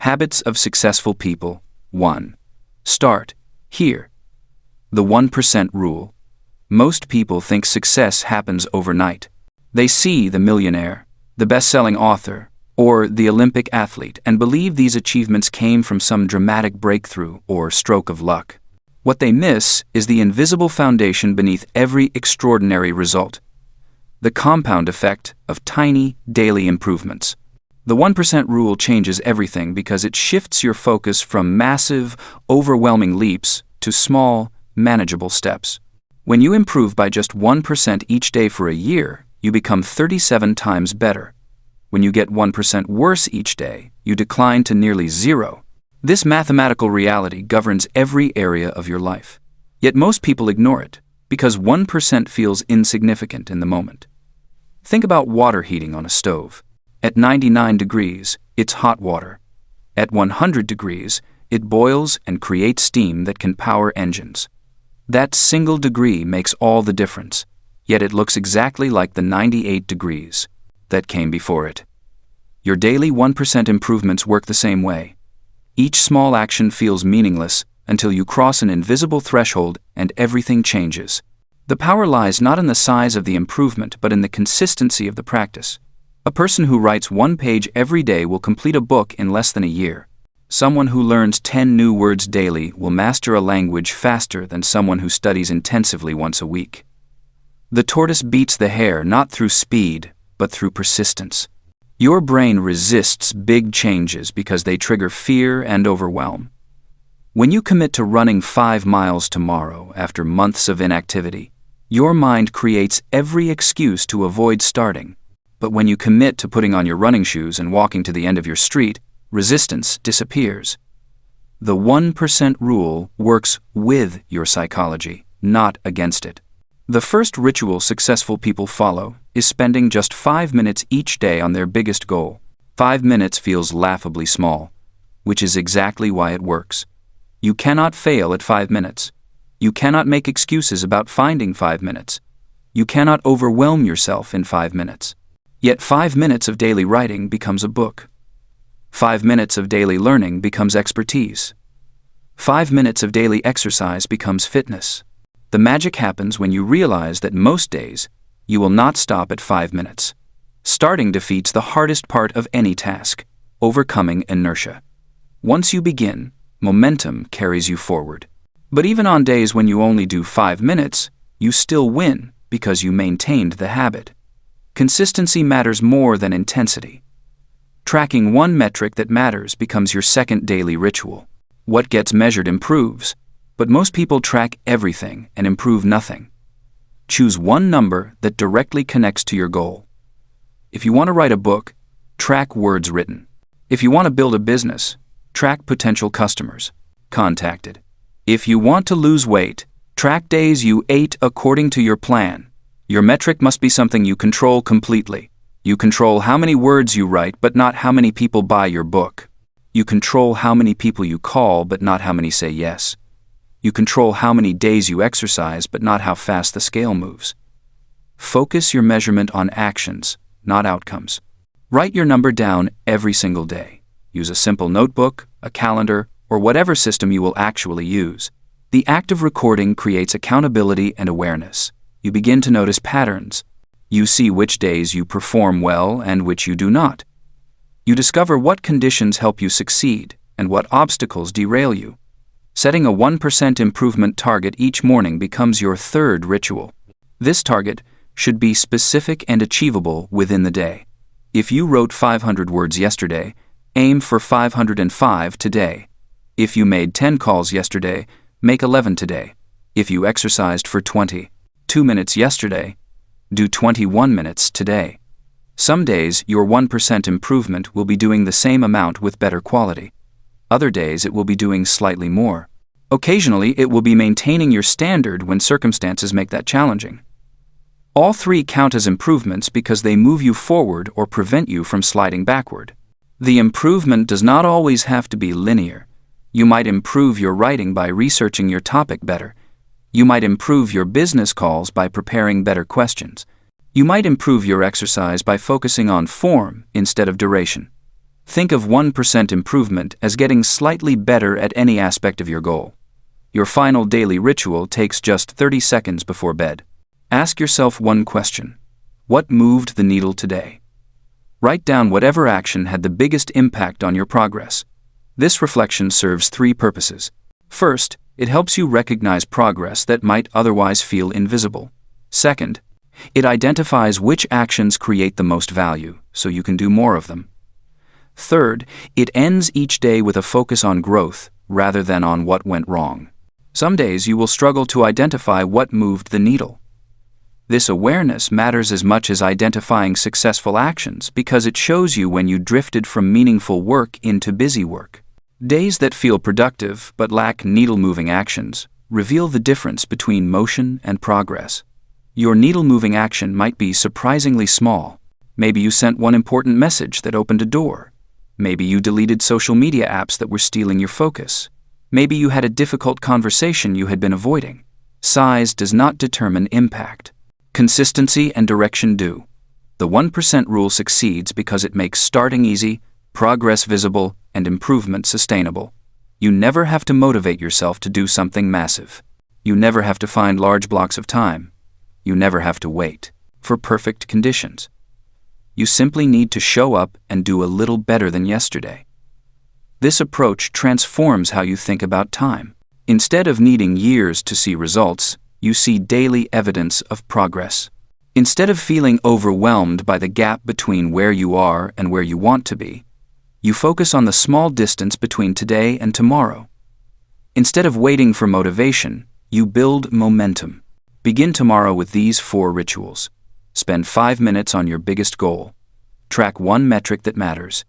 Habits of successful people. 1. Start here. The 1% rule. Most people think success happens overnight. They see the millionaire, the best-selling author, or the Olympic athlete and believe these achievements came from some dramatic breakthrough or stroke of luck. What they miss is the invisible foundation beneath every extraordinary result. The compound effect of tiny, daily improvements. The 1% rule changes everything because it shifts your focus from massive, overwhelming leaps to small, manageable steps. When you improve by just 1% each day for a year, you become 37 times better. When you get 1% worse each day, you decline to nearly zero. This mathematical reality governs every area of your life. Yet most people ignore it, because 1% feels insignificant in the moment. Think about water heating on a stove. At 99 degrees, it's hot water. At 100 degrees, it boils and creates steam that can power engines. That single degree makes all the difference, yet it looks exactly like the 98 degrees that came before it. Your daily 1% improvements work the same way. Each small action feels meaningless until you cross an invisible threshold and everything changes. The power lies not in the size of the improvement but in the consistency of the practice. A person who writes 1 page every day will complete a book in less than a year. Someone who learns 10 new words daily will master a language faster than someone who studies intensively once a week. The tortoise beats the hare not through speed, but through persistence. Your brain resists big changes because they trigger fear and overwhelm. When you commit to running 5 miles tomorrow after months of inactivity, your mind creates every excuse to avoid starting. But when you commit to putting on your running shoes and walking to the end of your street, resistance disappears. The 1% rule works with your psychology, not against it. The first ritual successful people follow is spending just 5 minutes each day on their biggest goal. 5 minutes feels laughably small, which is exactly why it works. You cannot fail at 5 minutes. You cannot make excuses about finding 5 minutes. You cannot overwhelm yourself in 5 minutes. Yet 5 minutes of daily writing becomes a book. 5 minutes of daily learning becomes expertise. 5 minutes of daily exercise becomes fitness. The magic happens when you realize that most days, you will not stop at 5 minutes. Starting defeats the hardest part of any task, overcoming inertia. Once you begin, momentum carries you forward. But even on days when you only do 5 minutes, you still win because you maintained the habit. Consistency matters more than intensity. Tracking one metric that matters becomes your second daily ritual. What gets measured improves, but most people track everything and improve nothing. Choose one number that directly connects to your goal. If you want to write a book, track words written. If you want to build a business, track potential customers contacted. If you want to lose weight, track days you ate according to your plan. Your metric must be something you control completely. You control how many words you write, but not how many people buy your book. You control how many people you call, but not how many say yes. You control how many days you exercise, but not how fast the scale moves. Focus your measurement on actions, not outcomes. Write your number down every single day. Use a simple notebook, a calendar, or whatever system you will actually use. The act of recording creates accountability and awareness. You begin to notice patterns. You see which days you perform well and which you do not. You discover what conditions help you succeed and what obstacles derail you. Setting a 1% improvement target each morning becomes your third ritual. This target should be specific and achievable within the day. If you wrote 500 words yesterday, aim for 505 today. If you made 10 calls yesterday, make 11 today. If you exercised for 22 minutes yesterday, do 21 minutes today. Some days, your 1% improvement will be doing the same amount with better quality. Other days, it will be doing slightly more. Occasionally, it will be maintaining your standard when circumstances make that challenging. All three count as improvements because they move you forward or prevent you from sliding backward. The improvement does not always have to be linear. You might improve your writing by researching your topic better. You might improve your business calls by preparing better questions. You might improve your exercise by focusing on form instead of duration. Think of 1% improvement as getting slightly better at any aspect of your goal. Your final daily ritual takes just 30 seconds before bed. Ask yourself one question. What moved the needle today? Write down whatever action had the biggest impact on your progress. This reflection serves three purposes. First, it helps you recognize progress that might otherwise feel invisible. Second, it identifies which actions create the most value, so you can do more of them. Third, it ends each day with a focus on growth rather than on what went wrong. Some days you will struggle to identify what moved the needle. This awareness matters as much as identifying successful actions because it shows you when you drifted from meaningful work into busy work. Days that feel productive but lack needle-moving actions reveal the difference between motion and progress. Your needle-moving action might be surprisingly small. Maybe you sent one important message that opened a door. Maybe you deleted social media apps that were stealing your focus. Maybe you had a difficult conversation you had been avoiding. Size does not determine impact. Consistency and direction do. The 1% rule succeeds because it makes starting easy, progress visible, and improvement sustainable. You never have to motivate yourself to do something massive. You never have to find large blocks of time. You never have to wait for perfect conditions. You simply need to show up and do a little better than yesterday. This approach transforms how you think about time. Instead of needing years to see results, you see daily evidence of progress. Instead of feeling overwhelmed by the gap between where you are and where you want to be, you focus on the small distance between today and tomorrow. Instead of waiting for motivation, you build momentum. Begin tomorrow with these 4 rituals. Spend 5 minutes on your biggest goal. Track one metric that matters.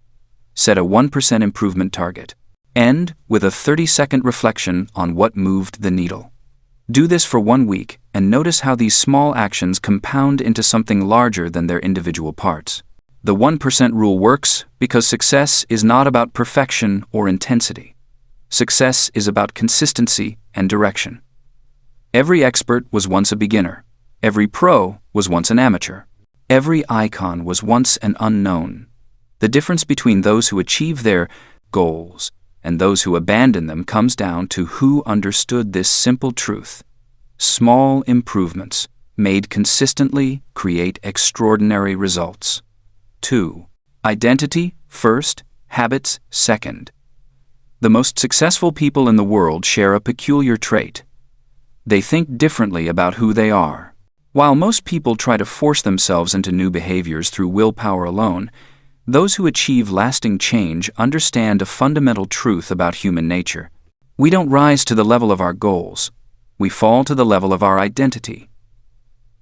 Set a 1% improvement target. End with a 30-second reflection on what moved the needle. Do this for 1 week and notice how these small actions compound into something larger than their individual parts. The 1% rule works because success is not about perfection or intensity. Success is about consistency and direction. Every expert was once a beginner. Every pro was once an amateur. Every icon was once an unknown. The difference between those who achieve their goals and those who abandon them comes down to who understood this simple truth. Small improvements, made consistently, create extraordinary results. 2. Identity first, habits second. The most successful people in the world share a peculiar trait. They think differently about who they are. While most people try to force themselves into new behaviors through willpower alone, those who achieve lasting change understand a fundamental truth about human nature. We don't rise to the level of our goals. We fall to the level of our identity.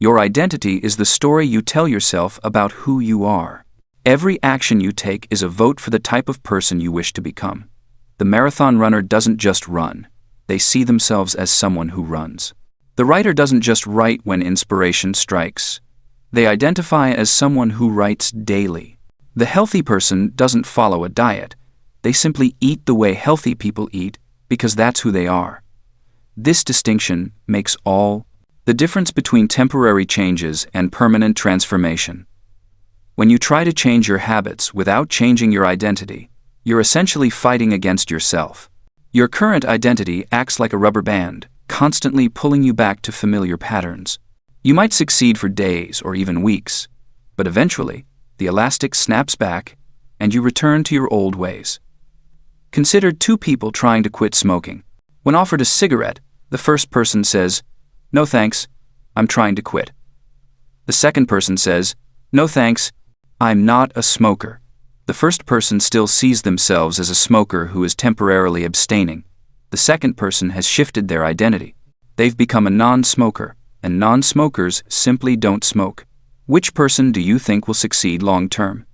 Your identity is the story you tell yourself about who you are. Every action you take is a vote for the type of person you wish to become. The marathon runner doesn't just run. They see themselves as someone who runs. The writer doesn't just write when inspiration strikes. They identify as someone who writes daily. The healthy person doesn't follow a diet. They simply eat the way healthy people eat because that's who they are. This distinction makes all the difference between temporary changes and permanent transformation. When you try to change your habits without changing your identity, you're essentially fighting against yourself. Your current identity acts like a rubber band, constantly pulling you back to familiar patterns. You might succeed for days or even weeks, but eventually, the elastic snaps back and you return to your old ways. Consider 2 people trying to quit smoking. When offered a cigarette, the first person says, "No thanks, I'm trying to quit." The second person says, "No thanks, I'm not a smoker." The first person still sees themselves as a smoker who is temporarily abstaining. The second person has shifted their identity. They've become a non-smoker, and non-smokers simply don't smoke. Which person do you think will succeed long-term?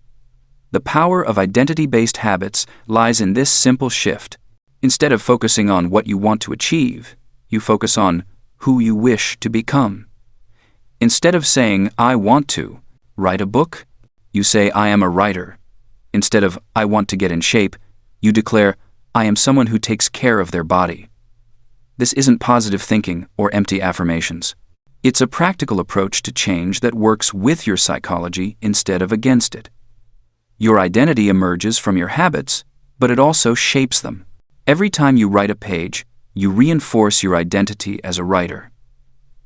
The power of identity-based habits lies in this simple shift. Instead of focusing on what you want to achieve, you focus on who you wish to become. Instead of saying, "I want to write a book," you say, "I am a writer." Instead of, "I want to get in shape," you declare, "I am someone who takes care of their body." This isn't positive thinking or empty affirmations. It's a practical approach to change that works with your psychology instead of against it. Your identity emerges from your habits, but it also shapes them. Every time you write a page, you reinforce your identity as a writer.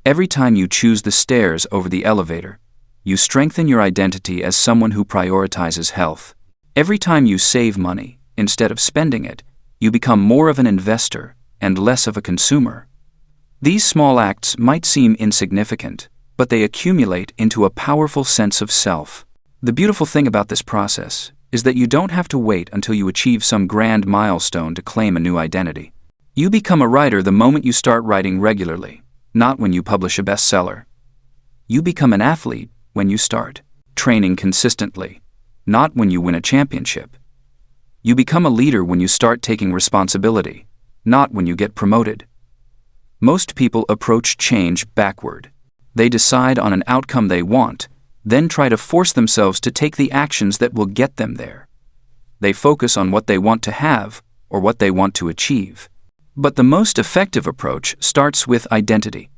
Every time you choose the stairs over the elevator, you strengthen your identity as someone who prioritizes health. Every time you save money, instead of spending it, you become more of an investor and less of a consumer. These small acts might seem insignificant, but they accumulate into a powerful sense of self. The beautiful thing about this process is that you don't have to wait until you achieve some grand milestone to claim a new identity. You become a writer the moment you start writing regularly, not when you publish a bestseller. You become an athlete when you start training consistently, not when you win a championship. You become a leader when you start taking responsibility, not when you get promoted. Most people approach change backward. They decide on an outcome they want, then try to force themselves to take the actions that will get them there. They focus on what they want to have or what they want to achieve. But the most effective approach starts with identity.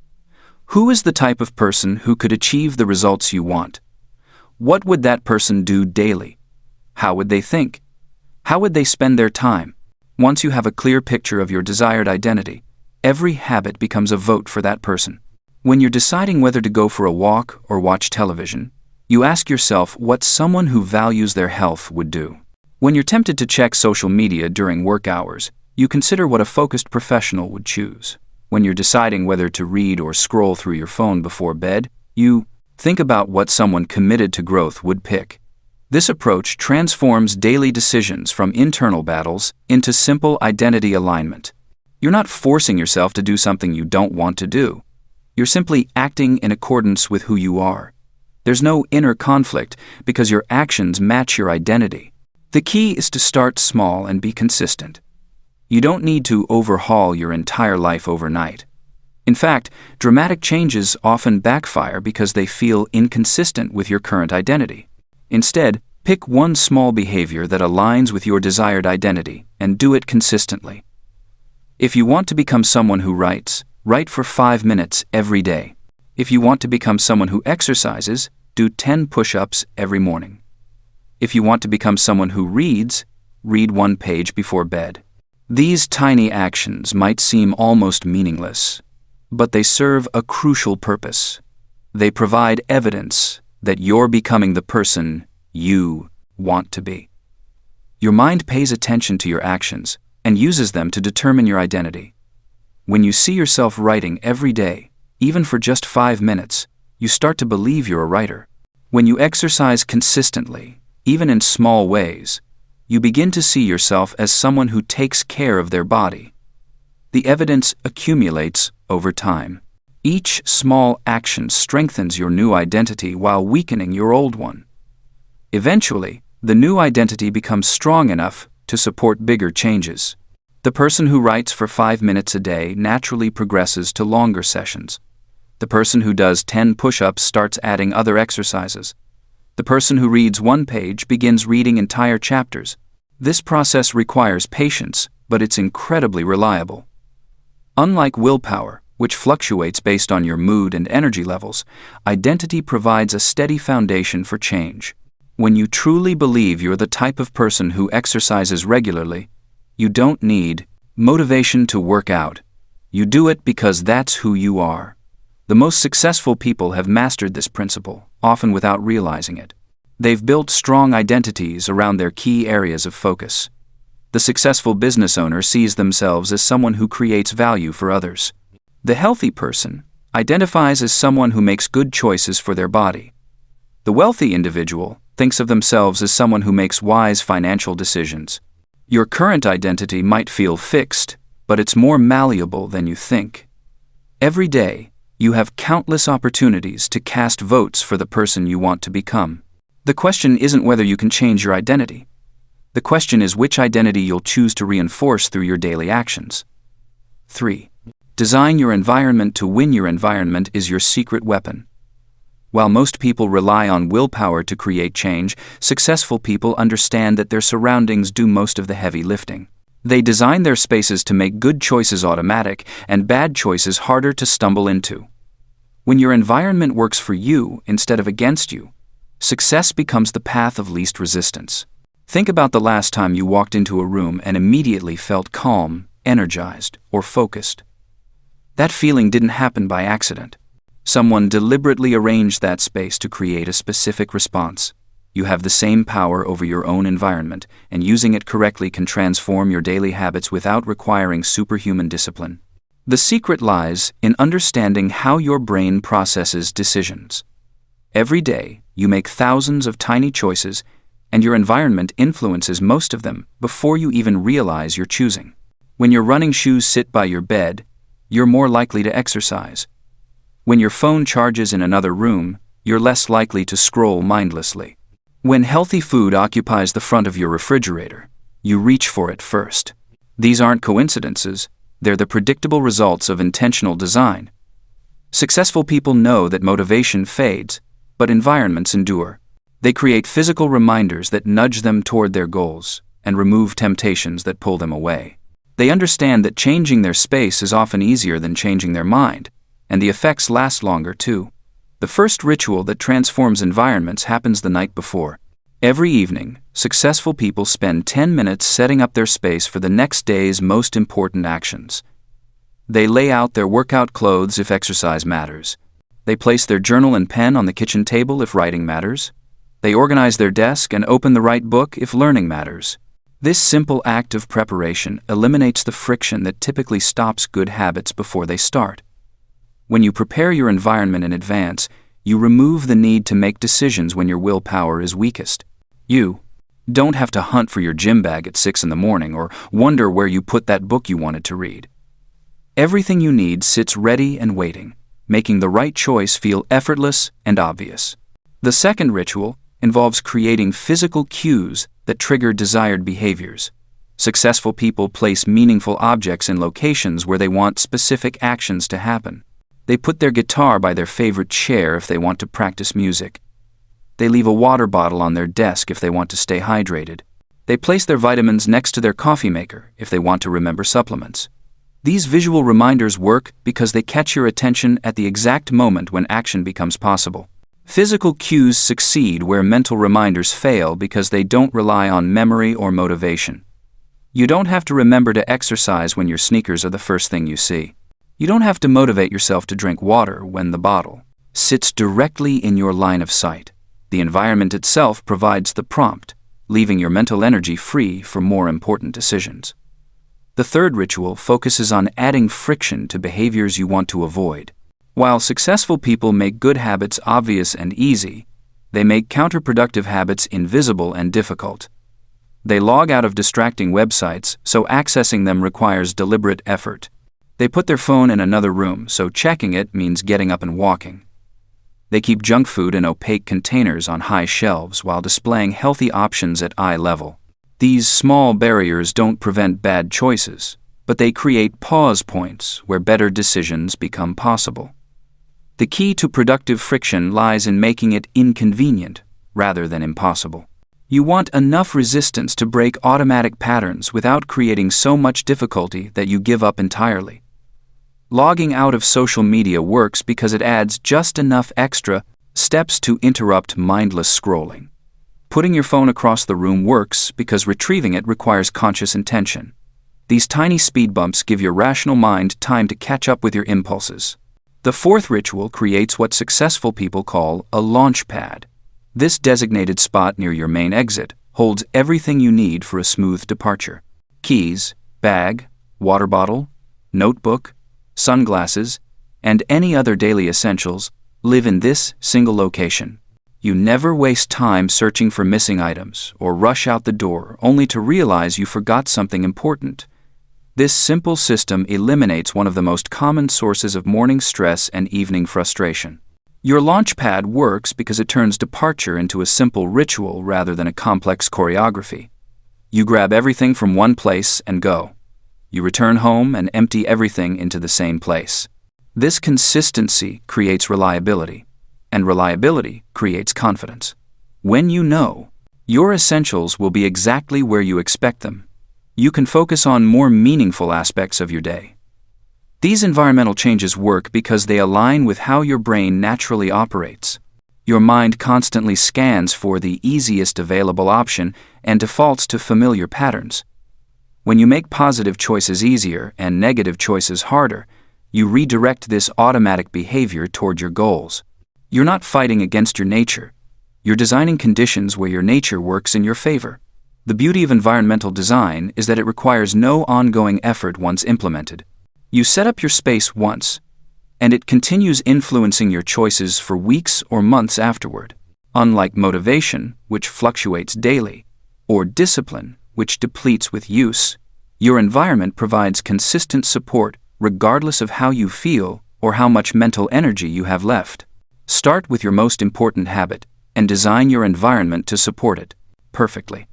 Who is the type of person who could achieve the results you want? What would that person do daily? How would they think? How would they spend their time? Once you have a clear picture of your desired identity, every habit becomes a vote for that person. When you're deciding whether to go for a walk or watch television, you ask yourself what someone who values their health would do. When you're tempted to check social media during work hours, you consider what a focused professional would choose. When you're deciding whether to read or scroll through your phone before bed, you think about what someone committed to growth would pick. This approach transforms daily decisions from internal battles into simple identity alignment. You're not forcing yourself to do something you don't want to do. You're simply acting in accordance with who you are. There's no inner conflict because your actions match your identity. The key is to start small and be consistent. You don't need to overhaul your entire life overnight. In fact, dramatic changes often backfire because they feel inconsistent with your current identity. Instead, pick one small behavior that aligns with your desired identity and do it consistently. If you want to become someone who writes, write for 5 minutes every day. If you want to become someone who exercises, do 10 push-ups every morning. If you want to become someone who reads, read 1 page before bed. These tiny actions might seem almost meaningless, but they serve a crucial purpose. They provide evidence that you're becoming the person you want to be. Your mind pays attention to your actions and uses them to determine your identity. When you see yourself writing every day, even for just 5 minutes, you start to believe you're a writer. When you exercise consistently, even in small ways, you begin to see yourself as someone who takes care of their body. The evidence accumulates over time. Each small action strengthens your new identity while weakening your old one. Eventually, the new identity becomes strong enough to support bigger changes. The person who writes for 5 minutes a day naturally progresses to longer sessions. The person who does 10 push-ups starts adding other exercises. The person who reads 1 page begins reading entire chapters. This process requires patience, but it's incredibly reliable. Unlike willpower, which fluctuates based on your mood and energy levels, identity provides a steady foundation for change. When you truly believe you're the type of person who exercises regularly, you don't need motivation to work out. You do it because that's who you are. The most successful people have mastered this principle, often without realizing it. They've built strong identities around their key areas of focus. The successful business owner sees themselves as someone who creates value for others. The healthy person identifies as someone who makes good choices for their body. The wealthy individual thinks of themselves as someone who makes wise financial decisions. Your current identity might feel fixed, but it's more malleable than you think. Every day, you have countless opportunities to cast votes for the person you want to become. The question isn't whether you can change your identity. The question is which identity you'll choose to reinforce through your daily actions. 3. Design your environment to win. Your environment is your secret weapon. While most people rely on willpower to create change, successful people understand that their surroundings do most of the heavy lifting. They design their spaces to make good choices automatic and bad choices harder to stumble into. When your environment works for you instead of against you, success becomes the path of least resistance. Think about the last time you walked into a room and immediately felt calm, energized, or focused. That feeling didn't happen by accident. Someone deliberately arranged that space to create a specific response. You have the same power over your own environment, and using it correctly can transform your daily habits without requiring superhuman discipline. The secret lies in understanding how your brain processes decisions. Every day, you make thousands of tiny choices, and your environment influences most of them before you even realize you're choosing. When your running shoes sit by your bed, you're more likely to exercise. When your phone charges in another room, you're less likely to scroll mindlessly. When healthy food occupies the front of your refrigerator, you reach for it first. These aren't coincidences, they're the predictable results of intentional design. Successful people know that motivation fades, but environments endure. They create physical reminders that nudge them toward their goals and remove temptations that pull them away. They understand that changing their space is often easier than changing their mind, and the effects last longer too. The first ritual that transforms environments happens the night before. Every evening, successful people spend 10 minutes setting up their space for the next day's most important actions. They lay out their workout clothes if exercise matters. They place their journal and pen on the kitchen table if writing matters. They organize their desk and open the right book if learning matters. This simple act of preparation eliminates the friction that typically stops good habits before they start. When you prepare your environment in advance, you remove the need to make decisions when your willpower is weakest. You don't have to hunt for your gym bag at 6 in the morning or wonder where you put that book you wanted to read. Everything you need sits ready and waiting, making the right choice feel effortless and obvious. The second ritual involves creating physical cues that trigger desired behaviors. Successful people place meaningful objects in locations where they want specific actions to happen. They put their guitar by their favorite chair if they want to practice music. They leave a water bottle on their desk if they want to stay hydrated. They place their vitamins next to their coffee maker if they want to remember supplements. These visual reminders work because they catch your attention at the exact moment when action becomes possible. Physical cues succeed where mental reminders fail because they don't rely on memory or motivation. You don't have to remember to exercise when your sneakers are the first thing you see. You don't have to motivate yourself to drink water when the bottle sits directly in your line of sight. The environment itself provides the prompt, leaving your mental energy free for more important decisions. The third ritual focuses on adding friction to behaviors you want to avoid. While successful people make good habits obvious and easy, they make counterproductive habits invisible and difficult. They log out of distracting websites, so accessing them requires deliberate effort. They put their phone in another room, so checking it means getting up and walking. They keep junk food in opaque containers on high shelves while displaying healthy options at eye level. These small barriers don't prevent bad choices, but they create pause points where better decisions become possible. The key to productive friction lies in making it inconvenient rather than impossible. You want enough resistance to break automatic patterns without creating so much difficulty that you give up entirely. Logging out of social media works because it adds just enough extra steps to interrupt mindless scrolling. Putting your phone across the room works because retrieving it requires conscious intention. These tiny speed bumps give your rational mind time to catch up with your impulses. The fourth ritual creates what successful people call a launch pad. This designated spot near your main exit holds everything you need for a smooth departure. Keys, bag, water bottle, notebook, sunglasses, and any other daily essentials live in this single location. You never waste time searching for missing items or rush out the door only to realize you forgot something important. This simple system eliminates one of the most common sources of morning stress and evening frustration. Your launch pad works because it turns departure into a simple ritual rather than a complex choreography. You grab everything from one place and go. You return home and empty everything into the same place. This consistency creates reliability, and reliability creates confidence. When you know, your essentials will be exactly where you expect them. You can focus on more meaningful aspects of your day. These environmental changes work because they align with how your brain naturally operates. Your mind constantly scans for the easiest available option and defaults to familiar patterns. When you make positive choices easier and negative choices harder, you redirect this automatic behavior toward your goals. You're not fighting against your nature. You're designing conditions where your nature works in your favor. The beauty of environmental design is that it requires no ongoing effort once implemented. You set up your space once, and it continues influencing your choices for weeks or months afterward. Unlike motivation, which fluctuates daily, or discipline, which depletes with use, your environment provides consistent support regardless of how you feel or how much mental energy you have left. Start with your most important habit and design your environment to support it perfectly.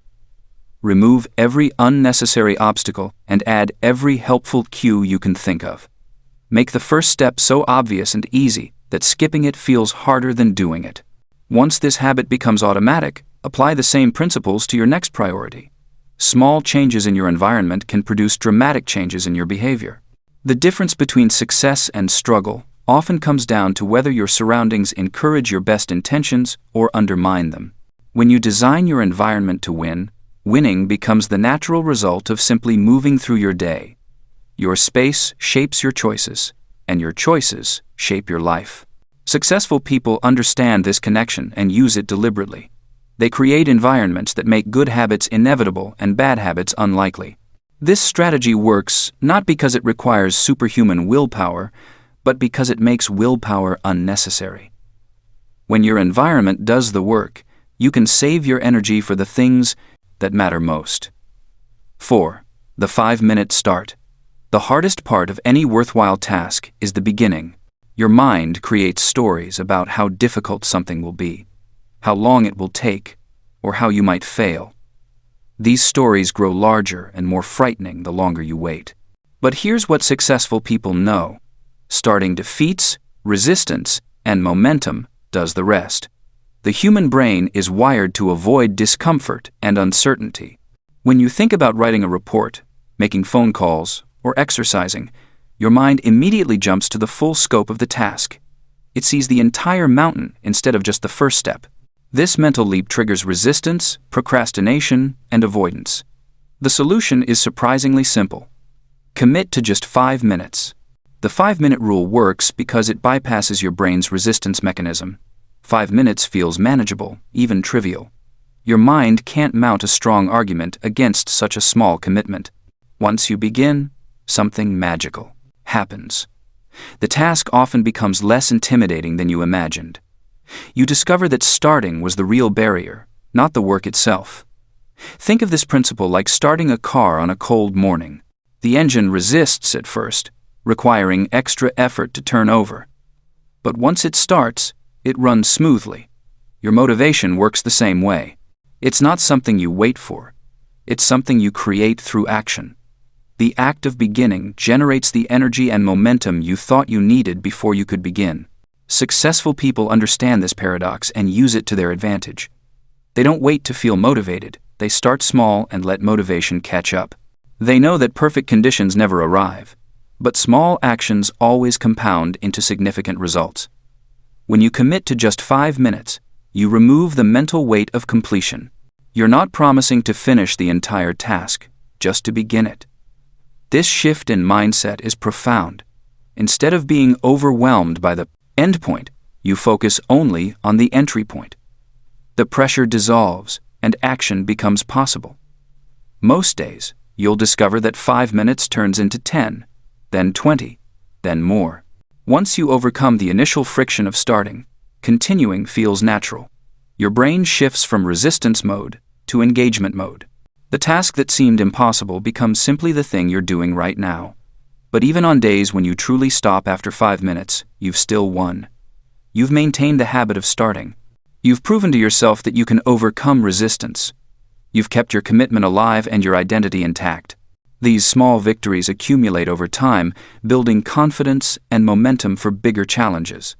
Remove every unnecessary obstacle and add every helpful cue you can think of. Make the first step so obvious and easy that skipping it feels harder than doing it. Once this habit becomes automatic, apply the same principles to your next priority. Small changes in your environment can produce dramatic changes in your behavior. The difference between success and struggle often comes down to whether your surroundings encourage your best intentions or undermine them. When you design your environment to win, winning becomes the natural result of simply moving through your day. Your space shapes your choices, and your choices shape your life. Successful people understand this connection and use it deliberately. They create environments that make good habits inevitable and bad habits unlikely. This strategy works not because it requires superhuman willpower, but because it makes willpower unnecessary. When your environment does the work, you can save your energy for the things that matter most. 4. The 5-minute start. The hardest part of any worthwhile task is the beginning. Your mind creates stories about how difficult something will be, how long it will take, or how you might fail. These stories grow larger and more frightening the longer you wait. But here's what successful people know. Starting defeats, resistance, and momentum does the rest. The human brain is wired to avoid discomfort and uncertainty. When you think about writing a report, making phone calls, or exercising, your mind immediately jumps to the full scope of the task. It sees the entire mountain instead of just the first step. This mental leap triggers resistance, procrastination, and avoidance. The solution is surprisingly simple. Commit to just 5 minutes. The 5-minute rule works because it bypasses your brain's resistance mechanism. 5 minutes feels manageable, even trivial. Your mind can't mount a strong argument against such a small commitment. Once you begin, something magical happens. The task often becomes less intimidating than you imagined. You discover that starting was the real barrier, not the work itself. Think of this principle like starting a car on a cold morning. The engine resists at first, requiring extra effort to turn over. But once it starts, it runs smoothly. Your motivation works the same way. It's not something you wait for. It's something you create through action. The act of beginning generates the energy and momentum you thought you needed before you could begin. Successful people understand this paradox and use it to their advantage. They don't wait to feel motivated. They start small and let motivation catch up. They know that perfect conditions never arrive, but small actions always compound into significant results. When you commit to just 5 minutes, you remove the mental weight of completion. You're not promising to finish the entire task, just to begin it. This shift in mindset is profound. Instead of being overwhelmed by the end point, you focus only on the entry point. The pressure dissolves and action becomes possible. Most days, you'll discover that 5 minutes turns into 10, then 20, then more. Once you overcome the initial friction of starting, continuing feels natural. Your brain shifts from resistance mode to engagement mode. The task that seemed impossible becomes simply the thing you're doing right now. But even on days when you truly stop after 5 minutes, you've still won. You've maintained the habit of starting. You've proven to yourself that you can overcome resistance. You've kept your commitment alive and your identity intact. These small victories accumulate over time, building confidence and momentum for bigger challenges.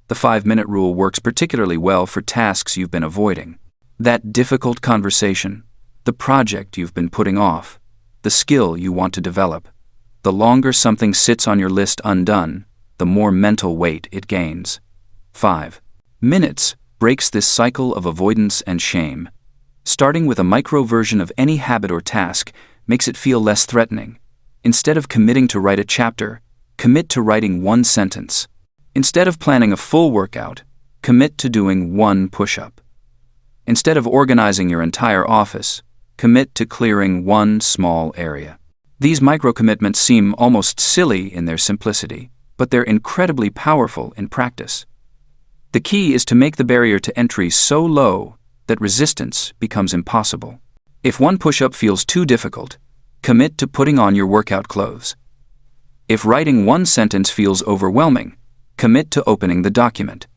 The 5-minute rule works particularly well for tasks you've been avoiding. That difficult conversation, the project you've been putting off, the skill you want to develop. The longer something sits on your list undone, the more mental weight it gains. 5 minutes breaks this cycle of avoidance and shame. Starting with a micro version of any habit or task makes it feel less threatening. Instead of committing to write a chapter, commit to writing one sentence. Instead of planning a full workout, commit to doing one push-up. Instead of organizing your entire office, commit to clearing one small area. These micro-commitments seem almost silly in their simplicity, but they're incredibly powerful in practice. The key is to make the barrier to entry so low that resistance becomes impossible. If one push-up feels too difficult, commit to putting on your workout clothes. If writing one sentence feels overwhelming, commit to opening the document.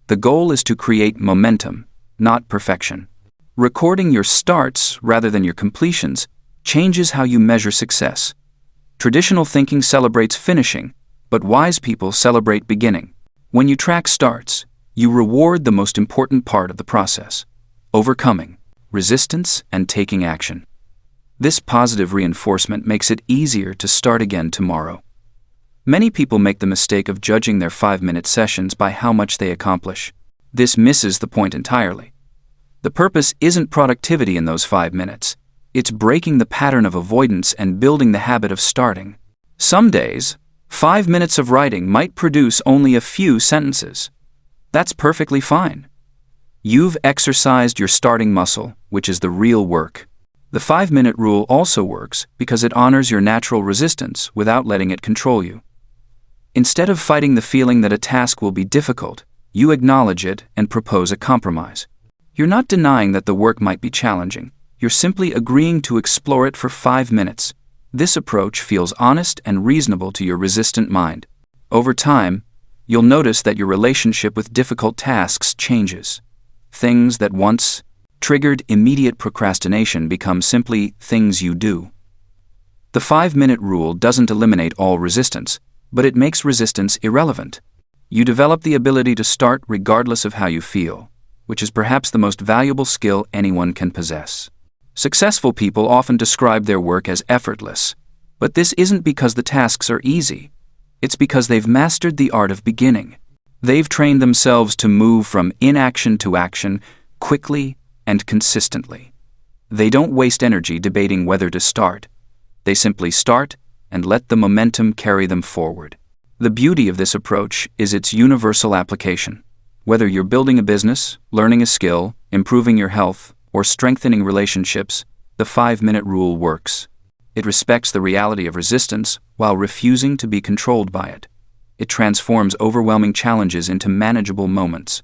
The goal is to create momentum, not perfection. Recording your starts rather than your completions changes how you measure success. Traditional thinking celebrates finishing, but wise people celebrate beginning. When you track starts, you reward the most important part of the process: overcoming resistance and taking action. This positive reinforcement makes it easier to start again tomorrow. Many people make the mistake of judging their 5-minute sessions by how much they accomplish. This misses the point entirely. The purpose isn't productivity in those 5 minutes. It's breaking the pattern of avoidance and building the habit of starting. Some days, 5 minutes of writing might produce only a few sentences. That's perfectly fine. You've exercised your starting muscle, which is the real work. The 5-minute rule also works because it honors your natural resistance without letting it control you. Instead of fighting the feeling that a task will be difficult, you acknowledge it and propose a compromise. You're not denying that the work might be challenging. You're simply agreeing to explore it for 5 minutes. This approach feels honest and reasonable to your resistant mind. Over time, you'll notice that your relationship with difficult tasks changes. Things that once triggered immediate procrastination become simply things you do. The 5-minute rule doesn't eliminate all resistance, but it makes resistance irrelevant. You develop the ability to start regardless of how you feel, which is perhaps the most valuable skill anyone can possess. Successful people often describe their work as effortless, but this isn't because the tasks are easy. It's because they've mastered the art of beginning. They've trained themselves to move from inaction to action quickly and consistently. They don't waste energy debating whether to start. They simply start and let the momentum carry them forward. The beauty of this approach is its universal application. Whether you're building a business, learning a skill, improving your health, or strengthening relationships, the 5-minute rule works. It respects the reality of resistance while refusing to be controlled by it. It transforms overwhelming challenges into manageable moments.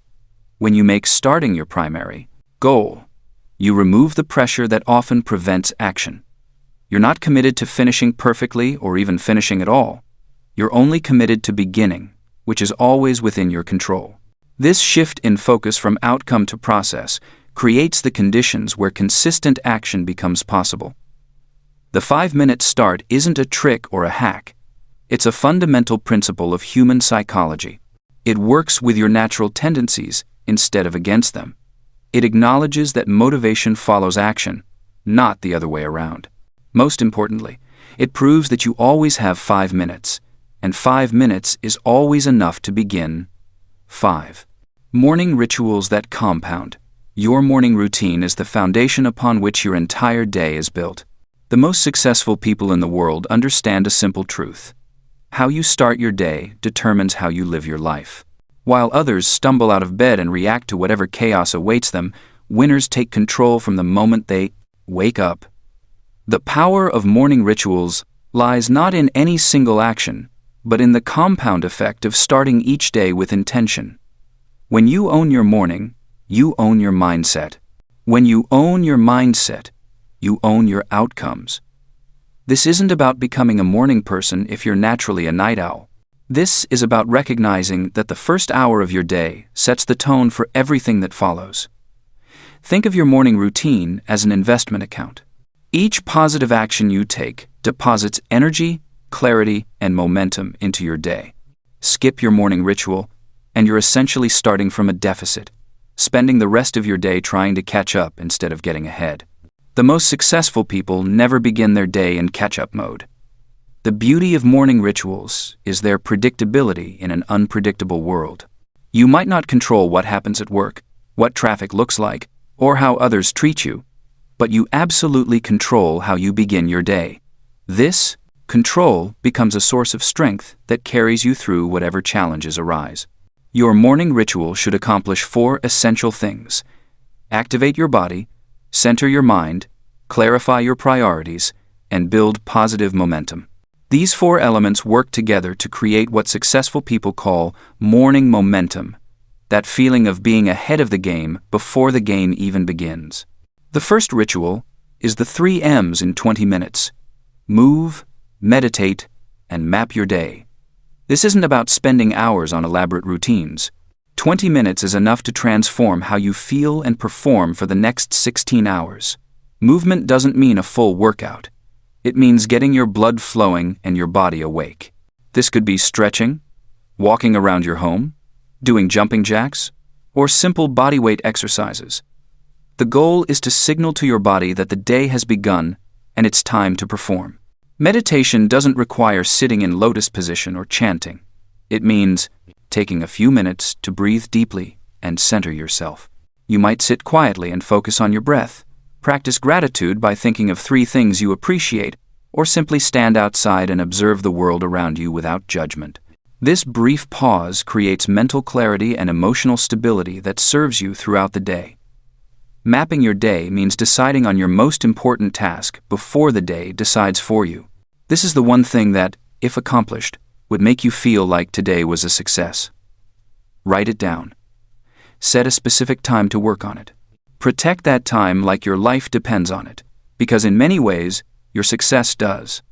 When you make starting your primary goal, you remove the pressure that often prevents action. You're not committed to finishing perfectly or even finishing at all. You're only committed to beginning, which is always within your control. This shift in focus from outcome to process creates the conditions where consistent action becomes possible. The 5-minute start isn't a trick or a hack. It's a fundamental principle of human psychology. It works with your natural tendencies instead of against them. It acknowledges that motivation follows action, not the other way around. Most importantly, it proves that you always have 5 minutes, and 5 minutes is always enough to begin. 5. Morning rituals that compound. Your morning routine is the foundation upon which your entire day is built. The most successful people in the world understand a simple truth. How you start your day determines how you live your life. While others stumble out of bed and react to whatever chaos awaits them, winners take control from the moment they wake up. The power of morning rituals lies not in any single action, but in the compound effect of starting each day with intention. When you own your morning, you own your mindset. When you own your mindset, you own your outcomes. This isn't about becoming a morning person if you're naturally a night owl. This is about recognizing that the first hour of your day sets the tone for everything that follows. Think of your morning routine as an investment account. Each positive action you take deposits energy, clarity, and momentum into your day. Skip your morning ritual, and you're essentially starting from a deficit, spending the rest of your day trying to catch up instead of getting ahead. The most successful people never begin their day in catch-up mode. The beauty of morning rituals is their predictability in an unpredictable world. You might not control what happens at work, what traffic looks like, or how others treat you, but you absolutely control how you begin your day. This control becomes a source of strength that carries you through whatever challenges arise. Your morning ritual should accomplish 4 essential things: activate your body, center your mind, clarify your priorities, and build positive momentum. These 4 elements work together to create what successful people call morning momentum, that feeling of being ahead of the game before the game even begins. The first ritual is the 3 M's in 20 minutes. Move, meditate, and map your day. This isn't about spending hours on elaborate routines. 20 minutes is enough to transform how you feel and perform for the next 16 hours. Movement doesn't mean a full workout. It means getting your blood flowing and your body awake. This could be stretching, walking around your home, doing jumping jacks, or simple bodyweight exercises. The goal is to signal to your body that the day has begun and it's time to perform. Meditation doesn't require sitting in lotus position or chanting. It means taking a few minutes to breathe deeply and center yourself. You might sit quietly and focus on your breath, practice gratitude by thinking of 3 things you appreciate, or simply stand outside and observe the world around you without judgment. This brief pause creates mental clarity and emotional stability that serves you throughout the day. Mapping your day means deciding on your most important task before the day decides for you. This is the one thing that, if accomplished, would make you feel like today was a success. Write it down. Set a specific time to work on it. Protect that time like your life depends on it, because in many ways, your success does.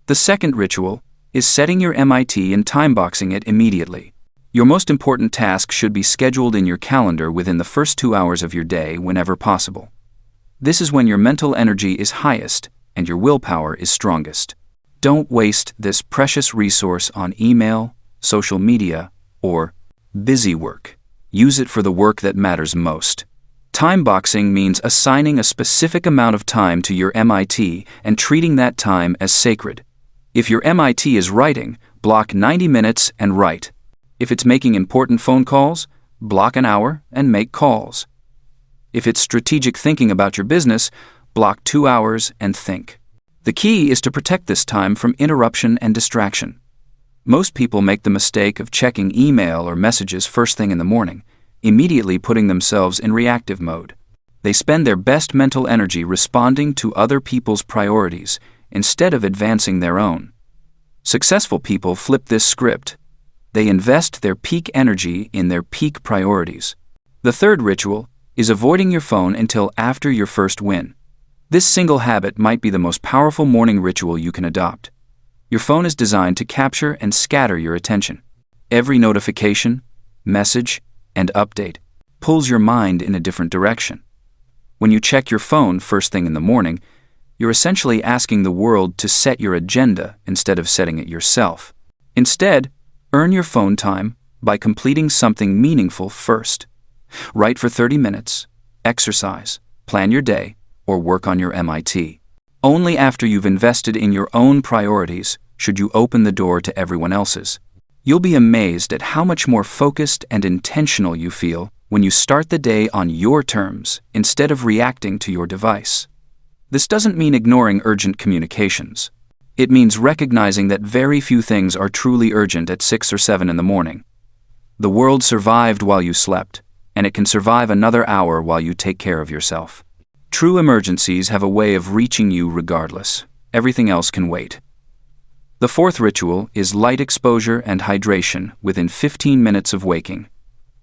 The second ritual is setting your MIT and time-boxing it immediately. Your most important task should be scheduled in your calendar within the first 2 hours of your day whenever possible. This is when your mental energy is highest and your willpower is strongest. Don't waste this precious resource on email, social media, or busy work. Use it for the work that matters most. Time boxing means assigning a specific amount of time to your MIT and treating that time as sacred. If your MIT is writing, block 90 minutes and write. If it's making important phone calls, block an hour and make calls. If it's strategic thinking about your business, block 2 hours and think. The key is to protect this time from interruption and distraction. Most people make the mistake of checking email or messages first thing in the morning, immediately putting themselves in reactive mode. They spend their best mental energy responding to other people's priorities instead of advancing their own. Successful people flip this script. They invest their peak energy in their peak priorities. The third ritual is avoiding your phone until after your first win. This single habit might be the most powerful morning ritual you can adopt. Your phone is designed to capture and scatter your attention. Every notification, message, and update pulls your mind in a different direction. When you check your phone first thing in the morning, you're essentially asking the world to set your agenda instead of setting it yourself. Instead, earn your phone time by completing something meaningful first. Write for 30 minutes, exercise, plan your day, or work on your MIT. Only after you've invested in your own priorities should you open the door to everyone else's. You'll be amazed at how much more focused and intentional you feel when you start the day on your terms instead of reacting to your device. This doesn't mean ignoring urgent communications. It means recognizing that very few things are truly urgent at 6 or 7 in the morning. The world survived while you slept, and it can survive another hour while you take care of yourself. True emergencies have a way of reaching you regardless. Everything else can wait. The fourth ritual is light exposure and hydration within 15 minutes of waking.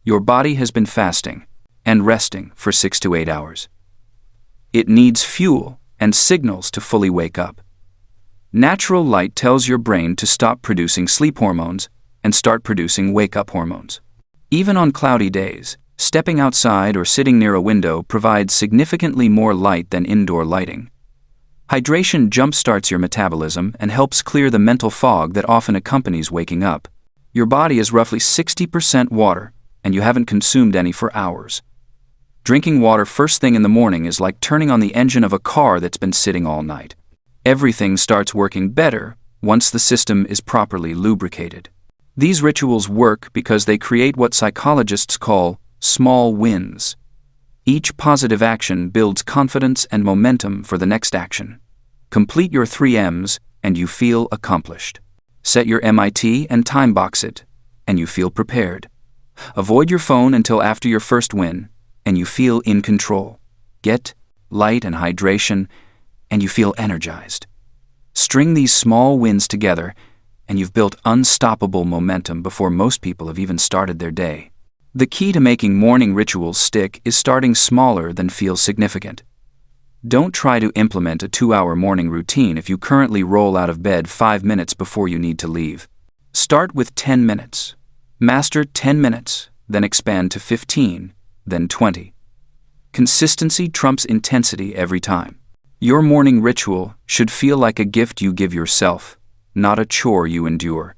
Your body has been fasting and resting for 6 to 8 hours. It needs fuel and signals to fully wake up. Natural light tells your brain to stop producing sleep hormones and start producing wake-up hormones. Even on cloudy days, stepping outside or sitting near a window provides significantly more light than indoor lighting. Hydration jump-starts your metabolism and helps clear the mental fog that often accompanies waking up. Your body is roughly 60% water, and you haven't consumed any for hours. Drinking water first thing in the morning is like turning on the engine of a car that's been sitting all night. Everything starts working better once the system is properly lubricated. These rituals work because they create what psychologists call small wins. Each positive action builds confidence and momentum for the next action. Complete your 3 M's and you feel accomplished. Set your MIT and time box it, and you feel prepared. Avoid your phone until after your first win, and you feel in control. Get light and hydration, and you feel energized. String these small wins together, and you've built unstoppable momentum before most people have even started their day. The key to making morning rituals stick is starting smaller than feels significant. Don't try to implement a 2-hour morning routine if you currently roll out of bed 5 minutes before you need to leave. Start with 10 minutes. Master 10 minutes, then expand to 15, then 20. Consistency trumps intensity every time. Your morning ritual should feel like a gift you give yourself, not a chore you endure.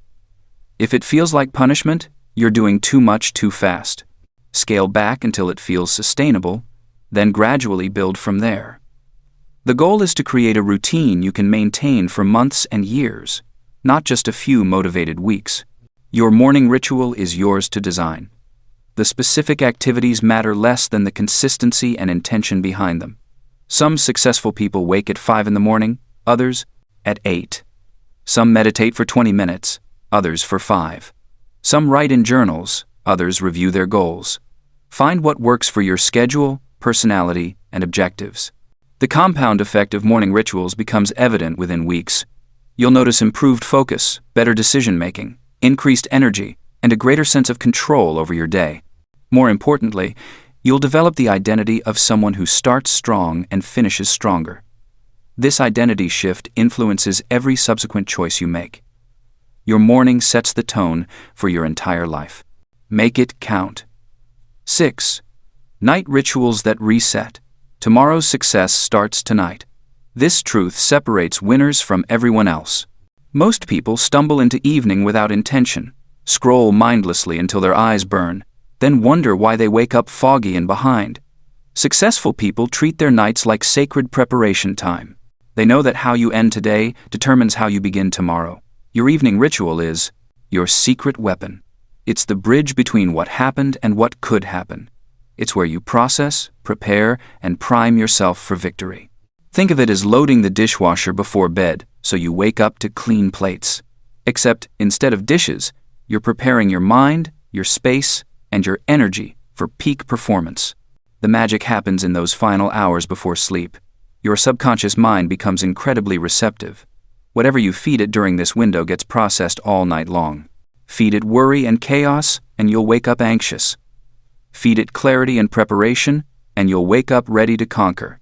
If it feels like punishment, you're doing too much too fast. Scale back until it feels sustainable, then gradually build from there. The goal is to create a routine you can maintain for months and years, not just a few motivated weeks. Your morning ritual is yours to design. The specific activities matter less than the consistency and intention behind them. Some successful people wake at 5 in the morning, others at 8. Some meditate for 20 minutes, others for 5. Some write in journals, others review their goals. Find what works for your schedule, personality, and objectives. The compound effect of morning rituals becomes evident within weeks. You'll notice improved focus, better decision-making, increased energy, and a greater sense of control over your day. More importantly, you'll develop the identity of someone who starts strong and finishes stronger. This identity shift influences every subsequent choice you make. Your morning sets the tone for your entire life. Make it count. 6. Night rituals that reset. Tomorrow's success starts tonight. This truth separates winners from everyone else. Most people stumble into evening without intention, scroll mindlessly until their eyes burn, then wonder why they wake up foggy and behind. Successful people treat their nights like sacred preparation time. They know that how you end today determines how you begin tomorrow. Your evening ritual is your secret weapon. It's the bridge between what happened and what could happen. It's where you process, prepare, and prime yourself for victory. Think of it as loading the dishwasher before bed, so you wake up to clean plates. Except, instead of dishes, you're preparing your mind, your space, and your energy for peak performance. The magic happens in those final hours before sleep. Your subconscious mind becomes incredibly receptive. Whatever you feed it during this window gets processed all night long. Feed it worry and chaos, and you'll wake up anxious. Feed it clarity and preparation, and you'll wake up ready to conquer.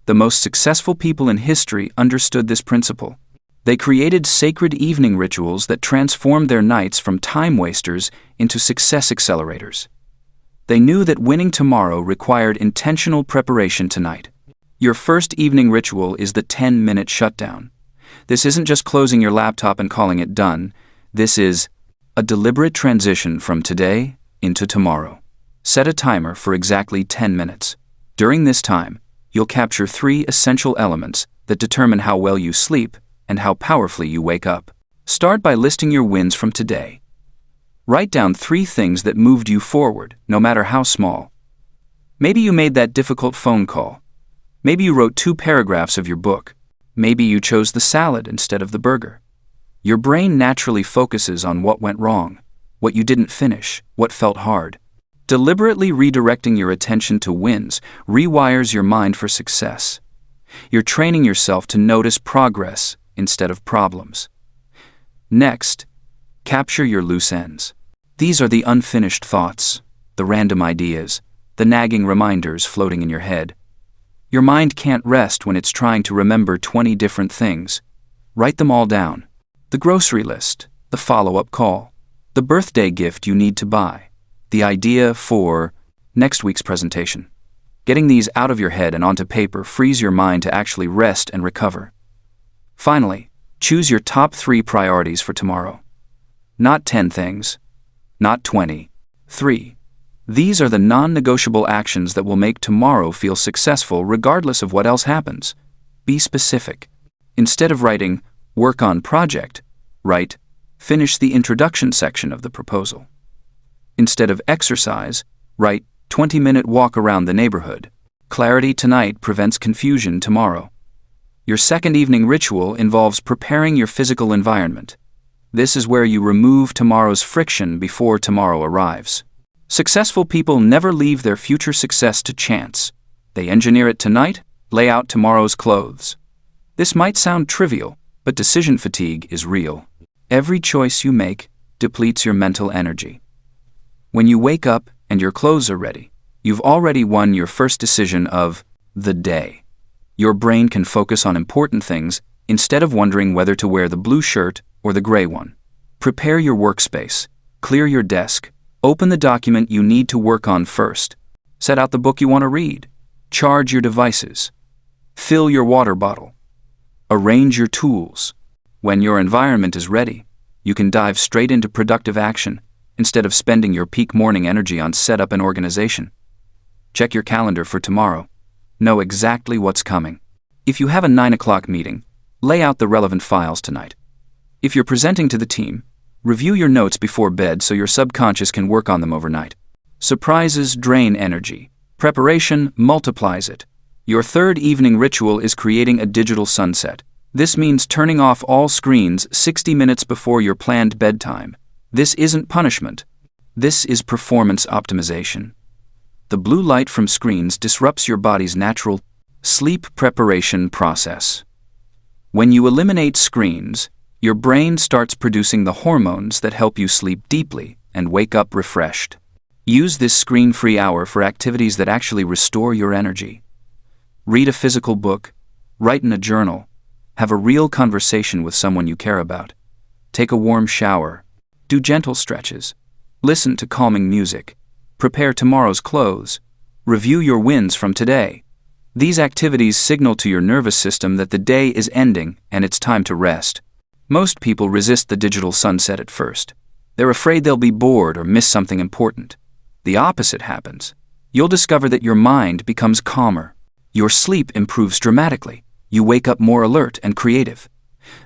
The most successful people in history understood this principle. They created sacred evening rituals that transformed their nights from time wasters into success accelerators. They knew that winning tomorrow required intentional preparation tonight. Your first evening ritual is the 10-minute shutdown. This isn't just closing your laptop and calling it done. This is a deliberate transition from today into tomorrow. Set a timer for exactly 10 minutes. During this time, you'll capture 3 essential elements that determine how well you sleep and how powerfully you wake up. Start by listing your wins from today. Write down 3 things that moved you forward, no matter how small. Maybe you made that difficult phone call. Maybe you wrote 2 paragraphs of your book. Maybe you chose the salad instead of the burger. Your brain naturally focuses on what went wrong, what you didn't finish, what felt hard. Deliberately redirecting your attention to wins rewires your mind for success. You're training yourself to notice progress instead of problems. Next, capture your loose ends. These are the unfinished thoughts, the random ideas, the nagging reminders floating in your head. Your mind can't rest when it's trying to remember 20 different things. Write them all down. The grocery list, the follow-up call, the birthday gift you need to buy, the idea for next week's presentation. Getting these out of your head and onto paper frees your mind to actually rest and recover. Finally, choose your top 3 priorities for tomorrow. Not 10 things, not 20, 3. These are the non-negotiable actions that will make tomorrow feel successful regardless of what else happens. Be specific. Instead of writing, work on project, write, finish the introduction section of the proposal. Instead of exercise, write 20-minute walk around the neighborhood. Clarity tonight prevents confusion tomorrow. Your second evening ritual involves preparing your physical environment. This is where you remove tomorrow's friction before tomorrow arrives. Successful people never leave their future success to chance. They engineer it tonight, lay out tomorrow's clothes. This might sound trivial, but decision fatigue is real. Every choice you make depletes your mental energy. When you wake up and your clothes are ready, you've already won your first decision of the day. Your brain can focus on important things instead of wondering whether to wear the blue shirt or the gray one. Prepare your workspace, clear your desk, open the document you need to work on first, set out the book you want to read, charge your devices, fill your water bottle, arrange your tools. When your environment is ready, you can dive straight into productive action instead of spending your peak morning energy on setup and organization. Check your calendar for tomorrow. Know exactly what's coming. If you have a 9 o'clock meeting, lay out the relevant files tonight. If you're presenting to the team, review your notes before bed so your subconscious can work on them overnight. Surprises drain energy. Preparation multiplies it. Your third evening ritual is creating a digital sunset. This means turning off all screens 60 minutes before your planned bedtime. This isn't punishment. This is performance optimization. The blue light from screens disrupts your body's natural sleep preparation process. When you eliminate screens, your brain starts producing the hormones that help you sleep deeply and wake up refreshed. Use this screen-free hour for activities that actually restore your energy. Read a physical book, write in a journal, have a real conversation with someone you care about, take a warm shower, do gentle stretches, listen to calming music, prepare tomorrow's clothes, review your wins from today. These activities signal to your nervous system that the day is ending and it's time to rest. Most people resist the digital sunset at first. They're afraid they'll be bored or miss something important. The opposite happens. You'll discover that your mind becomes calmer. Your sleep improves dramatically. You wake up more alert and creative.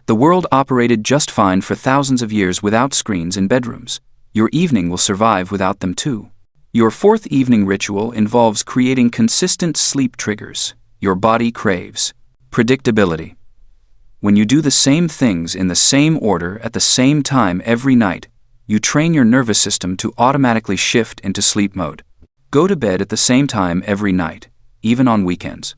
The world operated just fine for thousands of years without screens in bedrooms. Your evening will survive without them too. Your fourth evening ritual involves creating consistent sleep triggers your body craves. Predictability. When you do the same things in the same order at the same time every night, you train your nervous system to automatically shift into sleep mode. Go to bed at the same time every night, even on weekends.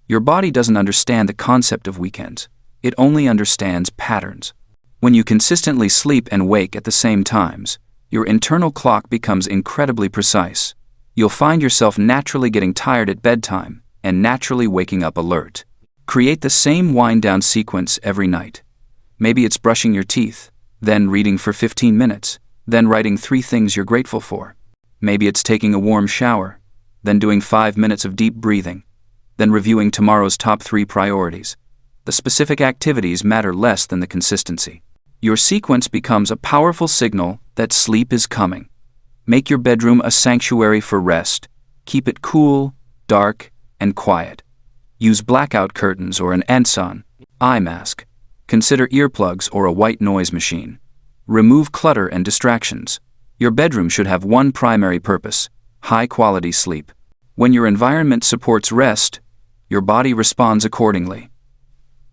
Your body doesn't understand the concept of weekends. It only understands patterns. When you consistently sleep and wake at the same times, your internal clock becomes incredibly precise. You'll find yourself naturally getting tired at bedtime and naturally waking up alert. Create the same wind-down sequence every night. Maybe it's brushing your teeth, then reading for 15 minutes, then writing 3 things you're grateful for. Maybe it's taking a warm shower, then doing 5 minutes of deep breathing, then reviewing tomorrow's top 3 priorities. The specific activities matter less than the consistency. Your sequence becomes a powerful signal that sleep is coming. Make your bedroom a sanctuary for rest. Keep it cool, dark, and quiet. Use blackout curtains or an Anson eye mask. Consider earplugs or a white noise machine. Remove clutter and distractions. Your bedroom should have one primary purpose: high-quality sleep. When your environment supports rest, your body responds accordingly.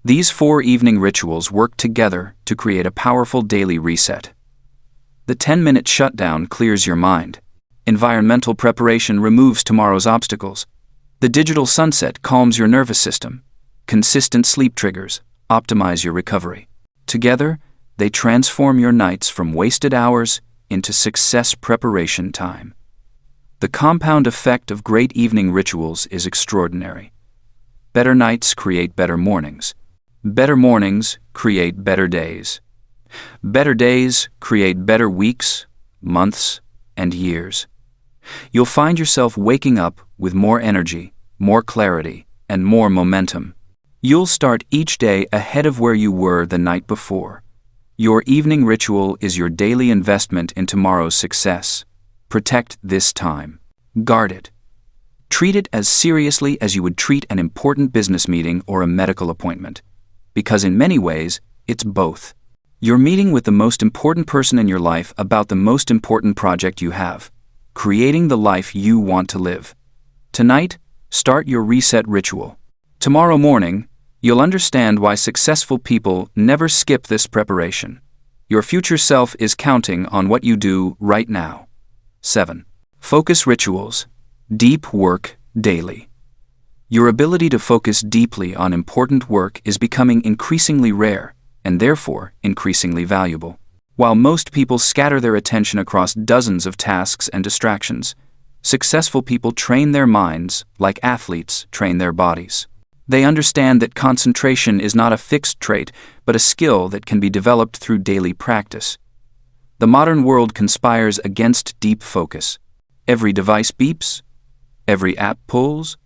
These 4 evening rituals work together to create a powerful daily reset. The 10-minute shutdown clears your mind. Environmental preparation removes tomorrow's obstacles. The digital sunset calms your nervous system. Consistent sleep triggers optimize your recovery. Together, they transform your nights from wasted hours into success preparation time. The compound effect of great evening rituals is extraordinary. Better nights create better mornings. Better mornings create better days. Better days create better weeks, months, and years. You'll find yourself waking up with more energy, more clarity, and more momentum. You'll start each day ahead of where you were the night before. Your evening ritual is your daily investment in tomorrow's success. Protect this time. Guard it. Treat it as seriously as you would treat an important business meeting or a medical appointment. Because in many ways, it's both. You're meeting with the most important person in your life about the most important project you have, creating the life you want to live. Tonight, start your reset ritual. Tomorrow morning, you'll understand why successful people never skip this preparation. Your future self is counting on what you do right now. 7. Focus rituals. Deep work daily. Your ability to focus deeply on important work is becoming increasingly rare and therefore increasingly valuable. While most people scatter their attention across dozens of tasks and distractions, successful people train their minds like athletes train their bodies. They understand that concentration is not a fixed trait, but a skill that can be developed through daily practice. The modern world conspires against deep focus. Every device beeps, every app pulls,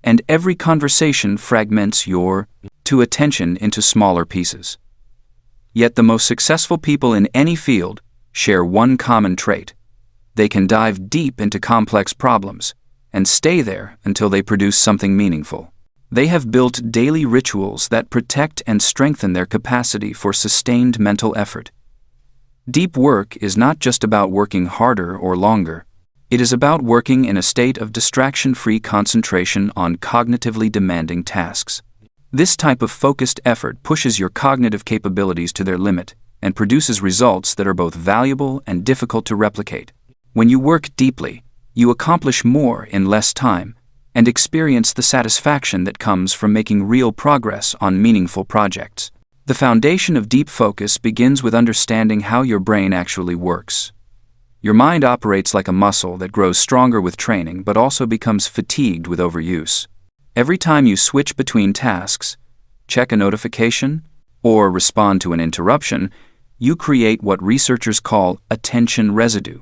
and every conversation fragments your attention into smaller pieces. Yet the most successful people in any field share one common trait. They can dive deep into complex problems and stay there until they produce something meaningful. They have built daily rituals that protect and strengthen their capacity for sustained mental effort. Deep work is not just about working harder or longer. It is about working in a state of distraction-free concentration on cognitively demanding tasks. This type of focused effort pushes your cognitive capabilities to their limit and produces results that are both valuable and difficult to replicate. When you work deeply, you accomplish more in less time and experience the satisfaction that comes from making real progress on meaningful projects. The foundation of deep focus begins with understanding how your brain actually works. Your mind operates like a muscle that grows stronger with training but also becomes fatigued with overuse. Every time you switch between tasks, check a notification, or respond to an interruption, you create what researchers call attention residue.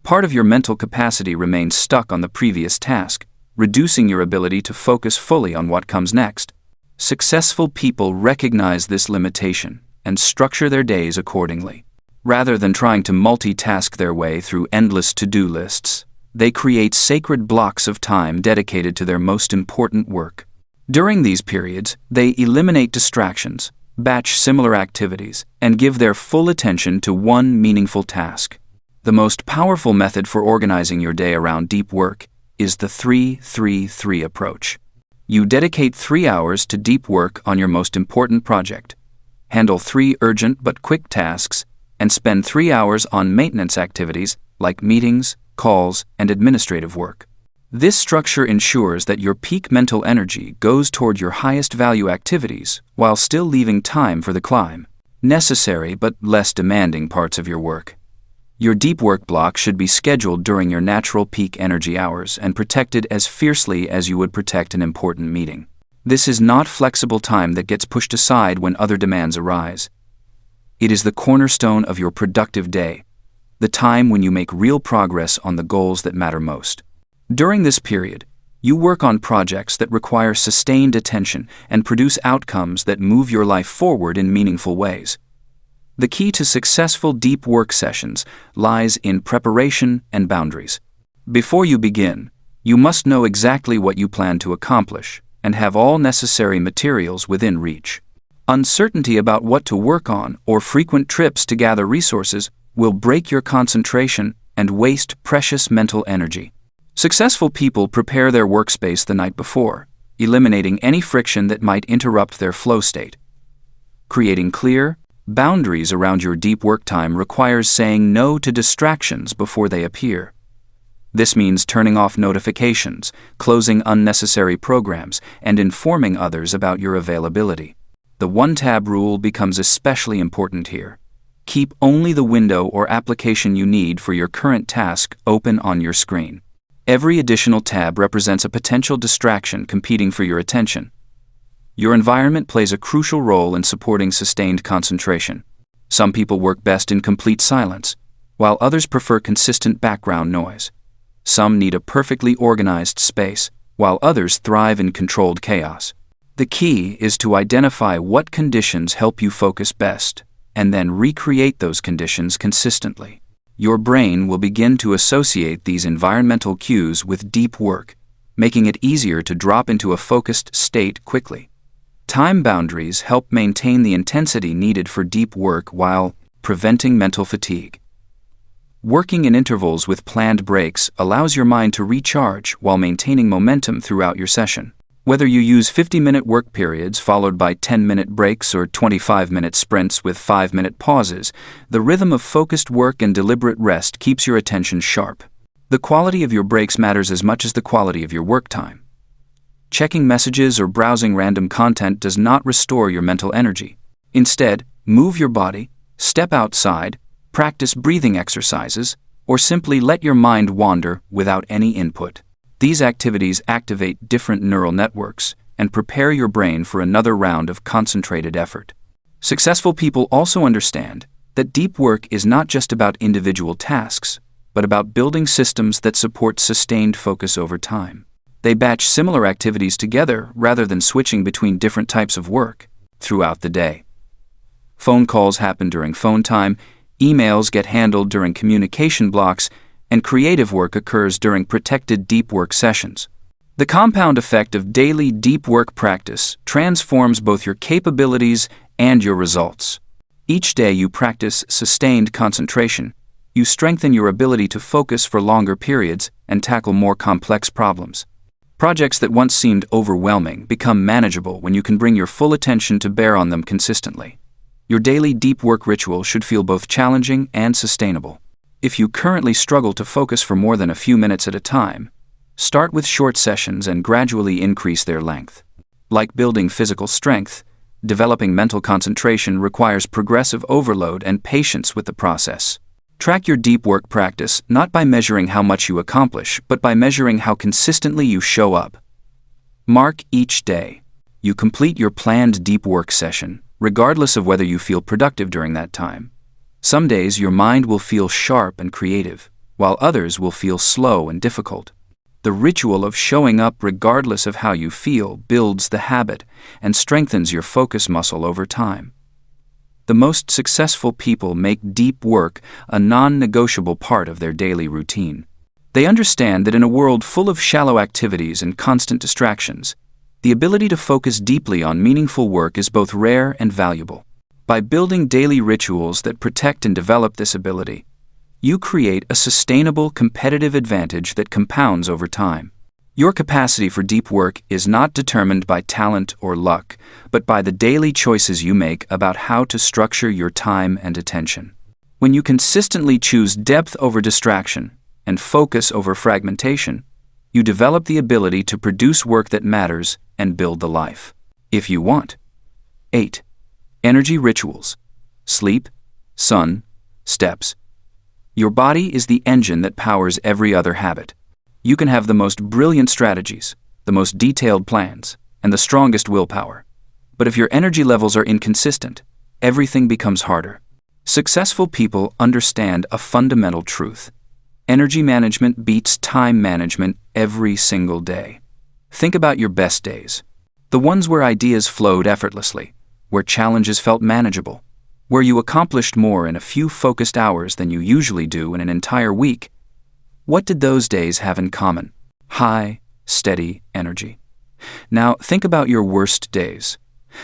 Part of your mental capacity remains stuck on the previous task, reducing your ability to focus fully on what comes next. Successful people recognize this limitation and structure their days accordingly. Rather than trying to multitask their way through endless to-do lists, they create sacred blocks of time dedicated to their most important work. During these periods, they eliminate distractions, batch similar activities, and give their full attention to one meaningful task. The most powerful method for organizing your day around deep work is the 3-3-3 approach. You dedicate 3 hours to deep work on your most important project, handle 3 urgent but quick tasks, and spend 3 hours on maintenance activities like meetings, calls, and administrative work. This structure ensures that your peak mental energy goes toward your highest value activities while still leaving time for the climb, necessary but less demanding parts of your work. Your deep work block should be scheduled during your natural peak energy hours and protected as fiercely as you would protect an important meeting. This is not flexible time that gets pushed aside when other demands arise. It is the cornerstone of your productive day, the time when you make real progress on the goals that matter most. During this period, you work on projects that require sustained attention and produce outcomes that move your life forward in meaningful ways. The key to successful deep work sessions lies in preparation and boundaries. Before you begin, you must know exactly what you plan to accomplish and have all necessary materials within reach. Uncertainty about what to work on or frequent trips to gather resources will break your concentration and waste precious mental energy. Successful people prepare their workspace the night before, eliminating any friction that might interrupt their flow state. Creating clear boundaries around your deep work time requires saying no to distractions before they appear. This means turning off notifications, closing unnecessary programs, and informing others about your availability. The one-tab rule becomes especially important here. Keep only the window or application you need for your current task open on your screen. Every additional tab represents a potential distraction competing for your attention. Your environment plays a crucial role in supporting sustained concentration. Some people work best in complete silence, while others prefer consistent background noise. Some need a perfectly organized space, while others thrive in controlled chaos. The key is to identify what conditions help you focus best, and then recreate those conditions consistently. Your brain will begin to associate these environmental cues with deep work, making it easier to drop into a focused state quickly. Time boundaries help maintain the intensity needed for deep work while preventing mental fatigue. Working in intervals with planned breaks allows your mind to recharge while maintaining momentum throughout your session. Whether you use 50-minute work periods followed by 10-minute breaks or 25-minute sprints with 5-minute pauses, the rhythm of focused work and deliberate rest keeps your attention sharp. The quality of your breaks matters as much as the quality of your work time. Checking messages or browsing random content does not restore your mental energy. Instead, move your body, step outside, practice breathing exercises, or simply let your mind wander without any input. These activities activate different neural networks and prepare your brain for another round of concentrated effort. Successful people also understand that deep work is not just about individual tasks, but about building systems that support sustained focus over time. They batch similar activities together rather than switching between different types of work throughout the day. Phone calls happen during phone time, emails get handled during communication blocks, and creative work occurs during protected deep work sessions. The compound effect of daily deep work practice transforms both your capabilities and your results. Each day you practice sustained concentration, you strengthen your ability to focus for longer periods and tackle more complex problems. Projects that once seemed overwhelming become manageable when you can bring your full attention to bear on them consistently. Your daily deep work ritual should feel both challenging and sustainable. If you currently struggle to focus for more than a few minutes at a time, start with short sessions and gradually increase their length. Like building physical strength, developing mental concentration requires progressive overload and patience with the process. Track your deep work practice not by measuring how much you accomplish, but by measuring how consistently you show up. Mark each day you complete your planned deep work session, regardless of whether you feel productive during that time. Some days your mind will feel sharp and creative, while others will feel slow and difficult. The ritual of showing up regardless of how you feel builds the habit and strengthens your focus muscle over time. The most successful people make deep work a non-negotiable part of their daily routine. They understand that in a world full of shallow activities and constant distractions, the ability to focus deeply on meaningful work is both rare and valuable. By building daily rituals that protect and develop this ability, you create a sustainable competitive advantage that compounds over time. Your capacity for deep work is not determined by talent or luck, but by the daily choices you make about how to structure your time and attention. When you consistently choose depth over distraction and focus over fragmentation, you develop the ability to produce work that matters and build the life if you want. 8. Energy rituals. Sleep, sun, steps. Your body is the engine that powers every other habit. You can have the most brilliant strategies, the most detailed plans, and the strongest willpower. But if your energy levels are inconsistent, everything becomes harder. Successful people understand a fundamental truth. Energy management beats time management every single day. Think about your best days. The ones where ideas flowed effortlessly, where challenges felt manageable, where you accomplished more in a few focused hours than you usually do in an entire week. What did those days have in common? High, steady energy. Now think about your worst days.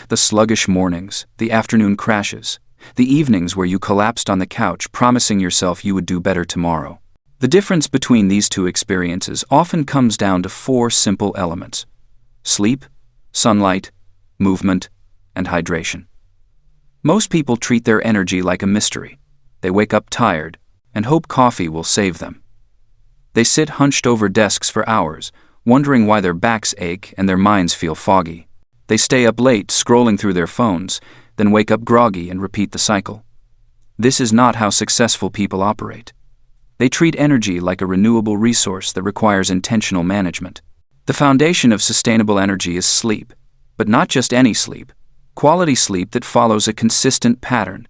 The sluggish mornings, the afternoon crashes, the evenings where you collapsed on the couch promising yourself you would do better tomorrow. The difference between these two experiences often comes down to 4 simple elements: sleep, sunlight, movement, and hydration. Most people treat their energy like a mystery. They wake up tired and hope coffee will save them. They sit hunched over desks for hours, wondering why their backs ache and their minds feel foggy. They stay up late scrolling through their phones, then wake up groggy and repeat the cycle. This is not how successful people operate. They treat energy like a renewable resource that requires intentional management. The foundation of sustainable energy is sleep, but not just any sleep. Quality sleep that follows a consistent pattern.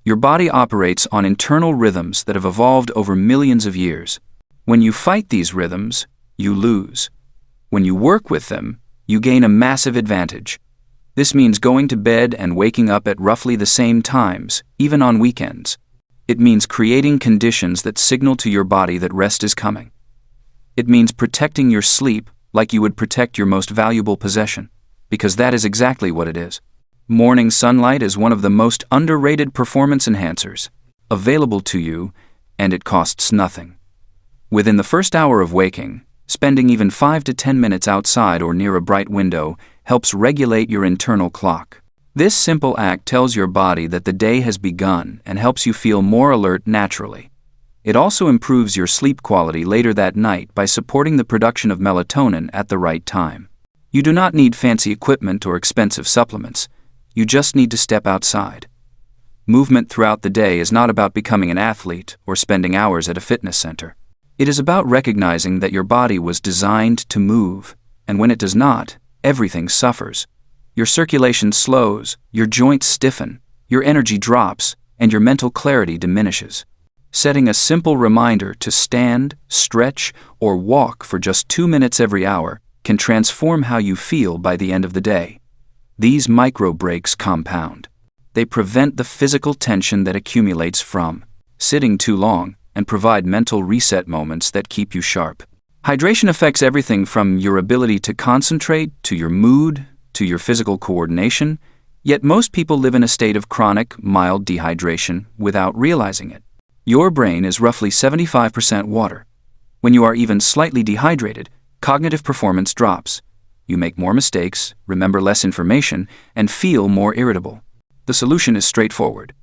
Your body operates on internal rhythms that have evolved over millions of years. When you fight these rhythms, you lose. When you work with them, you gain a massive advantage. This means going to bed and waking up at roughly the same times, even on weekends. It means creating conditions that signal to your body that rest is coming. It means protecting your sleep like you would protect your most valuable possession. because that is exactly what it is. Morning sunlight is one of the most underrated performance enhancers available to you, and it costs nothing. Within the first hour of waking, spending even 5 to 10 minutes outside or near a bright window helps regulate your internal clock. This simple act tells your body that the day has begun and helps you feel more alert naturally. It also improves your sleep quality later that night by supporting the production of melatonin at the right time. You do not need fancy equipment or expensive supplements. You just need to step outside. Movement throughout the day is not about becoming an athlete or spending hours at a fitness center. It is about recognizing that your body was designed to move, and when it does not, everything suffers. Your circulation slows, your joints stiffen, your energy drops, and your mental clarity diminishes. Setting a simple reminder to stand, stretch, or walk for just 2 minutes every hour can transform how you feel by the end of the day. These micro breaks compound. They prevent the physical tension that accumulates from sitting too long and provide mental reset moments that keep you sharp. Hydration affects everything from your ability to concentrate, to your mood, to your physical coordination, yet most people live in a state of chronic, mild dehydration without realizing it. Your brain is roughly 75% water. When you are even slightly dehydrated, cognitive performance drops. You make more mistakes, remember less information, and feel more irritable. The solution is straightforward.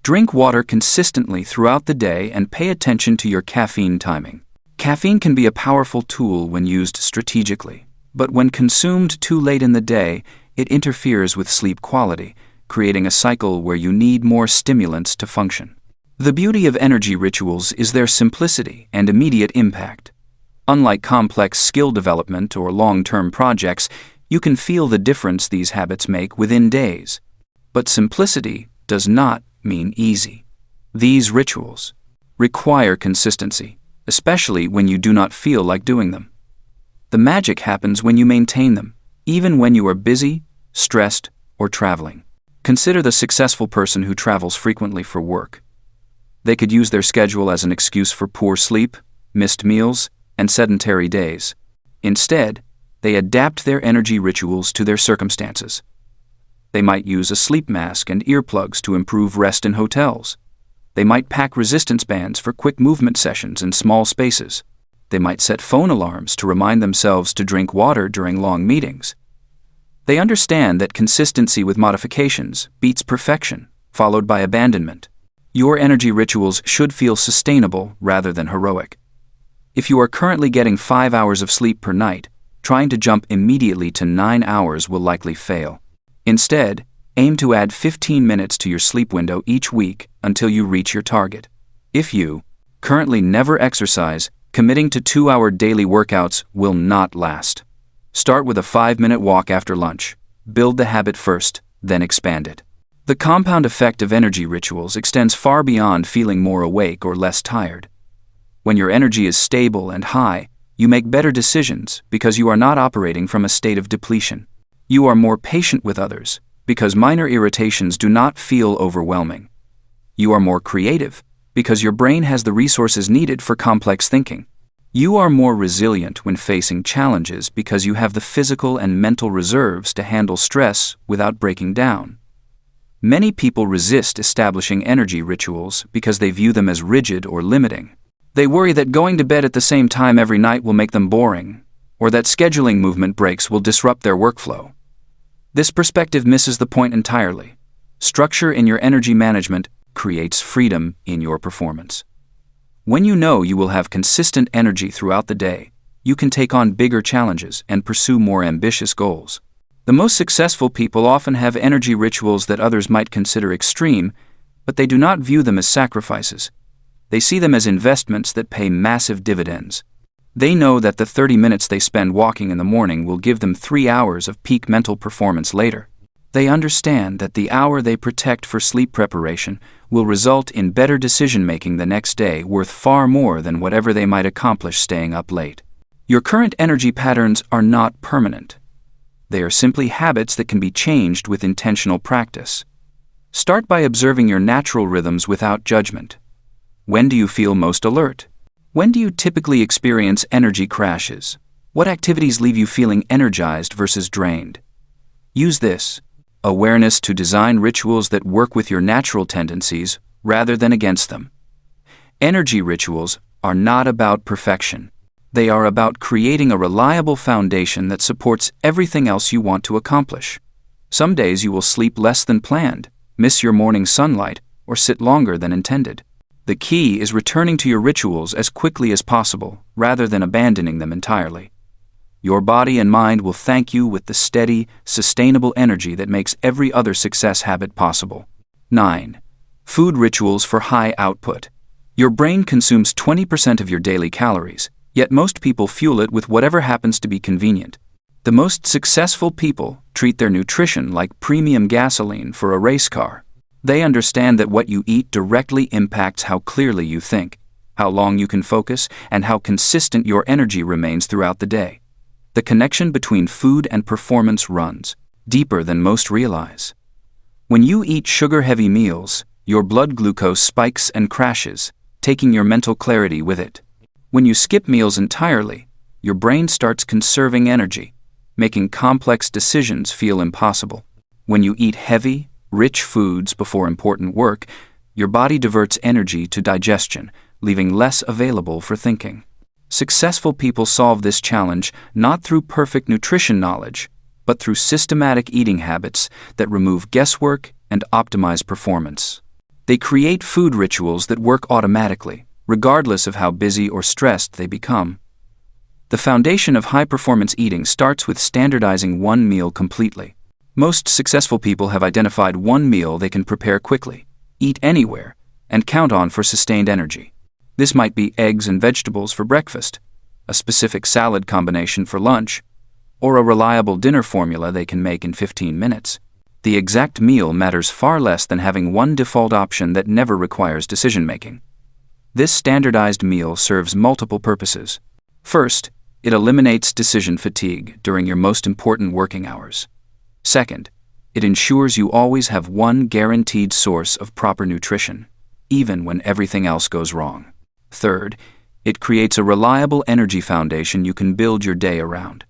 Drink water consistently throughout the day and pay attention to your caffeine timing. Caffeine can be a powerful tool when used strategically, but when consumed too late in the day, it interferes with sleep quality, creating a cycle where you need more stimulants to function. The beauty of energy rituals is their simplicity and immediate impact. Unlike complex skill development or long-term projects, you can feel the difference these habits make within days. But simplicity does not mean easy. These rituals require consistency, especially when you do not feel like doing them. The magic happens when you maintain them, even when you are busy, stressed, or traveling. Consider the successful person who travels frequently for work. They could use their schedule as an excuse for poor sleep, missed meals, and sedentary days. Instead, they adapt their energy rituals to their circumstances. They might use a sleep mask and earplugs to improve rest in hotels. They might pack resistance bands for quick movement sessions in small spaces. They might set phone alarms to remind themselves to drink water during long meetings. They understand that consistency with modifications beats perfection, followed by abandonment. Your energy rituals should feel sustainable rather than heroic. If you are currently getting 5 hours of sleep per night, trying to jump immediately to 9 hours will likely fail. Instead, aim to add 15 minutes to your sleep window each week until you reach your target. If you currently never exercise, committing to 2-hour daily workouts will not last. Start with a 5-minute walk after lunch. Build the habit first, then expand it. The compound effect of energy rituals extends far beyond feeling more awake or less tired. When your energy is stable and high, you make better decisions because you are not operating from a state of depletion. You are more patient with others because minor irritations do not feel overwhelming. You are more creative because your brain has the resources needed for complex thinking. You are more resilient when facing challenges because you have the physical and mental reserves to handle stress without breaking down. Many people resist establishing energy rituals because they view them as rigid or limiting. They worry that going to bed at the same time every night will make them boring, or that scheduling movement breaks will disrupt their workflow. This perspective misses the point entirely. Structure in your energy management creates freedom in your performance. When you know you will have consistent energy throughout the day, you can take on bigger challenges and pursue more ambitious goals. The most successful people often have energy rituals that others might consider extreme, but they do not view them as sacrifices. They see them as investments that pay massive dividends. They know that the 30 minutes they spend walking in the morning will give them 3 hours of peak mental performance later. They understand that the hour they protect for sleep preparation will result in better decision-making the next day, worth far more than whatever they might accomplish staying up late. Your current energy patterns are not permanent. They are simply habits that can be changed with intentional practice. Start by observing your natural rhythms without judgment. When do you feel most alert? When do you typically experience energy crashes? What activities leave you feeling energized versus drained? Use this awareness to design rituals that work with your natural tendencies rather than against them. Energy rituals are not about perfection. They are about creating a reliable foundation that supports everything else you want to accomplish. Some days you will sleep less than planned, miss your morning sunlight, or sit longer than intended. The key is returning to your rituals as quickly as possible, rather than abandoning them entirely. Your body and mind will thank you with the steady, sustainable energy that makes every other success habit possible. 9. Food rituals for high output. Your brain consumes 20% of your daily calories, yet most people fuel it with whatever happens to be convenient. The most successful people treat their nutrition like premium gasoline for a race car. They understand that what you eat directly impacts how clearly you think, how long you can focus, and how consistent your energy remains throughout the day. The connection between food and performance runs deeper than most realize. When you eat sugar-heavy meals, your blood glucose spikes and crashes, taking your mental clarity with it. When you skip meals entirely, your brain starts conserving energy, making complex decisions feel impossible. When you eat heavy, rich foods before important work, your body diverts energy to digestion, leaving less available for thinking. Successful people solve this challenge not through perfect nutrition knowledge, but through systematic eating habits that remove guesswork and optimize performance. They create food rituals that work automatically, regardless of how busy or stressed they become. The foundation of high-performance eating starts with standardizing one meal completely. Most successful people have identified one meal they can prepare quickly, eat anywhere, and count on for sustained energy. This might be eggs and vegetables for breakfast, a specific salad combination for lunch, or a reliable dinner formula they can make in 15 minutes. The exact meal matters far less than having one default option that never requires decision-making. This standardized meal serves multiple purposes. First, it eliminates decision fatigue during your most important working hours. Second, it ensures you always have one guaranteed source of proper nutrition, even when everything else goes wrong. Third, it creates a reliable energy foundation you can build your day around.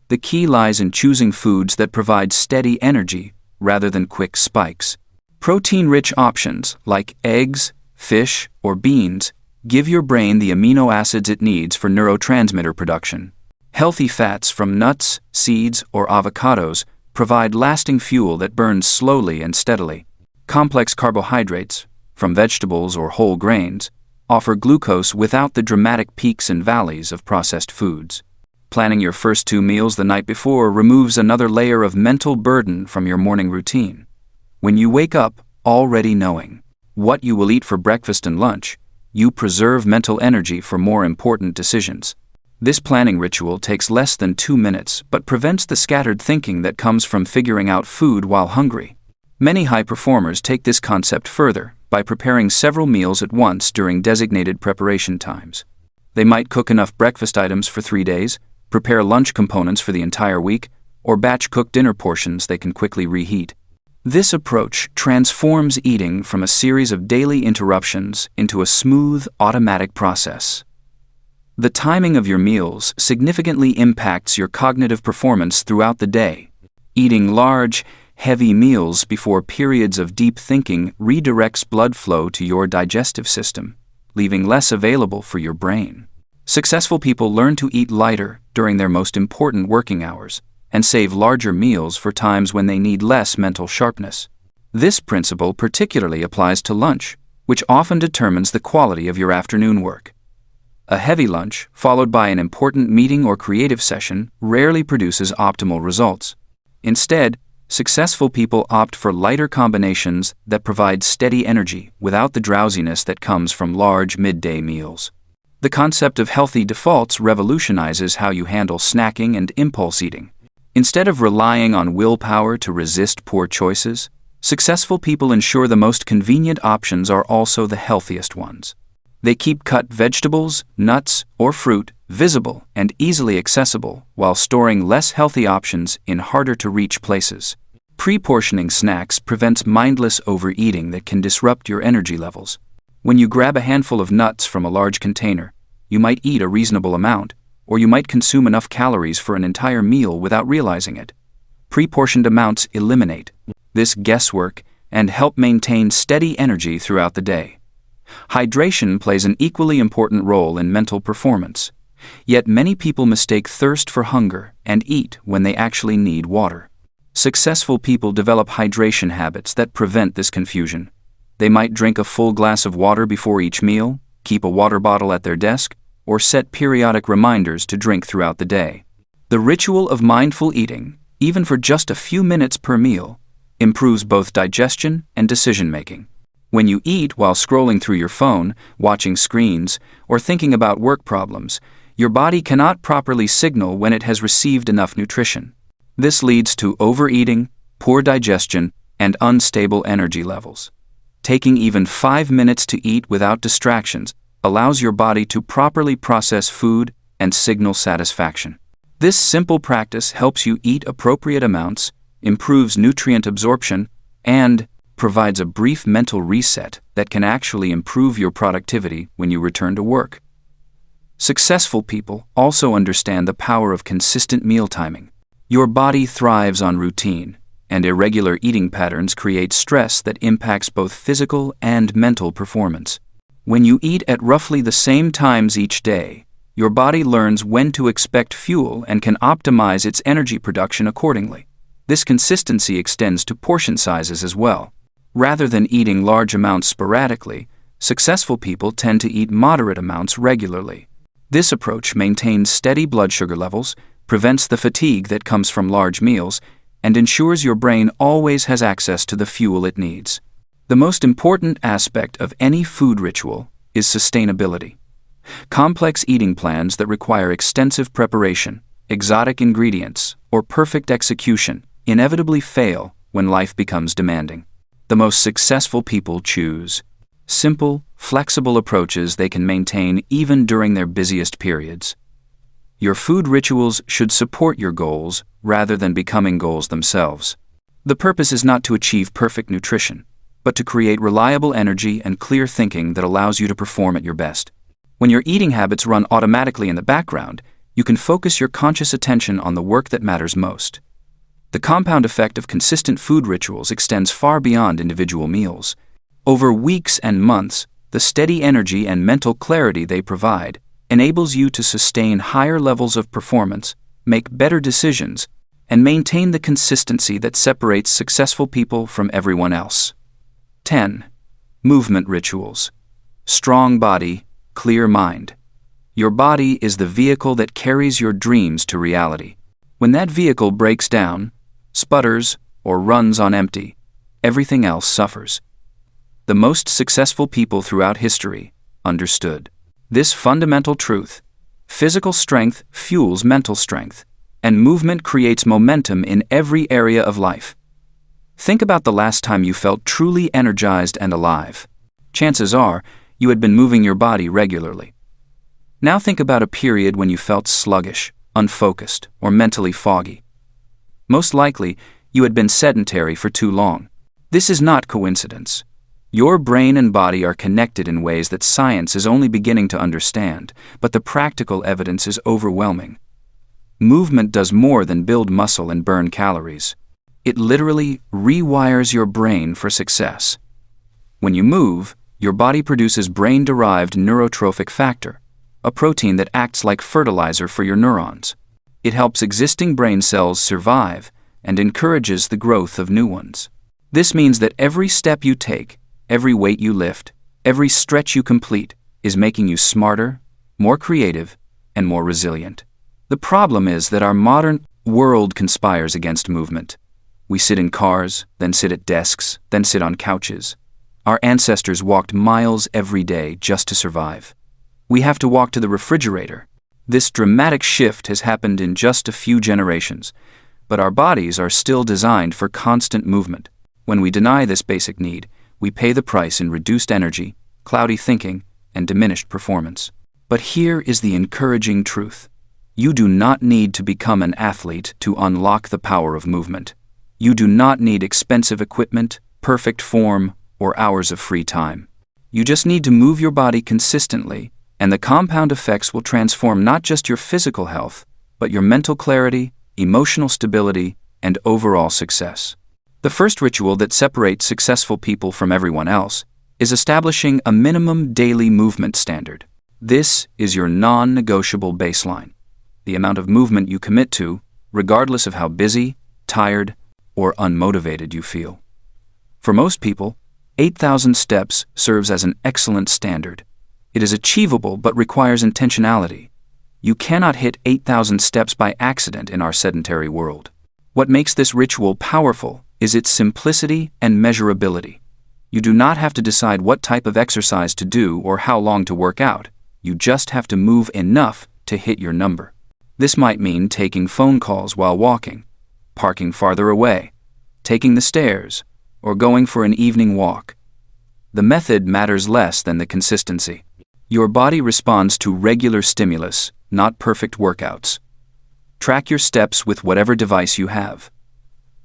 The key lies in choosing foods that provide steady energy rather than quick spikes. Protein-rich options like eggs, fish, or beans give your brain the amino acids it needs for neurotransmitter production. Healthy fats from nuts, seeds, or avocados provide lasting fuel that burns slowly and steadily. Complex carbohydrates, from vegetables or whole grains, offer glucose without the dramatic peaks and valleys of processed foods. Planning your first 2 meals the night before removes another layer of mental burden from your morning routine. When you wake up already knowing what you will eat for breakfast and lunch, you preserve mental energy for more important decisions. This planning ritual takes less than 2 minutes but prevents the scattered thinking that comes from figuring out food while hungry. Many high performers take this concept further by preparing several meals at once during designated preparation times. They might cook enough breakfast items for 3 days, prepare lunch components for the entire week, or batch cook dinner portions they can quickly reheat. This approach transforms eating from a series of daily interruptions into a smooth, automatic process. The timing of your meals significantly impacts your cognitive performance throughout the day. Eating large, heavy meals before periods of deep thinking redirects blood flow to your digestive system, leaving less available for your brain. Successful people learn to eat lighter during their most important working hours and save larger meals for times when they need less mental sharpness. This principle particularly applies to lunch, which often determines the quality of your afternoon work. A heavy lunch, followed by an important meeting or creative session, rarely produces optimal results. Instead, successful people opt for lighter combinations that provide steady energy without the drowsiness that comes from large midday meals. The concept of healthy defaults revolutionizes how you handle snacking and impulse eating. Instead of relying on willpower to resist poor choices, successful people ensure the most convenient options are also the healthiest ones. They keep cut vegetables, nuts, or fruit visible and easily accessible while storing less healthy options in harder-to-reach places. Pre-portioning snacks prevents mindless overeating that can disrupt your energy levels. When you grab a handful of nuts from a large container, you might eat a reasonable amount, or you might consume enough calories for an entire meal without realizing it. Pre-portioned amounts eliminate this guesswork and help maintain steady energy throughout the day. Hydration plays an equally important role in mental performance. Yet many people mistake thirst for hunger and eat when they actually need water. Successful people develop hydration habits that prevent this confusion. They might drink a full glass of water before each meal, keep a water bottle at their desk, or set periodic reminders to drink throughout the day. The ritual of mindful eating, even for just a few minutes per meal, improves both digestion and decision-making. When you eat while scrolling through your phone, watching screens, or thinking about work problems, your body cannot properly signal when it has received enough nutrition. This leads to overeating, poor digestion, and unstable energy levels. Taking even 5 minutes to eat without distractions allows your body to properly process food and signal satisfaction. This simple practice helps you eat appropriate amounts, improves nutrient absorption, and provides a brief mental reset that can actually improve your productivity when you return to work. Successful people also understand the power of consistent meal timing. Your body thrives on routine, and irregular eating patterns create stress that impacts both physical and mental performance. When you eat at roughly the same times each day, your body learns when to expect fuel and can optimize its energy production accordingly. This consistency extends to portion sizes as well. Rather than eating large amounts sporadically, successful people tend to eat moderate amounts regularly. This approach maintains steady blood sugar levels, prevents the fatigue that comes from large meals, and ensures your brain always has access to the fuel it needs. The most important aspect of any food ritual is sustainability. Complex eating plans that require extensive preparation, exotic ingredients, or perfect execution inevitably fail when life becomes demanding. The most successful people choose simple, flexible approaches they can maintain even during their busiest periods. Your food rituals should support your goals rather than becoming goals themselves. The purpose is not to achieve perfect nutrition, but to create reliable energy and clear thinking that allows you to perform at your best. When your eating habits run automatically in the background, you can focus your conscious attention on the work that matters most. The compound effect of consistent food rituals extends far beyond individual meals. Over weeks and months, the steady energy and mental clarity they provide enables you to sustain higher levels of performance, make better decisions, and maintain the consistency that separates successful people from everyone else. 10. Movement rituals. Strong body, clear mind. Your body is the vehicle that carries your dreams to reality. When that vehicle breaks down, sputters, or runs on empty, everything else suffers. The most successful people throughout history understood this fundamental truth. Physical strength fuels mental strength, and movement creates momentum in every area of life. Think about the last time you felt truly energized and alive. Chances are, you had been moving your body regularly. Now think about a period when you felt sluggish, unfocused, or mentally foggy. Most likely, you had been sedentary for too long. This is not coincidence. Your brain and body are connected in ways that science is only beginning to understand, but the practical evidence is overwhelming. Movement does more than build muscle and burn calories. It literally rewires your brain for success. When you move, your body produces brain-derived neurotrophic factor, a protein that acts like fertilizer for your neurons. It helps existing brain cells survive and encourages the growth of new ones. This means that every step you take, every weight you lift, every stretch you complete is making you smarter, more creative, and more resilient. The problem is that our modern world conspires against movement. We sit in cars, then sit at desks, then sit on couches. Our ancestors walked miles every day just to survive. We have to walk to the refrigerator. This dramatic shift has happened in just a few generations, but our bodies are still designed for constant movement. When we deny this basic need, we pay the price in reduced energy, cloudy thinking, and diminished performance. But here is the encouraging truth. You do not need to become an athlete to unlock the power of movement. You do not need expensive equipment, perfect form, or hours of free time. You just need to move your body consistently, and the compound effects will transform not just your physical health, but your mental clarity, emotional stability, and overall success. The first ritual that separates successful people from everyone else is establishing a minimum daily movement standard. This is your non-negotiable baseline, the amount of movement you commit to, regardless of how busy, tired, or unmotivated you feel. For most people, 8,000 steps serves as an excellent standard. It is achievable but requires intentionality. You cannot hit 8,000 steps by accident in our sedentary world. What makes this ritual powerful is its simplicity and measurability. You do not have to decide what type of exercise to do or how long to work out. You just have to move enough to hit your number. This might mean taking phone calls while walking, parking farther away, taking the stairs, or going for an evening walk. The method matters less than the consistency. Your body responds to regular stimulus, not perfect workouts. Track your steps with whatever device you have.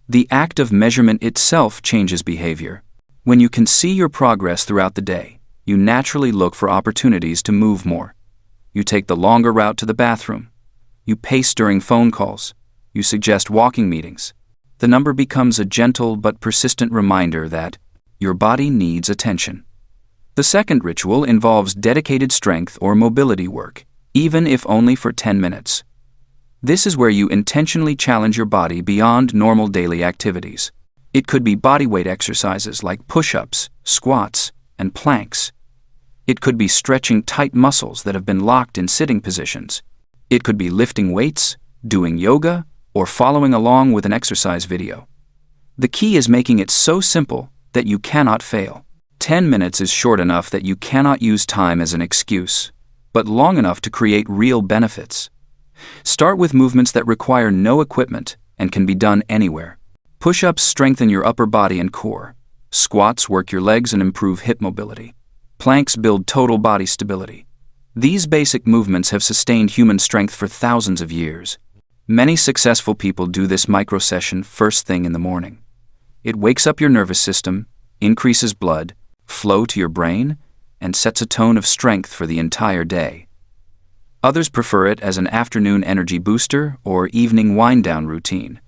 The act of measurement itself changes behavior. When you can see your progress throughout the day, you naturally look for opportunities to move more. You take the longer route to the bathroom. You pace during phone calls. You suggest walking meetings. The number becomes a gentle but persistent reminder that your body needs attention. The second ritual involves dedicated strength or mobility work, even if only for 10 minutes. This is where you intentionally challenge your body beyond normal daily activities. It could be bodyweight exercises like push-ups, squats, and planks. It could be stretching tight muscles that have been locked in sitting positions. It could be lifting weights, doing yoga, or following along with an exercise video. The key is making it so simple that you cannot fail. 10 minutes is short enough that you cannot use time as an excuse, but long enough to create real benefits. Start with movements that require no equipment and can be done anywhere. Push-ups strengthen your upper body and core. Squats work your legs and improve hip mobility. Planks build total body stability. These basic movements have sustained human strength for thousands of years. Many successful people do this micro-session first thing in the morning. It wakes up your nervous system, increases blood flow to your brain, and sets a tone of strength for the entire day. Others prefer it as an afternoon energy booster or evening wind-down routine.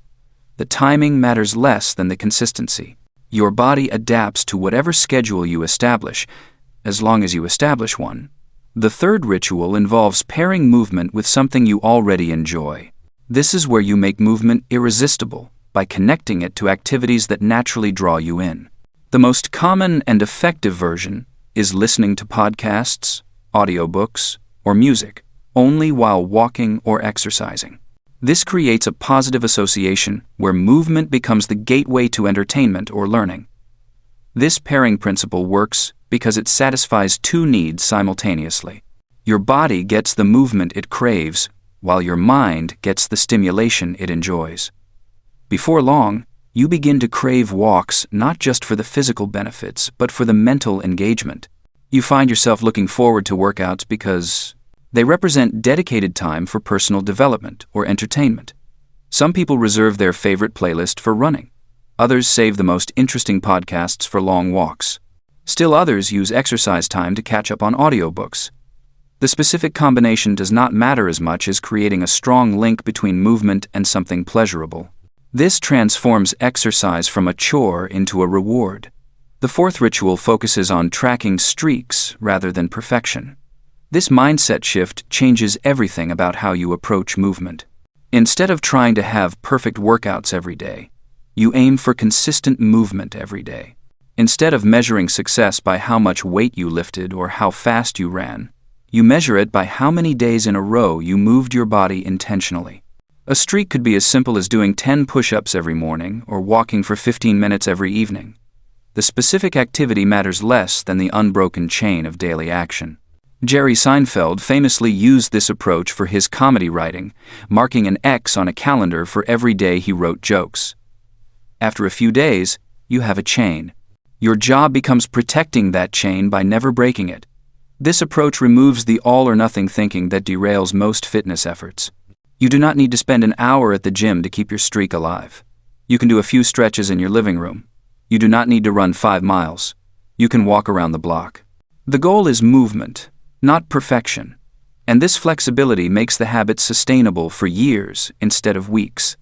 The timing matters less than the consistency. Your body adapts to whatever schedule you establish, as long as you establish one. The third ritual involves pairing movement with something you already enjoy. This is where you make movement irresistible by connecting it to activities that naturally draw you in. The most common and effective version is listening to podcasts, audiobooks, or music only while walking or exercising. This creates a positive association where movement becomes the gateway to entertainment or learning. This pairing principle works because it satisfies two needs simultaneously. Your body gets the movement it craves, while your mind gets the stimulation it enjoys. Before long, you begin to crave walks not just for the physical benefits, but for the mental engagement. You find yourself looking forward to workouts because they represent dedicated time for personal development or entertainment. Some people reserve their favorite playlist for running. Others save the most interesting podcasts for long walks. Still others use exercise time to catch up on audiobooks. The specific combination does not matter as much as creating a strong link between movement and something pleasurable. This transforms exercise from a chore into a reward. The fourth ritual focuses on tracking streaks rather than perfection. This mindset shift changes everything about how you approach movement. Instead of trying to have perfect workouts every day, you aim for consistent movement every day. Instead of measuring success by how much weight you lifted or how fast you ran, you measure it by how many days in a row you moved your body intentionally. A streak could be as simple as doing 10 push-ups every morning or walking for 15 minutes every evening. The specific activity matters less than the unbroken chain of daily action. Jerry Seinfeld famously used this approach for his comedy writing, marking an X on a calendar for every day he wrote jokes. After a few days, you have a chain. Your job becomes protecting that chain by never breaking it. This approach removes the all-or-nothing thinking that derails most fitness efforts. You do not need to spend an hour at the gym to keep your streak alive. You can do a few stretches in your living room. You do not need to run 5 miles. You can walk around the block. The goal is movement, not perfection, and this flexibility makes the habit sustainable for years instead of weeks.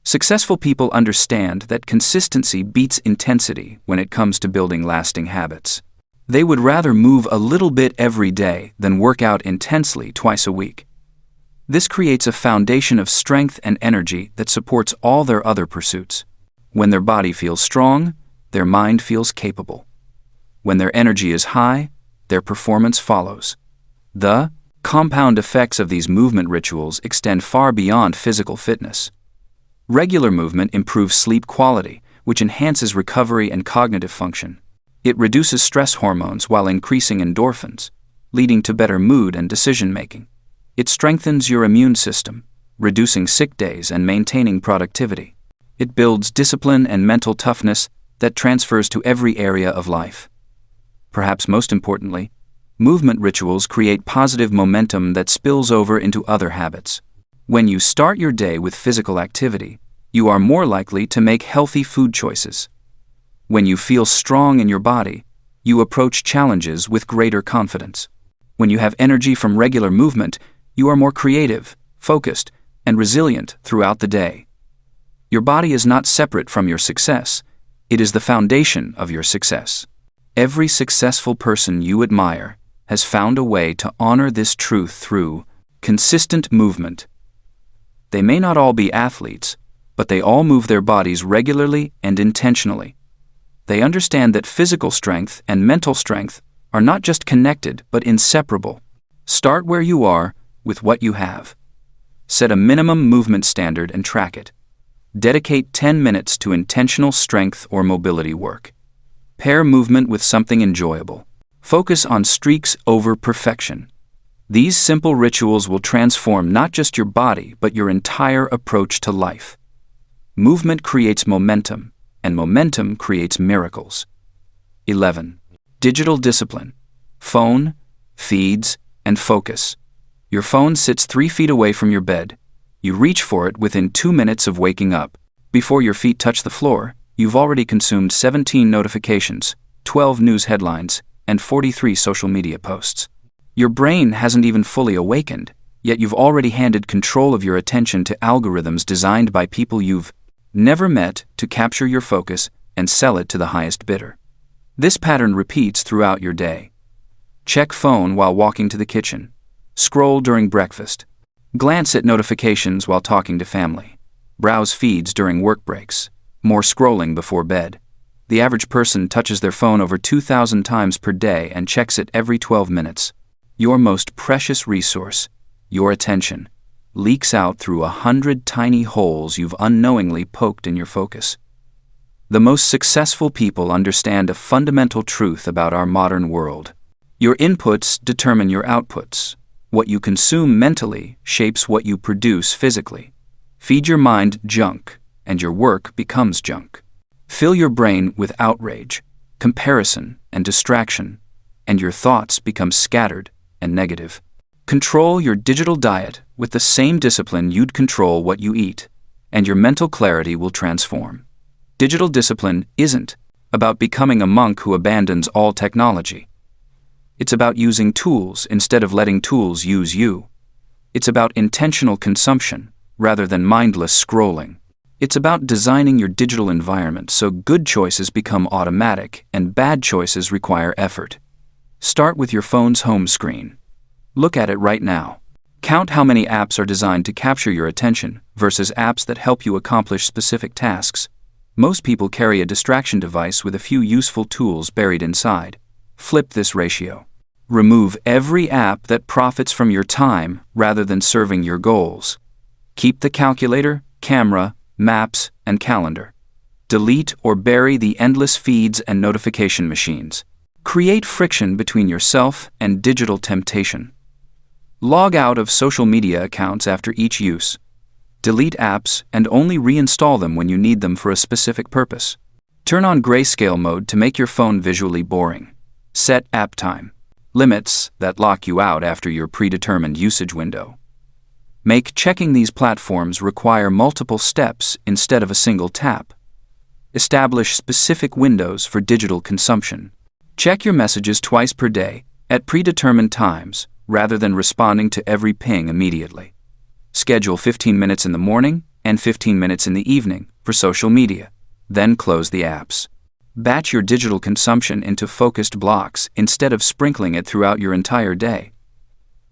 Successful people understand that consistency beats intensity when it comes to building lasting habits. They would rather move a little bit every day than work out intensely twice a week. This creates a foundation of strength and energy that supports all their other pursuits. When their body feels strong, their mind feels capable. When their energy is high, their performance follows. The compound effects of these movement rituals extend far beyond physical fitness. Regular movement improves sleep quality, which enhances recovery and cognitive function. It reduces stress hormones while increasing endorphins, leading to better mood and decision-making. It strengthens your immune system, reducing sick days and maintaining productivity. It builds discipline and mental toughness that transfers to every area of life. Perhaps most importantly, movement rituals create positive momentum that spills over into other habits. When you start your day with physical activity, you are more likely to make healthy food choices. When you feel strong in your body, you approach challenges with greater confidence. When you have energy from regular movement, you are more creative, focused, and resilient throughout the day. Your body is not separate from your success. It is the foundation of your success. Every successful person you admire has found a way to honor this truth through consistent movement. They may not all be athletes, but they all move their bodies regularly and intentionally. They understand that physical strength and mental strength are not just connected but inseparable. Start where you are with what you have. Set a minimum movement standard and track it. Dedicate 10 minutes to intentional strength or mobility work. Pair movement with something enjoyable. Focus on streaks over perfection. These simple rituals will transform not just your body but your entire approach to life. Movement creates momentum, and momentum creates miracles. 11. Digital discipline. Phone, feeds, and focus. Your phone sits 3 feet away from your bed. You reach for it within 2 minutes of waking up. Before your feet touch the floor, you've already consumed 17 notifications, 12 news headlines, and 43 social media posts. Your brain hasn't even fully awakened, yet you've already handed control of your attention to algorithms designed by people you've never met to capture your focus and sell it to the highest bidder. This pattern repeats throughout your day. Check phone while walking to the kitchen. Scroll during breakfast. Glance at notifications while talking to family. Browse feeds during work breaks. More scrolling before bed. The average person touches their phone over 2,000 times per day and checks it every 12 minutes. Your most precious resource, your attention, leaks out through 100 tiny holes you've unknowingly poked in your focus. The most successful people understand a fundamental truth about our modern world. Your inputs determine your outputs. What you consume mentally shapes what you produce physically. Feed your mind junk, and your work becomes junk. Fill your brain with outrage, comparison, and distraction, and your thoughts become scattered and negative. Control your digital diet with the same discipline you'd control what you eat, and your mental clarity will transform. Digital discipline isn't about becoming a monk who abandons all technology. It's about using tools instead of letting tools use you. It's about intentional consumption rather than mindless scrolling. It's about designing your digital environment so good choices become automatic and bad choices require effort. Start with your phone's home screen. Look at it right now. Count how many apps are designed to capture your attention versus apps that help you accomplish specific tasks. Most people carry a distraction device with a few useful tools buried inside. Flip this ratio. Remove every app that profits from your time rather than serving your goals. Keep the calculator, camera, maps, and calendar. Delete or bury the endless feeds and notification machines. Create friction between yourself and digital temptation. Log out of social media accounts after each use. Delete apps and only reinstall them when you need them for a specific purpose. Turn on grayscale mode to make your phone visually boring. Set app time limits that lock you out after your predetermined usage window. Make checking these platforms require multiple steps instead of a single tap. Establish specific windows for digital consumption. Check your messages twice per day at predetermined times rather than responding to every ping immediately. Schedule 15 minutes in the morning and 15 minutes in the evening for social media. Then close the apps. Batch your digital consumption into focused blocks instead of sprinkling it throughout your entire day.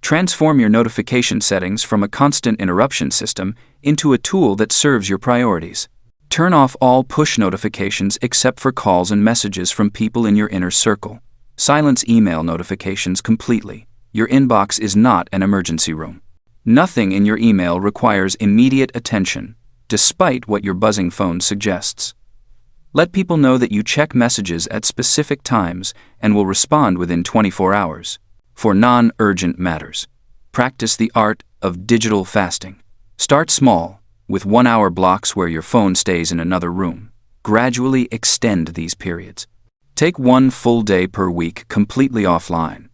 Transform your notification settings from a constant interruption system into a tool that serves your priorities. Turn off all push notifications except for calls and messages from people in your inner circle. Silence email notifications completely. Your inbox is not an emergency room. Nothing in your email requires immediate attention, despite what your buzzing phone suggests. Let people know that you check messages at specific times and will respond within 24 hours. For non-urgent matters, practice the art of digital fasting. Start small, with 1-hour blocks where your phone stays in another room. Gradually extend these periods. Take 1 full day per week completely offline.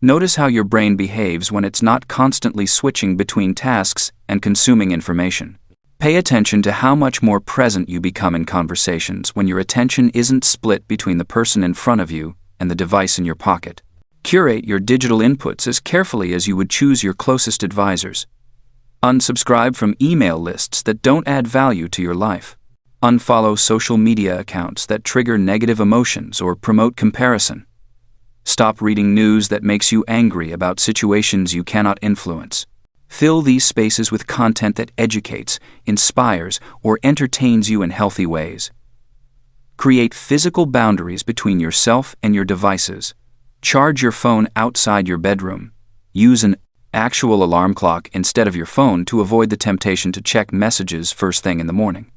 Notice how your brain behaves when it's not constantly switching between tasks and consuming information. Pay attention to how much more present you become in conversations when your attention isn't split between the person in front of you and the device in your pocket. Curate your digital inputs as carefully as you would choose your closest advisors. Unsubscribe from email lists that don't add value to your life. Unfollow social media accounts that trigger negative emotions or promote comparison. Stop reading news that makes you angry about situations you cannot influence. Fill these spaces with content that educates, inspires, or entertains you in healthy ways. Create physical boundaries between yourself and your devices. Charge your phone outside your bedroom. Use an actual alarm clock instead of your phone to avoid the temptation to check messages first thing in the morning.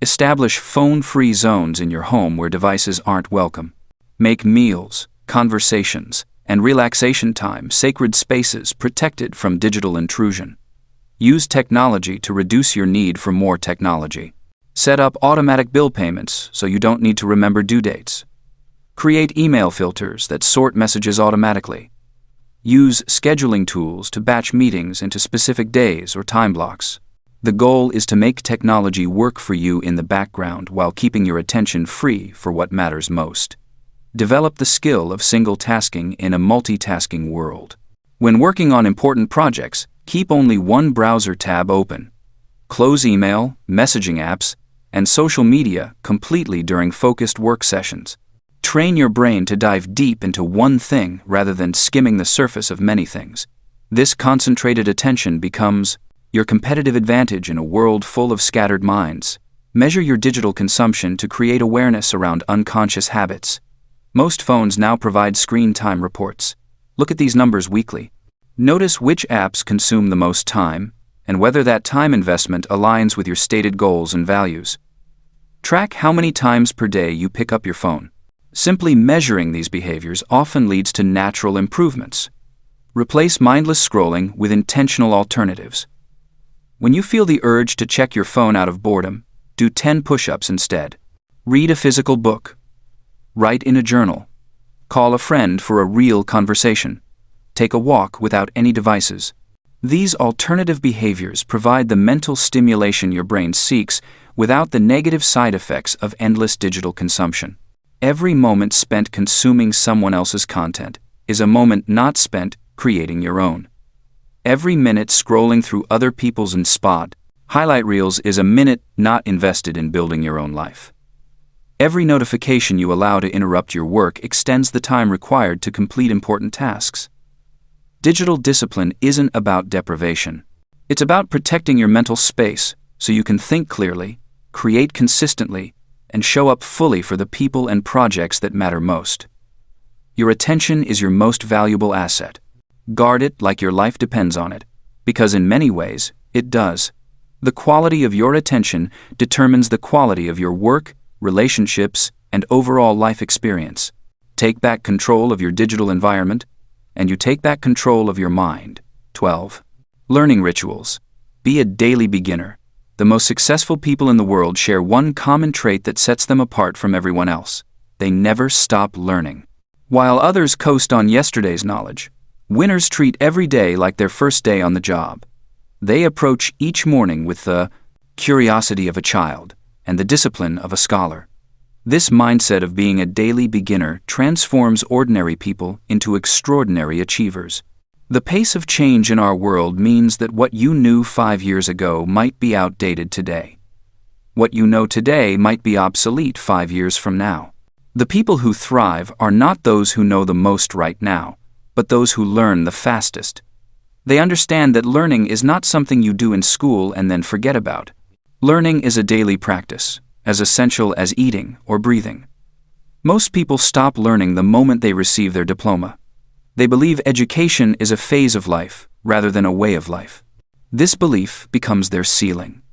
Establish phone-free zones in your home where devices aren't welcome. Make meals, conversations, and relaxation time sacred spaces protected from digital intrusion. Use technology to reduce your need for more technology. Set up automatic bill payments so you don't need to remember due dates. Create email filters that sort messages automatically. Use scheduling tools to batch meetings into specific days or time blocks. The goal is to make technology work for you in the background while keeping your attention free for what matters most. Develop the skill of single tasking in a multitasking world. When working on important projects, keep only one browser tab open. Close email, messaging apps, and social media completely during focused work sessions. Train your brain to dive deep into one thing rather than skimming the surface of many things. This concentrated attention becomes your competitive advantage in a world full of scattered minds. Measure your digital consumption to create awareness around unconscious habits. Most phones now provide screen time reports. Look at these numbers weekly. Notice which apps consume the most time and whether that time investment aligns with your stated goals and values. Track how many times per day you pick up your phone. Simply measuring these behaviors often leads to natural improvements. Replace mindless scrolling with intentional alternatives. When you feel the urge to check your phone out of boredom, do 10 push-ups instead. Read a physical book. Write in a journal. Call a friend for a real conversation. Take a walk without any devices. These alternative behaviors provide the mental stimulation your brain seeks without the negative side effects of endless digital consumption. Every moment spent consuming someone else's content is a moment not spent creating your own. Every minute scrolling through other people's highlight reels is a minute not invested in building your own life. Every notification you allow to interrupt your work extends the time required to complete important tasks. Digital discipline isn't about deprivation. It's about protecting your mental space so you can think clearly, create consistently, and show up fully for the people and projects that matter most. Your attention is your most valuable asset. Guard it like your life depends on it, because in many ways, it does. The quality of your attention determines the quality of your work, relationships, and overall life experience. Take back control of your digital environment, and you take back control of your mind. 12. Learning rituals. Be a daily beginner. The most successful people in the world share one common trait that sets them apart from everyone else. They never stop learning. While others coast on yesterday's knowledge, winners treat every day like their first day on the job. They approach each morning with the curiosity of a child and the discipline of a scholar. This mindset of being a daily beginner transforms ordinary people into extraordinary achievers. The pace of change in our world means that what you knew 5 years ago might be outdated today. What you know today might be obsolete 5 years from now. The people who thrive are not those who know the most right now, but those who learn the fastest. They understand that learning is not something you do in school and then forget about. Learning is a daily practice, as essential as eating or breathing. Most people stop learning the moment they receive their diploma. They believe education is a phase of life rather than a way of life. This belief becomes their ceiling.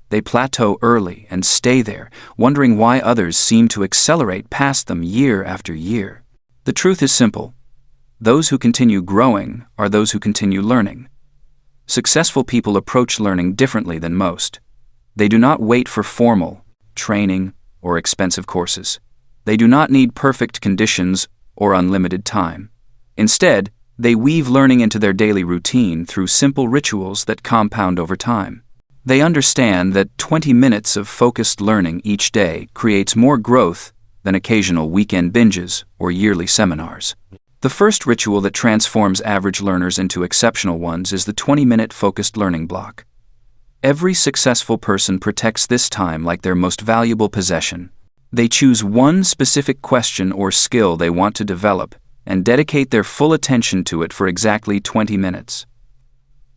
They plateau early and stay there, wondering why others seem to accelerate past them year after year. The truth is simple. Those who continue growing are those who continue learning. Successful people approach learning differently than most. They do not wait for formal training or expensive courses. They do not need perfect conditions or unlimited time. Instead, they weave learning into their daily routine through simple rituals that compound over time. They understand that 20 minutes of focused learning each day creates more growth than occasional weekend binges or yearly seminars. The first ritual that transforms average learners into exceptional ones is the 20-minute focused learning block. Every successful person protects this time like their most valuable possession. They choose one specific question or skill they want to develop and dedicate their full attention to it for exactly 20 minutes.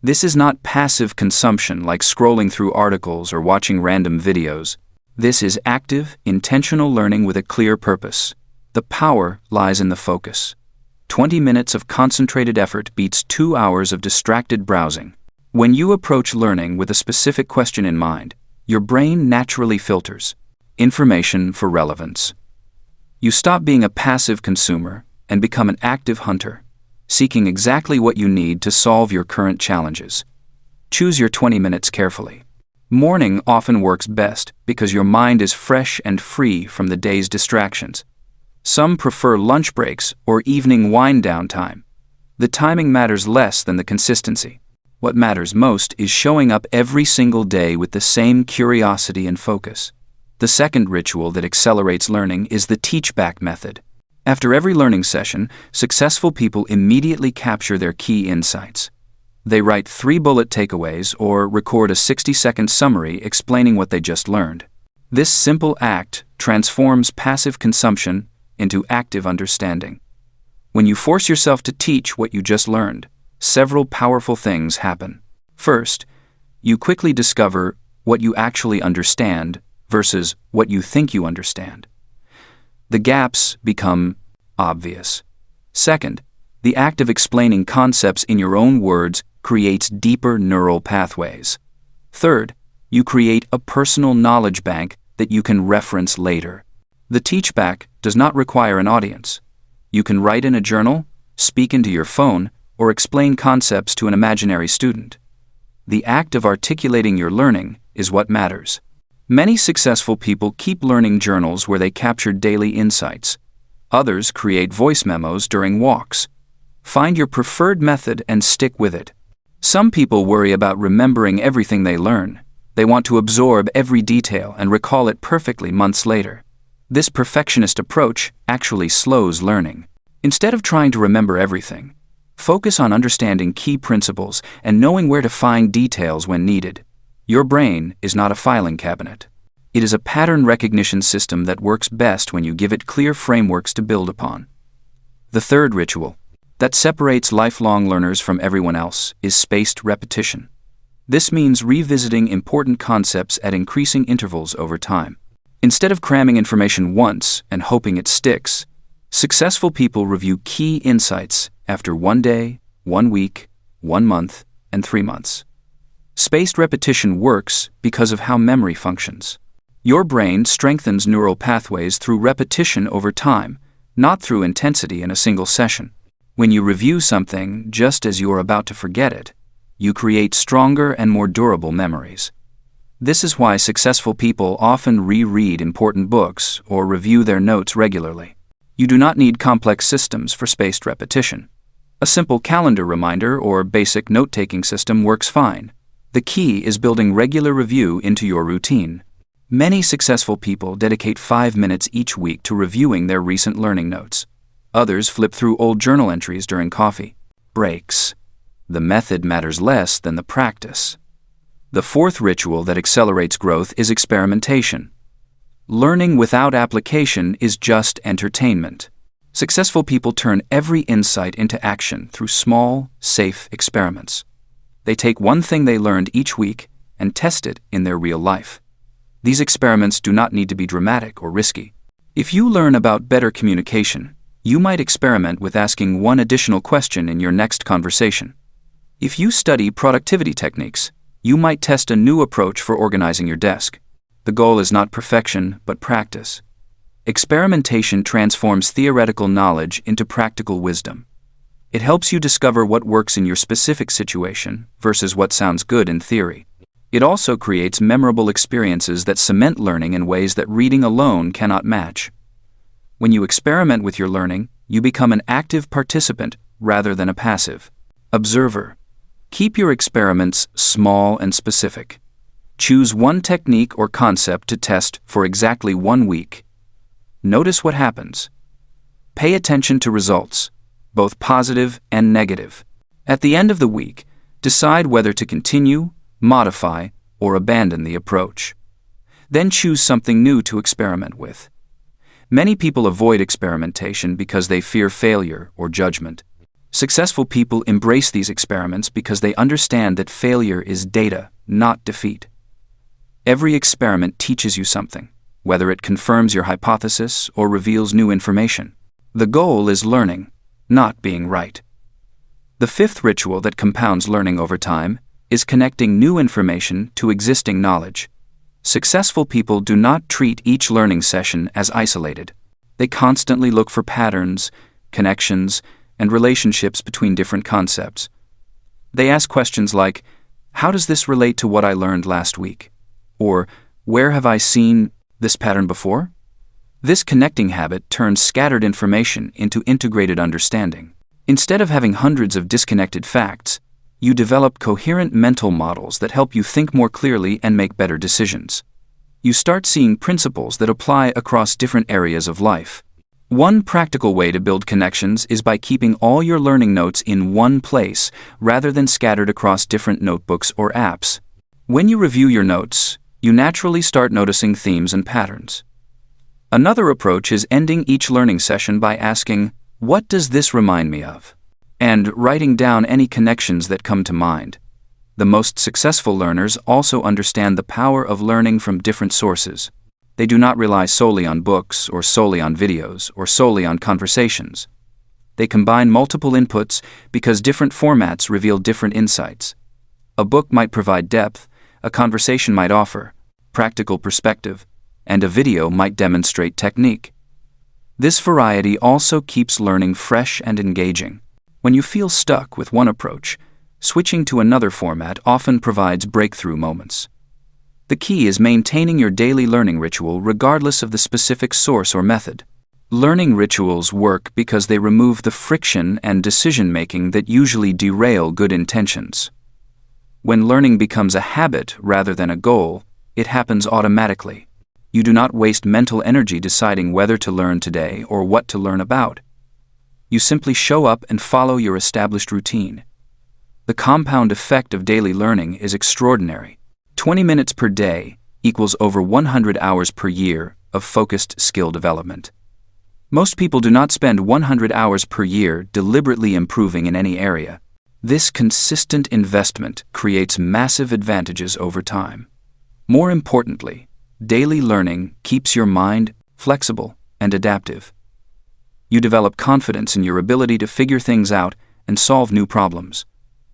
This is not passive consumption like scrolling through articles or watching random videos. This is active, intentional learning with a clear purpose. The power lies in the focus. 20 minutes of concentrated effort beats 2 hours of distracted browsing. When you approach learning with a specific question in mind, your brain naturally filters information for relevance. You stop being a passive consumer and become an active hunter, seeking exactly what you need to solve your current challenges. Choose your 20 minutes carefully. Morning often works best because your mind is fresh and free from the day's distractions. Some prefer lunch breaks or evening wind-down time. The timing matters less than the consistency. What matters most is showing up every single day with the same curiosity and focus. The second ritual that accelerates learning is the teach-back method. After every learning session, successful people immediately capture their key insights. They write 3 bullet takeaways or record a 60-second summary explaining what they just learned. This simple act transforms passive consumption into active understanding. When you force yourself to teach what you just learned, several powerful things happen. First, you quickly discover what you actually understand versus what you think you understand. The gaps become obvious. Second, the act of explaining concepts in your own words creates deeper neural pathways. Third, you create a personal knowledge bank that you can reference later. The teach-back does not require an audience. You can write in a journal, speak into your phone, or explain concepts to an imaginary student. The act of articulating your learning is what matters. Many successful people keep learning journals where they capture daily insights. Others create voice memos during walks. Find your preferred method and stick with it. Some people worry about remembering everything they learn. They want to absorb every detail and recall it perfectly months later. This perfectionist approach actually slows learning. Instead of trying to remember everything, focus on understanding key principles and knowing where to find details when needed. Your brain is not a filing cabinet. It is a pattern recognition system that works best when you give it clear frameworks to build upon. The third ritual that separates lifelong learners from everyone else is spaced repetition. This means revisiting important concepts at increasing intervals over time. Instead of cramming information once and hoping it sticks, successful people review key insights after 1 day, 1 week, 1 month, and 3 months. Spaced repetition works because of how memory functions. Your brain strengthens neural pathways through repetition over time, not through intensity in a single session. When you review something just as you are about to forget it, you create stronger and more durable memories. This is why successful people often reread important books or review their notes regularly. You do not need complex systems for spaced repetition. A simple calendar reminder or basic note-taking system works fine. The key is building regular review into your routine. Many successful people dedicate 5 minutes each week to reviewing their recent learning notes. Others flip through old journal entries during coffee breaks. The method matters less than the practice. The fourth ritual that accelerates growth is experimentation. Learning without application is just entertainment. Successful people turn every insight into action through small, safe experiments. They take one thing they learned each week and test it in their real life. These experiments do not need to be dramatic or risky. If you learn about better communication, you might experiment with asking one additional question in your next conversation. If you study productivity techniques, you might test a new approach for organizing your desk. The goal is not perfection, but practice. Experimentation transforms theoretical knowledge into practical wisdom. It helps you discover what works in your specific situation versus what sounds good in theory. It also creates memorable experiences that cement learning in ways that reading alone cannot match. When you experiment with your learning, you become an active participant rather than a passive observer. Keep your experiments small and specific. Choose one technique or concept to test for exactly 1 week. Notice what happens. Pay attention to results, both positive and negative. At the end of the week, decide whether to continue, modify, or abandon the approach. Then choose something new to experiment with. Many people avoid experimentation because they fear failure or judgment. Successful people embrace these experiments because they understand that failure is data, not defeat. Every experiment teaches you something, whether it confirms your hypothesis or reveals new information. The goal is learning, not being right. The fifth ritual that compounds learning over time is connecting new information to existing knowledge. Successful people do not treat each learning session as isolated. They constantly look for patterns, connections, and relationships between different concepts. They ask questions like, how does this relate to what I learned last week? Or, where have I seen this pattern before? This connecting habit turns scattered information into integrated understanding. Instead of having hundreds of disconnected facts, you develop coherent mental models that help you think more clearly and make better decisions. You start seeing principles that apply across different areas of life. One practical way to build connections is by keeping all your learning notes in one place rather than scattered across different notebooks or apps. When you review your notes, you naturally start noticing themes and patterns. Another approach is ending each learning session by asking, what does this remind me of? And writing down any connections that come to mind. The most successful learners also understand the power of learning from different sources. They do not rely solely on books or solely on videos or solely on conversations. They combine multiple inputs because different formats reveal different insights. A book might provide depth, a conversation might offer practical perspective, and a video might demonstrate technique. This variety also keeps learning fresh and engaging. When you feel stuck with one approach, switching to another format often provides breakthrough moments. The key is maintaining your daily learning ritual regardless of the specific source or method. Learning rituals work because they remove the friction and decision-making that usually derail good intentions. When learning becomes a habit rather than a goal, it happens automatically. You do not waste mental energy deciding whether to learn today or what to learn about. You simply show up and follow your established routine. The compound effect of daily learning is extraordinary. 20 minutes per day equals over 100 hours per year of focused skill development. Most people do not spend 100 hours per year deliberately improving in any area. This consistent investment creates massive advantages over time. More importantly, daily learning keeps your mind flexible and adaptive. You develop confidence in your ability to figure things out and solve new problems.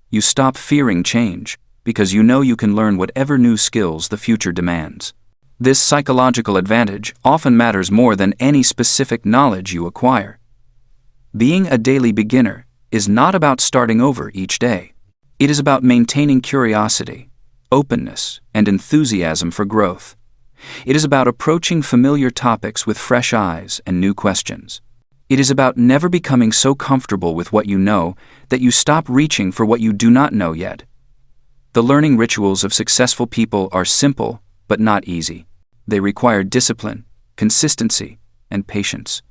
You stop fearing change because you know you can learn whatever new skills the future demands. This psychological advantage often matters more than any specific knowledge you acquire. Being a daily beginner is not about starting over each day. It is about maintaining curiosity, openness, and enthusiasm for growth. It is about approaching familiar topics with fresh eyes and new questions. It is about never becoming so comfortable with what you know that you stop reaching for what you do not know yet. The learning rituals of successful people are simple, but not easy. They require discipline, consistency, and patience.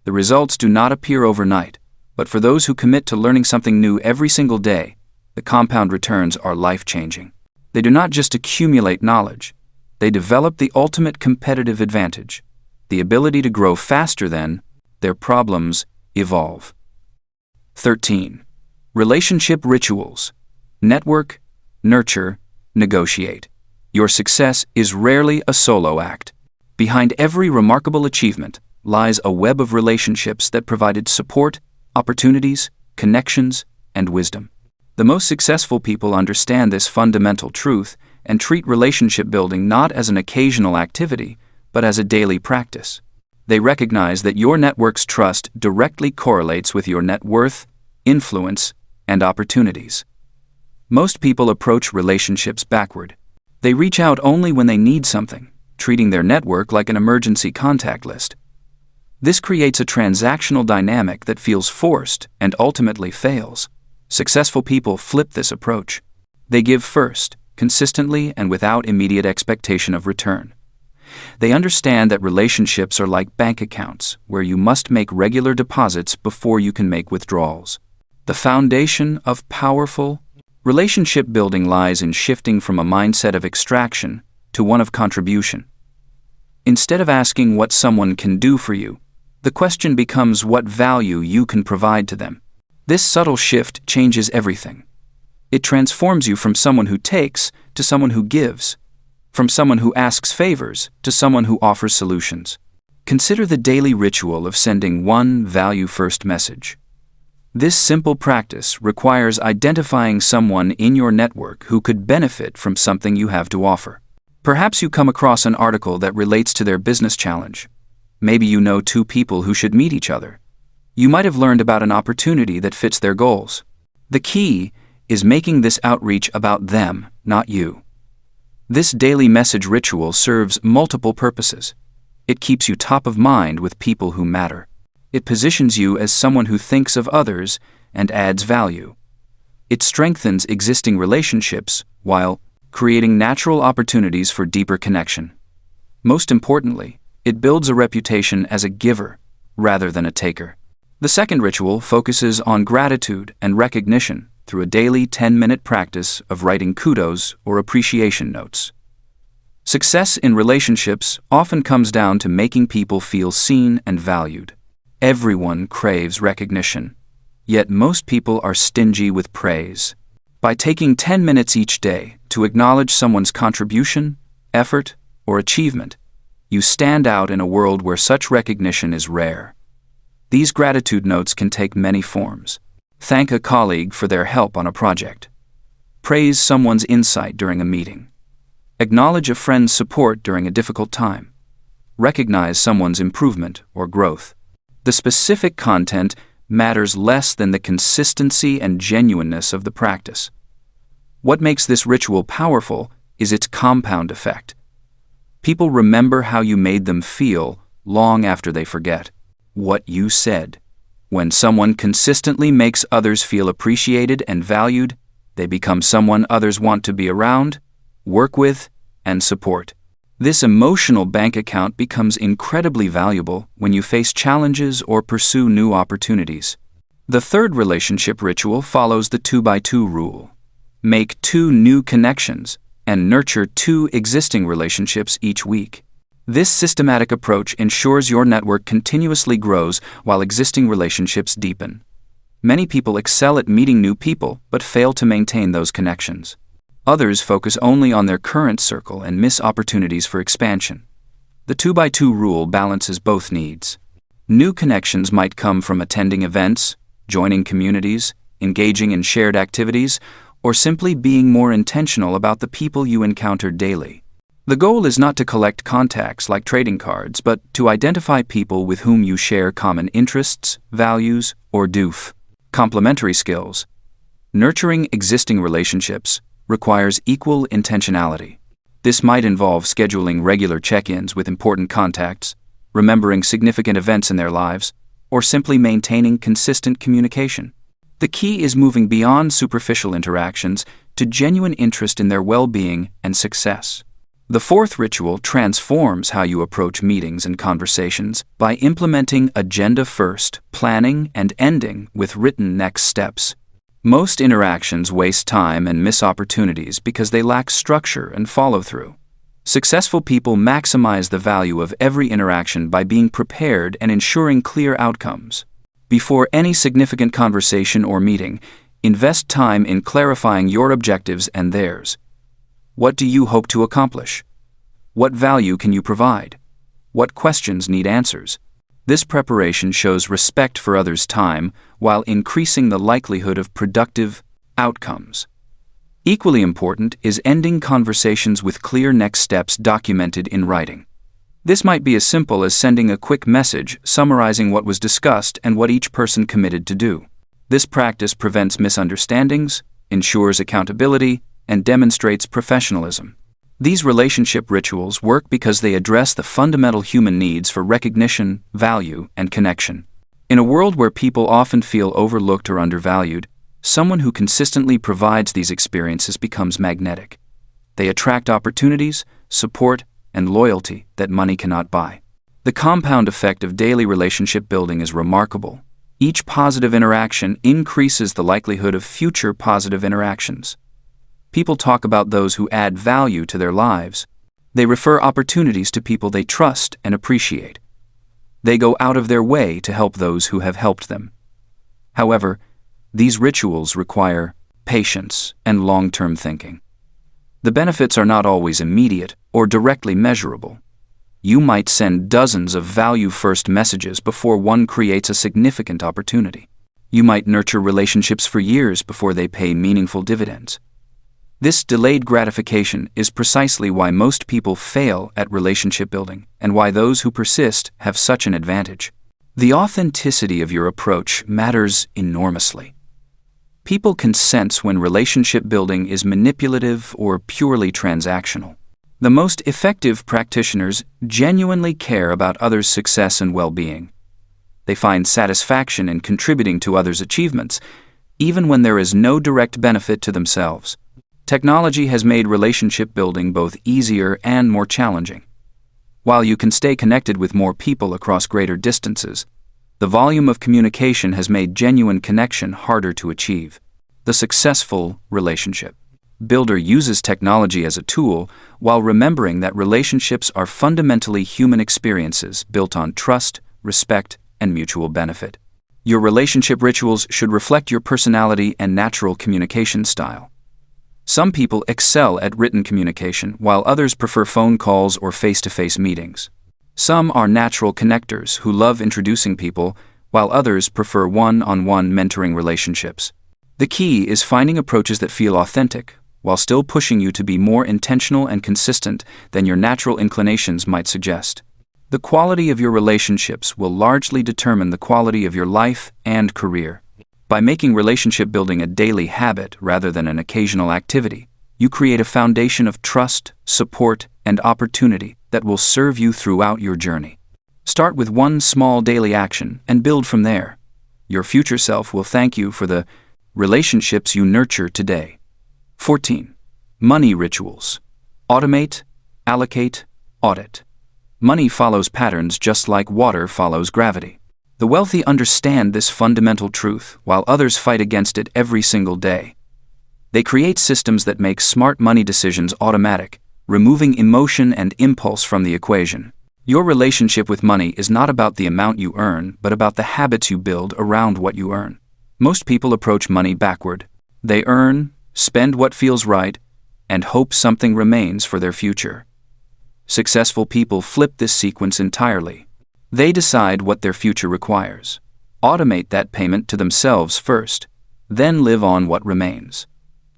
The results do not appear overnight, but for those who commit to learning something new every single day, the compound returns are life-changing. They do not just accumulate knowledge, they develop the ultimate competitive advantage, the ability to grow faster than their problems evolve. 13. Relationship rituals. Network, nurture, negotiate. Your success is rarely a solo act. Behind every remarkable achievement lies a web of relationships that provided support, opportunities, connections, and wisdom. The most successful people understand this fundamental truth and treat relationship building not as an occasional activity, but as a daily practice. They recognize that your network's trust directly correlates with your net worth, influence, and opportunities. Most people approach relationships backward. They reach out only when they need something, treating their network like an emergency contact list. This creates a transactional dynamic that feels forced and ultimately fails. Successful people flip this approach. They give first, consistently and without immediate expectation of return. They understand that relationships are like bank accounts, where you must make regular deposits before you can make withdrawals. The foundation of powerful relationship building lies in shifting from a mindset of extraction to one of contribution. Instead of asking what someone can do for you, the question becomes what value you can provide to them. This subtle shift changes everything. It transforms you from someone who takes to someone who gives, from someone who asks favors to someone who offers solutions. Consider the daily ritual of sending one value-first message. This simple practice requires identifying someone in your network who could benefit from something you have to offer. Perhaps you come across an article that relates to their business challenge. Maybe you know two people who should meet each other. You might have learned about an opportunity that fits their goals. The key is making this outreach about them, not you. This daily message ritual serves multiple purposes. It keeps you top of mind with people who matter. It positions you as someone who thinks of others and adds value. It strengthens existing relationships while creating natural opportunities for deeper connection. Most importantly, it builds a reputation as a giver rather than a taker. The second ritual focuses on gratitude and recognition through a daily 10-minute practice of writing kudos or appreciation notes. Success in relationships often comes down to making people feel seen and valued. Everyone craves recognition, yet most people are stingy with praise. By taking 10 minutes each day to acknowledge someone's contribution, effort, or achievement, you stand out in a world where such recognition is rare. These gratitude notes can take many forms. Thank a colleague for their help on a project. Praise someone's insight during a meeting. Acknowledge a friend's support during a difficult time. Recognize someone's improvement or growth. The specific content matters less than the consistency and genuineness of the practice. What makes this ritual powerful is its compound effect. People remember how you made them feel long after they forget what you said. When someone consistently makes others feel appreciated and valued, they become someone others want to be around, work with, and support. This emotional bank account becomes incredibly valuable when you face challenges or pursue new opportunities. The third relationship ritual follows the 2x2 rule. Make 2 new connections and nurture 2 existing relationships each week. This systematic approach ensures your network continuously grows while existing relationships deepen. Many people excel at meeting new people but fail to maintain those connections. Others focus only on their current circle and miss opportunities for expansion. The 2x2 rule balances both needs. New connections might come from attending events, joining communities, engaging in shared activities, or simply being more intentional about the people you encounter daily. The goal is not to collect contacts like trading cards, but to identify people with whom you share common interests, values, or complementary skills. Nurturing existing relationships requires equal intentionality. This might involve scheduling regular check-ins with important contacts, remembering significant events in their lives, or simply maintaining consistent communication. The key is moving beyond superficial interactions to genuine interest in their well-being and success. The fourth ritual transforms how you approach meetings and conversations by implementing agenda-first planning and ending with written next steps. Most interactions waste time and miss opportunities because they lack structure and follow-through. Successful people maximize the value of every interaction by being prepared and ensuring clear outcomes. Before any significant conversation or meeting, invest time in clarifying your objectives and theirs. What do you hope to accomplish? What value can you provide? What questions need answers? This preparation shows respect for others' time while increasing the likelihood of productive outcomes. Equally important is ending conversations with clear next steps documented in writing. This might be as simple as sending a quick message summarizing what was discussed and what each person committed to do. This practice prevents misunderstandings, ensures accountability, and demonstrates professionalism. These relationship rituals work because they address the fundamental human needs for recognition, value, and connection. In a world where people often feel overlooked or undervalued, someone who consistently provides these experiences becomes magnetic. They attract opportunities, support, and loyalty that money cannot buy. The compound effect of daily relationship building is remarkable. Each positive interaction increases the likelihood of future positive interactions. People talk about those who add value to their lives. They refer opportunities to people they trust and appreciate. They go out of their way to help those who have helped them. However, these rituals require patience and long-term thinking. The benefits are not always immediate or directly measurable. You might send dozens of value-first messages before one creates a significant opportunity. You might nurture relationships for years before they pay meaningful dividends. This delayed gratification is precisely why most people fail at relationship building and why those who persist have such an advantage. The authenticity of your approach matters enormously. People can sense when relationship building is manipulative or purely transactional. The most effective practitioners genuinely care about others' success and well-being. They find satisfaction in contributing to others' achievements, even when there is no direct benefit to themselves. Technology has made relationship building both easier and more challenging. While you can stay connected with more people across greater distances, the volume of communication has made genuine connection harder to achieve. The successful relationship builder uses technology as a tool while remembering that relationships are fundamentally human experiences built on trust, respect, and mutual benefit. Your relationship rituals should reflect your personality and natural communication style. Some people excel at written communication, while others prefer phone calls or face-to-face meetings. Some are natural connectors who love introducing people, while others prefer one-on-one mentoring relationships. The key is finding approaches that feel authentic, while still pushing you to be more intentional and consistent than your natural inclinations might suggest. The quality of your relationships will largely determine the quality of your life and career. By making relationship building a daily habit rather than an occasional activity, you create a foundation of trust, support, and opportunity that will serve you throughout your journey. Start with one small daily action and build from there. Your future self will thank you for the relationships you nurture today. 14. Money rituals. Automate, allocate, audit. Money follows patterns just like water follows gravity. The wealthy understand this fundamental truth, while others fight against it every single day. They create systems that make smart money decisions automatic, removing emotion and impulse from the equation. Your relationship with money is not about the amount you earn, but about the habits you build around what you earn. Most people approach money backward. They earn, spend what feels right, and hope something remains for their future. Successful people flip this sequence entirely. They decide what their future requires, automate that payment to themselves first, then live on what remains.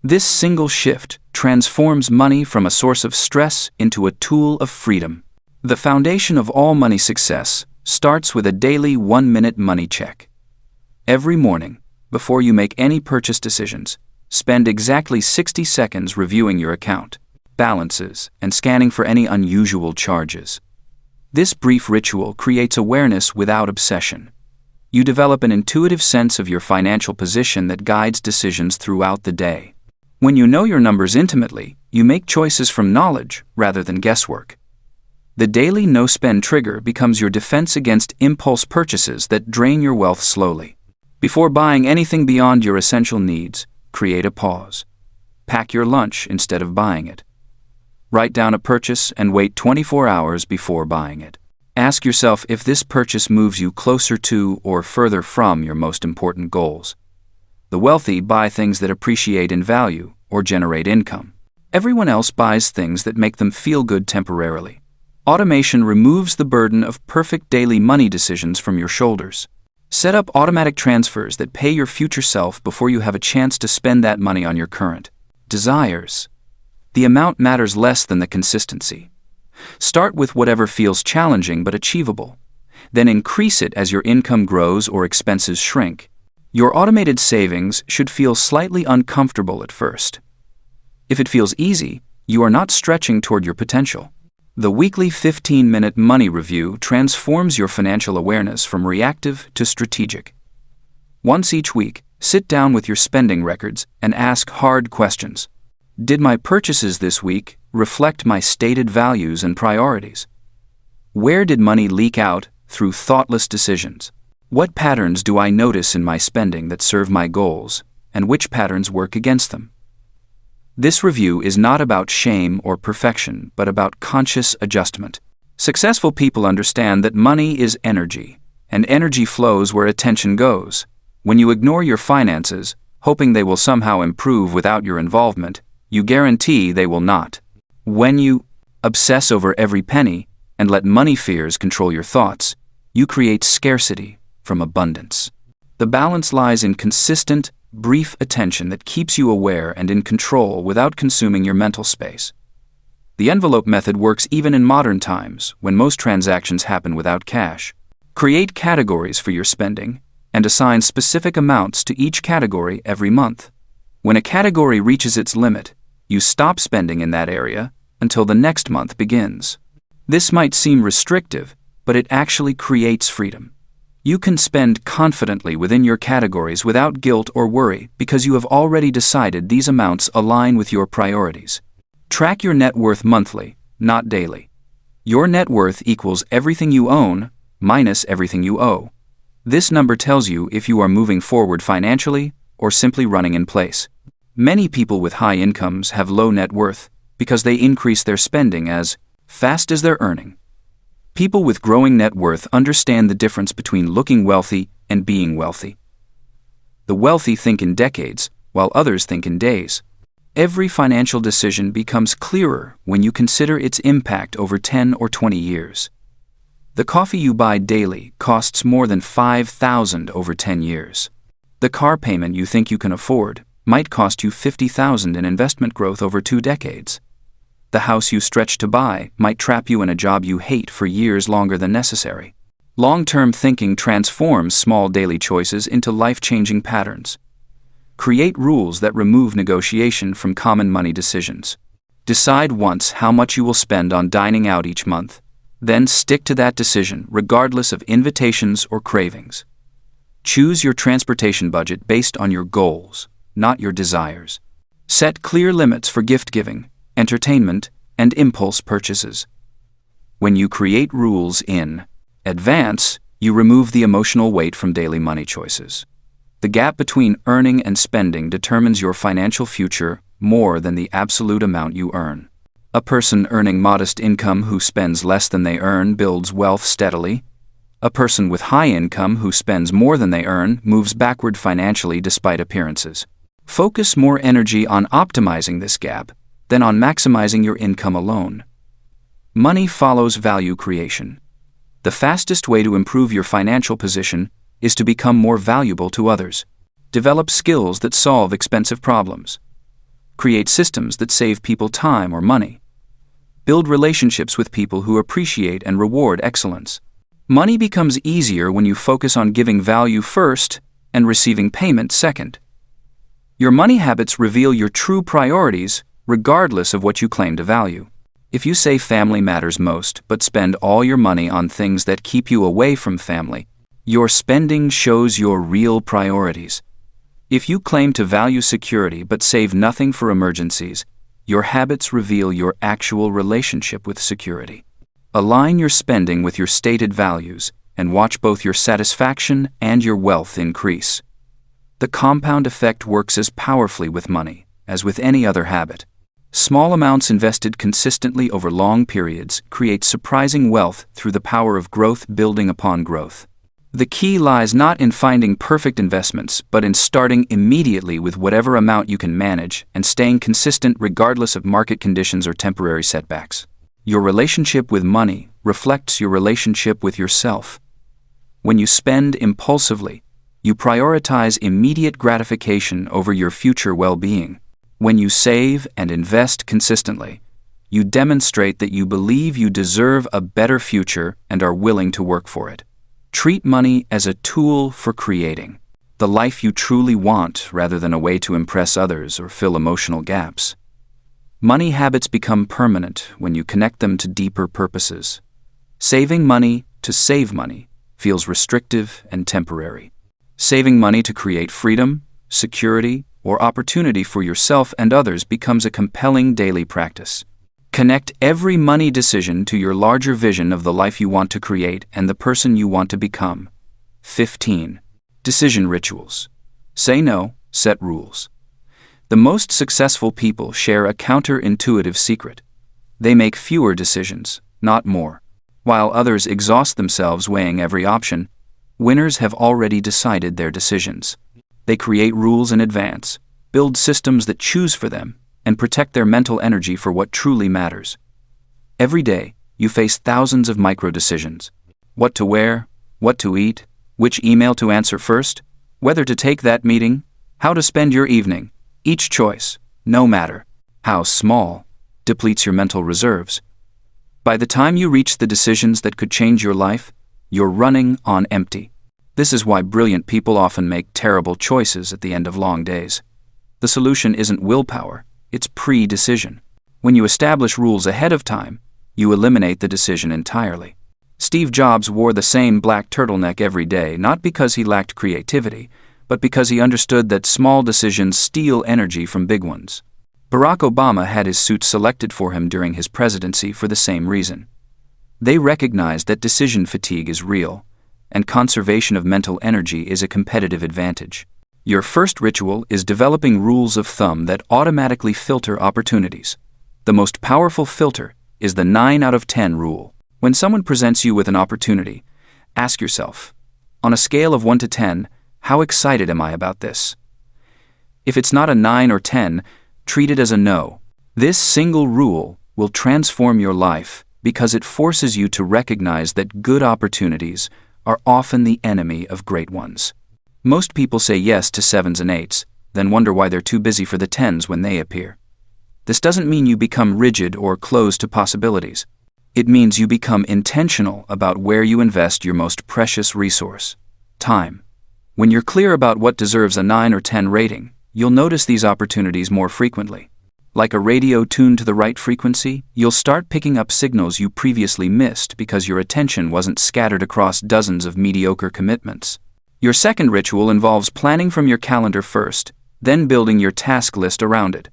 This single shift transforms money from a source of stress into a tool of freedom. The foundation of all money success starts with a daily 1-minute money check. Every morning, before you make any purchase decisions, spend exactly 60 seconds reviewing your account, balances, and scanning for any unusual charges. This brief ritual creates awareness without obsession. You develop an intuitive sense of your financial position that guides decisions throughout the day. When you know your numbers intimately, you make choices from knowledge rather than guesswork. The daily no-spend trigger becomes your defense against impulse purchases that drain your wealth slowly. Before buying anything beyond your essential needs, create a pause. Pack your lunch instead of buying it. Write down a purchase and wait 24 hours before buying it. Ask yourself if this purchase moves you closer to or further from your most important goals. The wealthy buy things that appreciate in value or generate income. Everyone else buys things that make them feel good temporarily. Automation removes the burden of perfect daily money decisions from your shoulders. Set up automatic transfers that pay your future self before you have a chance to spend that money on your current desires. The amount matters less than the consistency. Start with whatever feels challenging but achievable. Then increase it as your income grows or expenses shrink. Your automated savings should feel slightly uncomfortable at first. If it feels easy, you are not stretching toward your potential. The weekly 15-minute money review transforms your financial awareness from reactive to strategic. Once each week, sit down with your spending records and ask hard questions. Did my purchases this week reflect my stated values and priorities? Where did money leak out through thoughtless decisions? What patterns do I notice in my spending that serve my goals, and which patterns work against them? This review is not about shame or perfection, but about conscious adjustment. Successful people understand that money is energy, and energy flows where attention goes. When you ignore your finances, hoping they will somehow improve without your involvement, you guarantee they will not. When you obsess over every penny and let money fears control your thoughts, you create scarcity from abundance. The balance lies in consistent, brief attention that keeps you aware and in control without consuming your mental space. The envelope method works even in modern times when most transactions happen without cash. Create categories for your spending and assign specific amounts to each category every month. When a category reaches its limit, you stop spending in that area until the next month begins. This might seem restrictive, but it actually creates freedom. You can spend confidently within your categories without guilt or worry because you have already decided these amounts align with your priorities. Track your net worth monthly, not daily. Your net worth equals everything you own minus everything you owe. This number tells you if you are moving forward financially or simply running in place. Many people with high incomes have low net worth because they increase their spending as fast as they're earning. People with growing net worth understand the difference between looking wealthy and being wealthy. The wealthy think in decades, while others think in days. Every financial decision becomes clearer when you consider its impact over 10 or 20 years. The coffee you buy daily costs more than $5,000 over 10 years. The car payment you think you can afford might cost you $50,000 in investment growth over 2 decades. The house you stretch to buy might trap you in a job you hate for years longer than necessary. Long-term thinking transforms small daily choices into life-changing patterns. Create rules that remove negotiation from common money decisions. Decide once how much you will spend on dining out each month. Then stick to that decision regardless of invitations or cravings. Choose your transportation budget based on your goals, not your desires. Set clear limits for gift giving, entertainment, and impulse purchases. When you create rules in advance, you remove the emotional weight from daily money choices. The gap between earning and spending determines your financial future more than the absolute amount you earn. A person earning modest income who spends less than they earn builds wealth steadily. A person with high income who spends more than they earn moves backward financially despite appearances. Focus more energy on optimizing this gap than on maximizing your income alone. Money follows value creation. The fastest way to improve your financial position is to become more valuable to others. Develop skills that solve expensive problems. Create systems that save people time or money. Build relationships with people who appreciate and reward excellence. Money becomes easier when you focus on giving value first and receiving payment second. Your money habits reveal your true priorities regardless of what you claim to value. If you say family matters most but spend all your money on things that keep you away from family, your spending shows your real priorities. If you claim to value security but save nothing for emergencies, your habits reveal your actual relationship with security. Align your spending with your stated values and watch both your satisfaction and your wealth increase. The compound effect works as powerfully with money as with any other habit. Small amounts invested consistently over long periods create surprising wealth through the power of growth building upon growth. The key lies not in finding perfect investments, but in starting immediately with whatever amount you can manage and staying consistent regardless of market conditions or temporary setbacks. Your relationship with money reflects your relationship with yourself. When you spend impulsively, you prioritize immediate gratification over your future well-being. When you save and invest consistently, you demonstrate that you believe you deserve a better future and are willing to work for it. Treat money as a tool for creating the life you truly want rather than a way to impress others or fill emotional gaps. Money habits become permanent when you connect them to deeper purposes. Saving money to save money feels restrictive and temporary. Saving money to create freedom, security, or opportunity for yourself and others becomes a compelling daily practice. Connect every money decision to your larger vision of the life you want to create and the person you want to become. 15. Decision rituals. Say no, set rules. The most successful people share a counterintuitive secret. They make fewer decisions, not more. While others exhaust themselves weighing every option, winners have already decided their decisions. They create rules in advance, build systems that choose for them, and protect their mental energy for what truly matters. Every day, you face thousands of micro-decisions. What to wear, what to eat, which email to answer first, whether to take that meeting, how to spend your evening. Each choice, no matter how small, depletes your mental reserves. By the time you reach the decisions that could change your life, you're running on empty. This is why brilliant people often make terrible choices at the end of long days. The solution isn't willpower, it's pre-decision. When you establish rules ahead of time, you eliminate the decision entirely. Steve Jobs wore the same black turtleneck every day, not because he lacked creativity, but because he understood that small decisions steal energy from big ones. Barack Obama had his suit selected for him during his presidency for the same reason. They recognized that decision fatigue is real, and conservation of mental energy is a competitive advantage. Your first ritual is developing rules of thumb that automatically filter opportunities. The most powerful filter is the 9 out of 10 rule. When someone presents you with an opportunity, ask yourself, on a scale of 1 to 10, how excited am I about this? If it's not a 9 or 10, treat it as a no. This single rule will transform your life because it forces you to recognize that good opportunities are often the enemy of great ones. Most people say yes to 7s and 8s, then wonder why they're too busy for the 10s when they appear. This doesn't mean you become rigid or closed to possibilities. It means you become intentional about where you invest your most precious resource, time. When you're clear about what deserves a 9 or 10 rating, you'll notice these opportunities more frequently. Like a radio tuned to the right frequency, you'll start picking up signals you previously missed because your attention wasn't scattered across dozens of mediocre commitments. Your second ritual involves planning from your calendar first, then building your task list around it.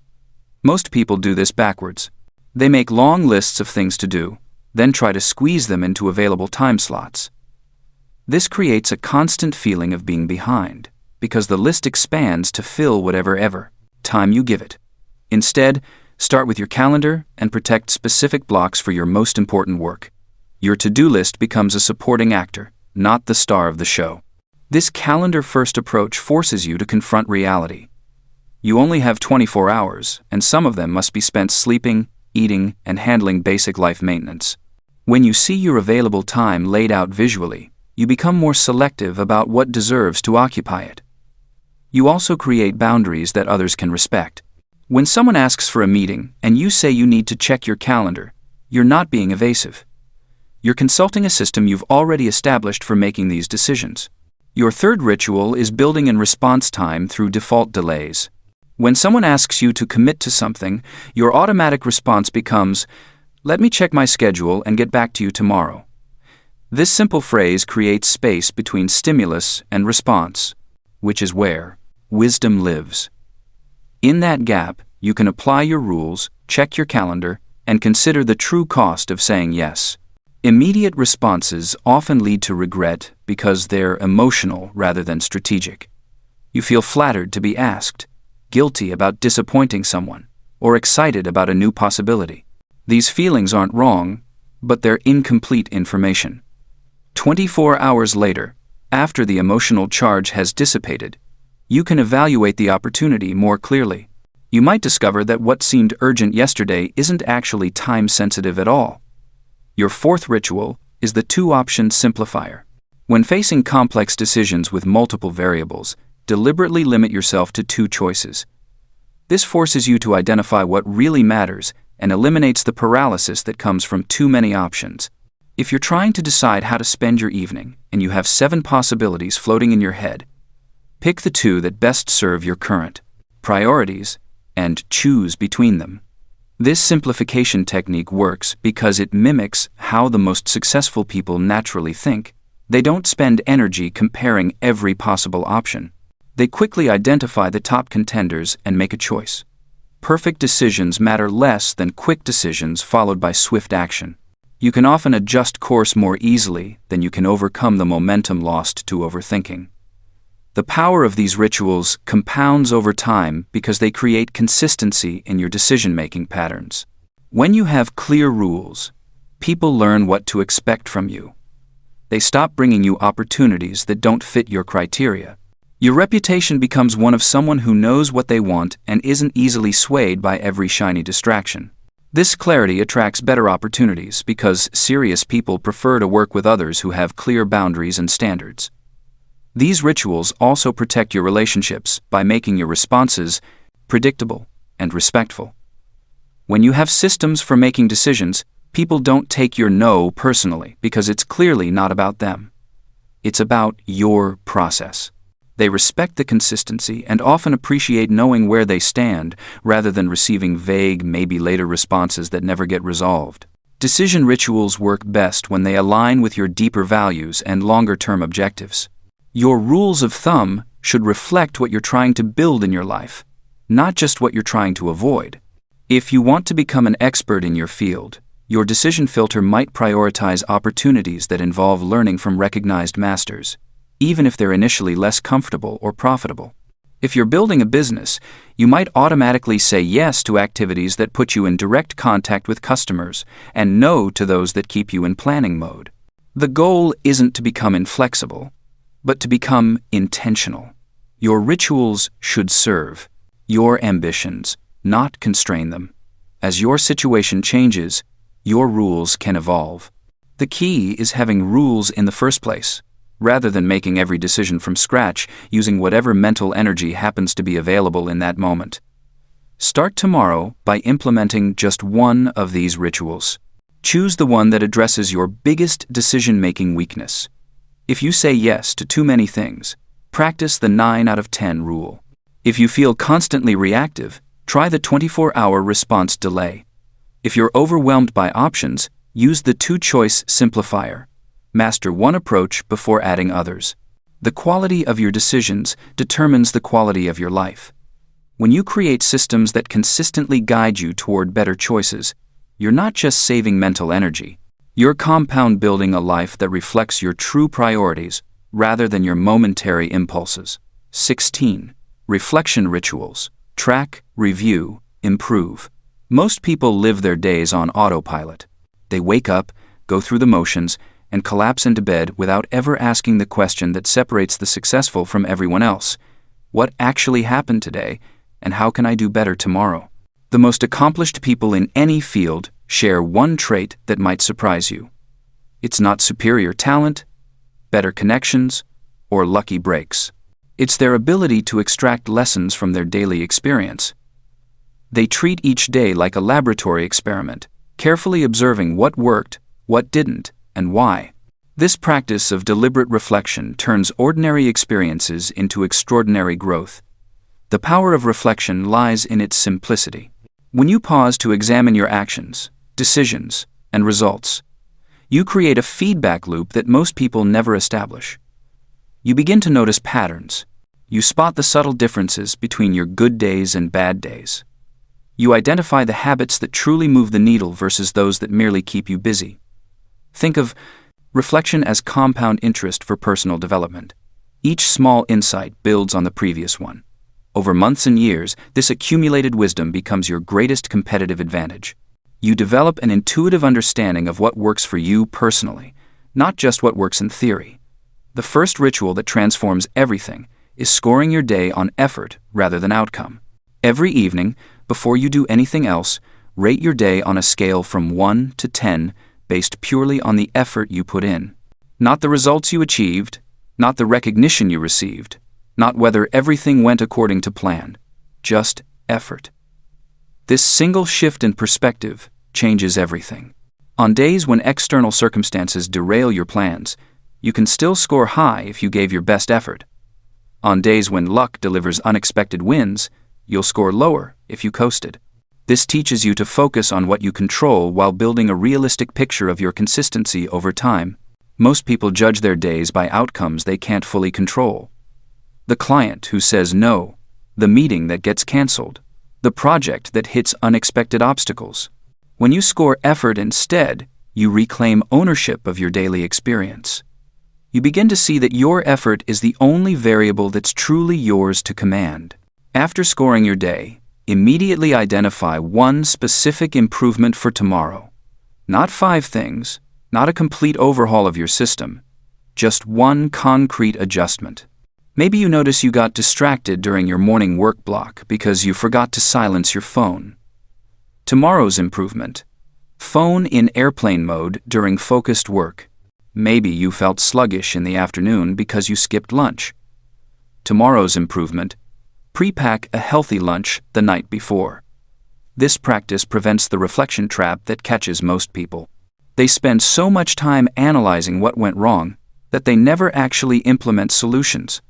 Most people do this backwards. They make long lists of things to do, then try to squeeze them into available time slots. This creates a constant feeling of being behind, because the list expands to fill whatever time you give it. Instead, start with your calendar and protect specific blocks for your most important work. Your to-do list becomes a supporting actor, not the star of the show. This calendar-first approach forces you to confront reality. You only have 24 hours, and some of them must be spent sleeping, eating, and handling basic life maintenance. When you see your available time laid out visually, you become more selective about what deserves to occupy it. You also create boundaries that others can respect. When someone asks for a meeting and you say you need to check your calendar, you're not being evasive. You're consulting a system you've already established for making these decisions. Your third ritual is building in response time through default delays. When someone asks you to commit to something, your automatic response becomes, "Let me check my schedule and get back to you tomorrow." This simple phrase creates space between stimulus and response, which is where wisdom lives. In that gap, you can apply your rules, check your calendar, and consider the true cost of saying yes. Immediate responses often lead to regret because they're emotional rather than strategic. You feel flattered to be asked, guilty about disappointing someone, or excited about a new possibility. These feelings aren't wrong, but they're incomplete information. 24 hours later, after the emotional charge has dissipated, you can evaluate the opportunity more clearly. You might discover that what seemed urgent yesterday isn't actually time-sensitive at all. Your fourth ritual is the two-option simplifier. When facing complex decisions with multiple variables, deliberately limit yourself to two choices. This forces you to identify what really matters and eliminates the paralysis that comes from too many options. If you're trying to decide how to spend your evening and you have 7 possibilities floating in your head, pick the 2 that best serve your current priorities and choose between them. This simplification technique works because it mimics how the most successful people naturally think. They don't spend energy comparing every possible option. They quickly identify the top contenders and make a choice. Perfect decisions matter less than quick decisions followed by swift action. You can often adjust course more easily than you can overcome the momentum lost to overthinking. The power of these rituals compounds over time because they create consistency in your decision-making patterns. When you have clear rules, people learn what to expect from you. They stop bringing you opportunities that don't fit your criteria. Your reputation becomes one of someone who knows what they want and isn't easily swayed by every shiny distraction. This clarity attracts better opportunities because serious people prefer to work with others who have clear boundaries and standards. These rituals also protect your relationships by making your responses predictable and respectful. When you have systems for making decisions, people don't take your no personally because it's clearly not about them. It's about your process. They respect the consistency and often appreciate knowing where they stand rather than receiving vague, maybe later responses that never get resolved. Decision rituals work best when they align with your deeper values and longer-term objectives. Your rules of thumb should reflect what you're trying to build in your life, not just what you're trying to avoid. If you want to become an expert in your field, your decision filter might prioritize opportunities that involve learning from recognized masters, even if they're initially less comfortable or profitable. If you're building a business, you might automatically say yes to activities that put you in direct contact with customers and no to those that keep you in planning mode. The goal isn't to become inflexible, but to become intentional. Your rituals should serve your ambitions, not constrain them. As your situation changes, your rules can evolve. The key is having rules in the first place, rather than making every decision from scratch using whatever mental energy happens to be available in that moment. Start tomorrow by implementing just one of these rituals. Choose the one that addresses your biggest decision-making weakness. If you say yes to too many things, practice the 9 out of 10 rule. If you feel constantly reactive, try the 24-hour response delay. If you're overwhelmed by options, use the 2-choice simplifier. Master one approach before adding others. The quality of your decisions determines the quality of your life. When you create systems that consistently guide you toward better choices, you're not just saving mental energy. You're compound building a life that reflects your true priorities rather than your momentary impulses. 16. Reflection rituals. Track, review, improve. Most people live their days on autopilot. They wake up, go through the motions, and collapse into bed without ever asking the question that separates the successful from everyone else. What actually happened today, and how can I do better tomorrow? The most accomplished people in any field share one trait that might surprise you. It's not superior talent, better connections, or lucky breaks. It's their ability to extract lessons from their daily experience. They treat each day like a laboratory experiment, carefully observing what worked, what didn't, and why. This practice of deliberate reflection turns ordinary experiences into extraordinary growth. The power of reflection lies in its simplicity. When you pause to examine your actions, decisions, and results, you create a feedback loop that most people never establish. You begin to notice patterns. You spot the subtle differences between your good days and bad days. You identify the habits that truly move the needle versus those that merely keep you busy. Think of reflection as compound interest for personal development. Each small insight builds on the previous one. Over months and years, this accumulated wisdom becomes your greatest competitive advantage. You develop an intuitive understanding of what works for you personally, not just what works in theory. The first ritual that transforms everything is scoring your day on effort rather than outcome. Every evening, before you do anything else, rate your day on a scale from 1 to 10 based purely on the effort you put in. Not the results you achieved, not the recognition you received, not whether everything went according to plan, just effort. This single shift in perspective changes everything. On days when external circumstances derail your plans, you can still score high if you gave your best effort. On days when luck delivers unexpected wins, you'll score lower if you coasted. This teaches you to focus on what you control while building a realistic picture of your consistency over time. Most people judge their days by outcomes they can't fully control. The client who says no, the meeting that gets canceled, the project that hits unexpected obstacles. When you score effort instead, you reclaim ownership of your daily experience. You begin to see that your effort is the only variable that's truly yours to command. After scoring your day, immediately identify one specific improvement for tomorrow. Not 5 things, not a complete overhaul of your system, just one concrete adjustment. Maybe you notice you got distracted during your morning work block because you forgot to silence your phone. Tomorrow's improvement: phone in airplane mode during focused work. Maybe you felt sluggish in the afternoon because you skipped lunch. Tomorrow's improvement: pre-pack a healthy lunch the night before. This practice prevents the reflection trap that catches most people. They spend so much time analyzing what went wrong that they never actually implement solutions.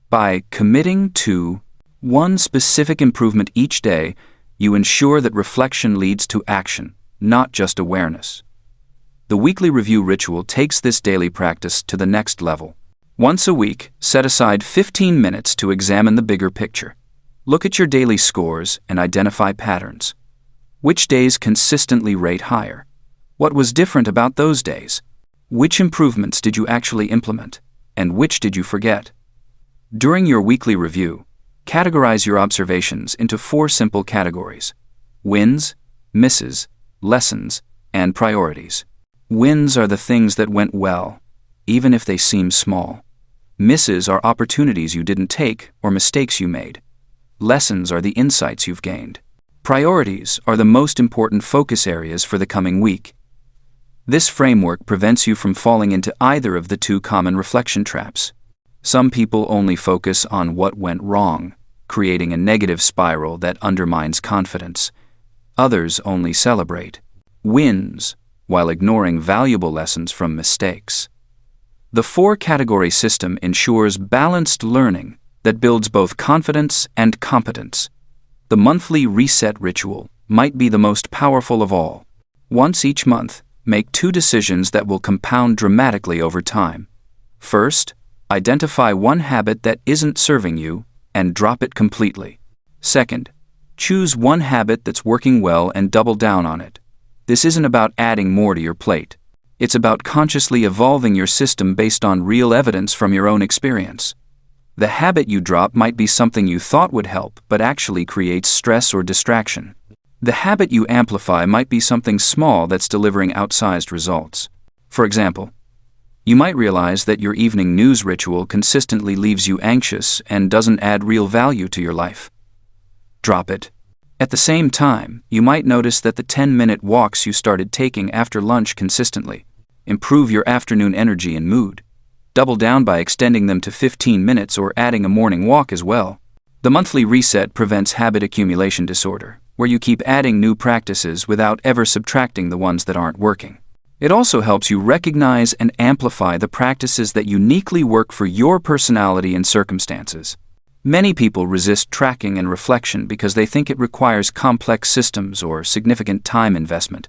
By committing to one specific improvement each day, you ensure that reflection leads to action, not just awareness. The weekly review ritual takes this daily practice to the next level. Once a week, set aside 15 minutes to examine the bigger picture. Look at your daily scores and identify patterns. Which days consistently rate higher? What was different about those days? Which improvements did you actually implement, and which did you forget? During your weekly review, categorize your observations into 4 simple categories: wins, misses, lessons, and priorities. Wins are the things that went well, even if they seem small. Misses are opportunities you didn't take or mistakes you made. Lessons are the insights you've gained. Priorities are the most important focus areas for the coming week. This framework prevents you from falling into either of the 2 common reflection traps. Some people only focus on what went wrong, creating a negative spiral that undermines confidence. Others only celebrate wins while ignoring valuable lessons from mistakes. The 4-category system ensures balanced learning that builds both confidence and competence. The monthly reset ritual might be the most powerful of all. Once each month, make 2 decisions that will compound dramatically over time. First, identify one habit that isn't serving you and drop it completely. Second, choose one habit that's working well and double down on it. This isn't about adding more to your plate. It's about consciously evolving your system based on real evidence from your own experience. The habit you drop might be something you thought would help but actually creates stress or distraction. The habit you amplify might be something small that's delivering outsized results. For example, you might realize that your evening news ritual consistently leaves you anxious and doesn't add real value to your life. Drop it. At the same time, you might notice that the 10-minute walks you started taking after lunch consistently improve your afternoon energy and mood. Double down by extending them to 15 minutes or adding a morning walk as well. The monthly reset prevents habit accumulation disorder, where you keep adding new practices without ever subtracting the ones that aren't working. It also helps you recognize and amplify the practices that uniquely work for your personality and circumstances. Many people resist tracking and reflection because they think it requires complex systems or significant time investment.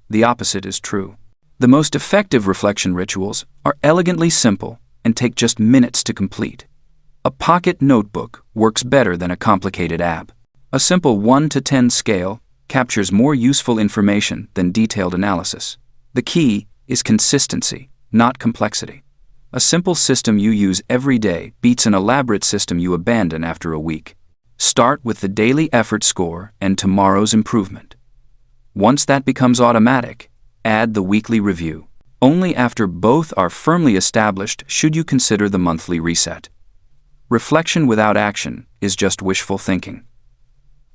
The opposite is true. The most effective reflection rituals are elegantly simple and take just minutes to complete. A pocket notebook works better than a complicated app. A simple 1 to 10 scale captures more useful information than detailed analysis. The key is consistency, not complexity. A simple system you use every day beats an elaborate system you abandon after a week. Start with the daily effort score and tomorrow's improvement. Once that becomes automatic, add the weekly review. Only after both are firmly established should you consider the monthly reset. Reflection without action is just wishful thinking.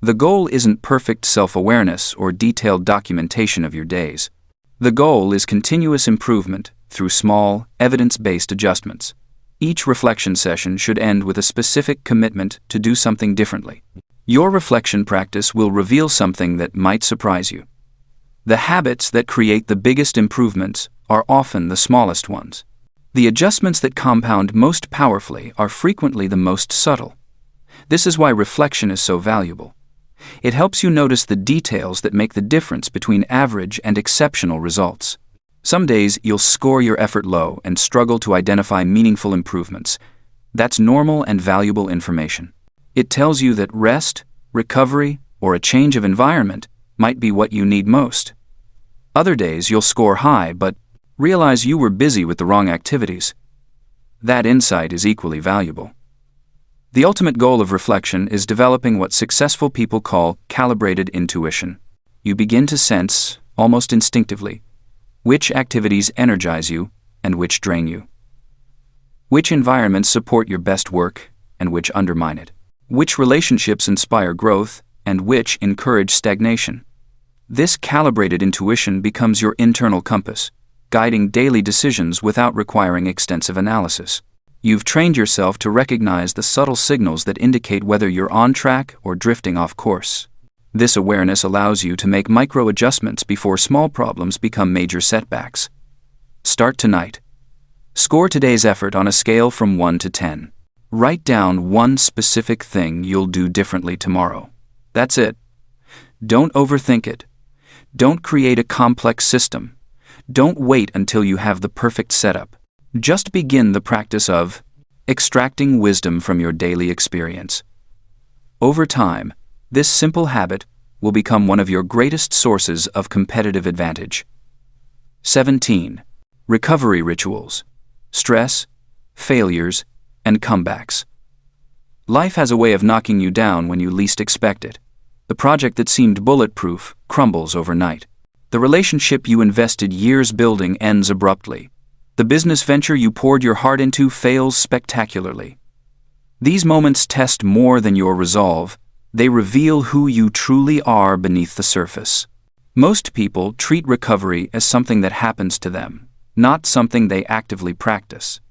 The goal isn't perfect self-awareness or detailed documentation of your days. The goal is continuous improvement through small, evidence-based adjustments. Each reflection session should end with a specific commitment to do something differently. Your reflection practice will reveal something that might surprise you. The habits that create the biggest improvements are often the smallest ones. The adjustments that compound most powerfully are frequently the most subtle. This is why reflection is so valuable. It helps you notice the details that make the difference between average and exceptional results. Some days you'll score your effort low and struggle to identify meaningful improvements. That's normal and valuable information. It tells you that rest, recovery, or a change of environment might be what you need most. Other days you'll score high but realize you were busy with the wrong activities. That insight is equally valuable. The ultimate goal of reflection is developing what successful people call calibrated intuition. You begin to sense, almost instinctively, which activities energize you and which drain you. Which environments support your best work and which undermine it. Which relationships inspire growth and which encourage stagnation. This calibrated intuition becomes your internal compass, guiding daily decisions without requiring extensive analysis. You've trained yourself to recognize the subtle signals that indicate whether you're on track or drifting off course. This awareness allows you to make micro-adjustments before small problems become major setbacks. Start tonight. Score today's effort on a scale from 1 to 10. Write down one specific thing you'll do differently tomorrow. That's it. Don't overthink it. Don't create a complex system. Don't wait until you have the perfect setup. Just begin the practice of extracting wisdom from your daily experience. Over time, this simple habit will become one of your greatest sources of competitive advantage. 17. Recovery rituals. Stress, failures, and comebacks. Life has a way of knocking you down when you least expect it. The project that seemed bulletproof crumbles overnight. The relationship you invested years building ends abruptly. The business venture you poured your heart into fails spectacularly. These moments test more than your resolve. They reveal who you truly are beneath the surface. Most people treat recovery as something that happens to them, not something they actively practice.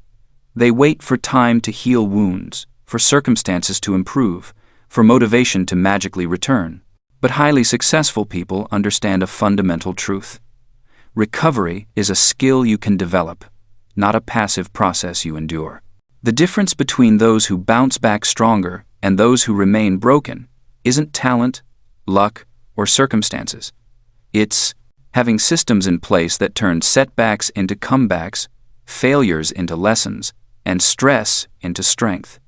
They wait for time to heal wounds, for circumstances to improve, for motivation to magically return. But highly successful people understand a fundamental truth. Recovery is a skill you can develop, not a passive process you endure. The difference between those who bounce back stronger and those who remain broken isn't talent, luck, or circumstances. It's having systems in place that turn setbacks into comebacks, failures into lessons, and stress into strength.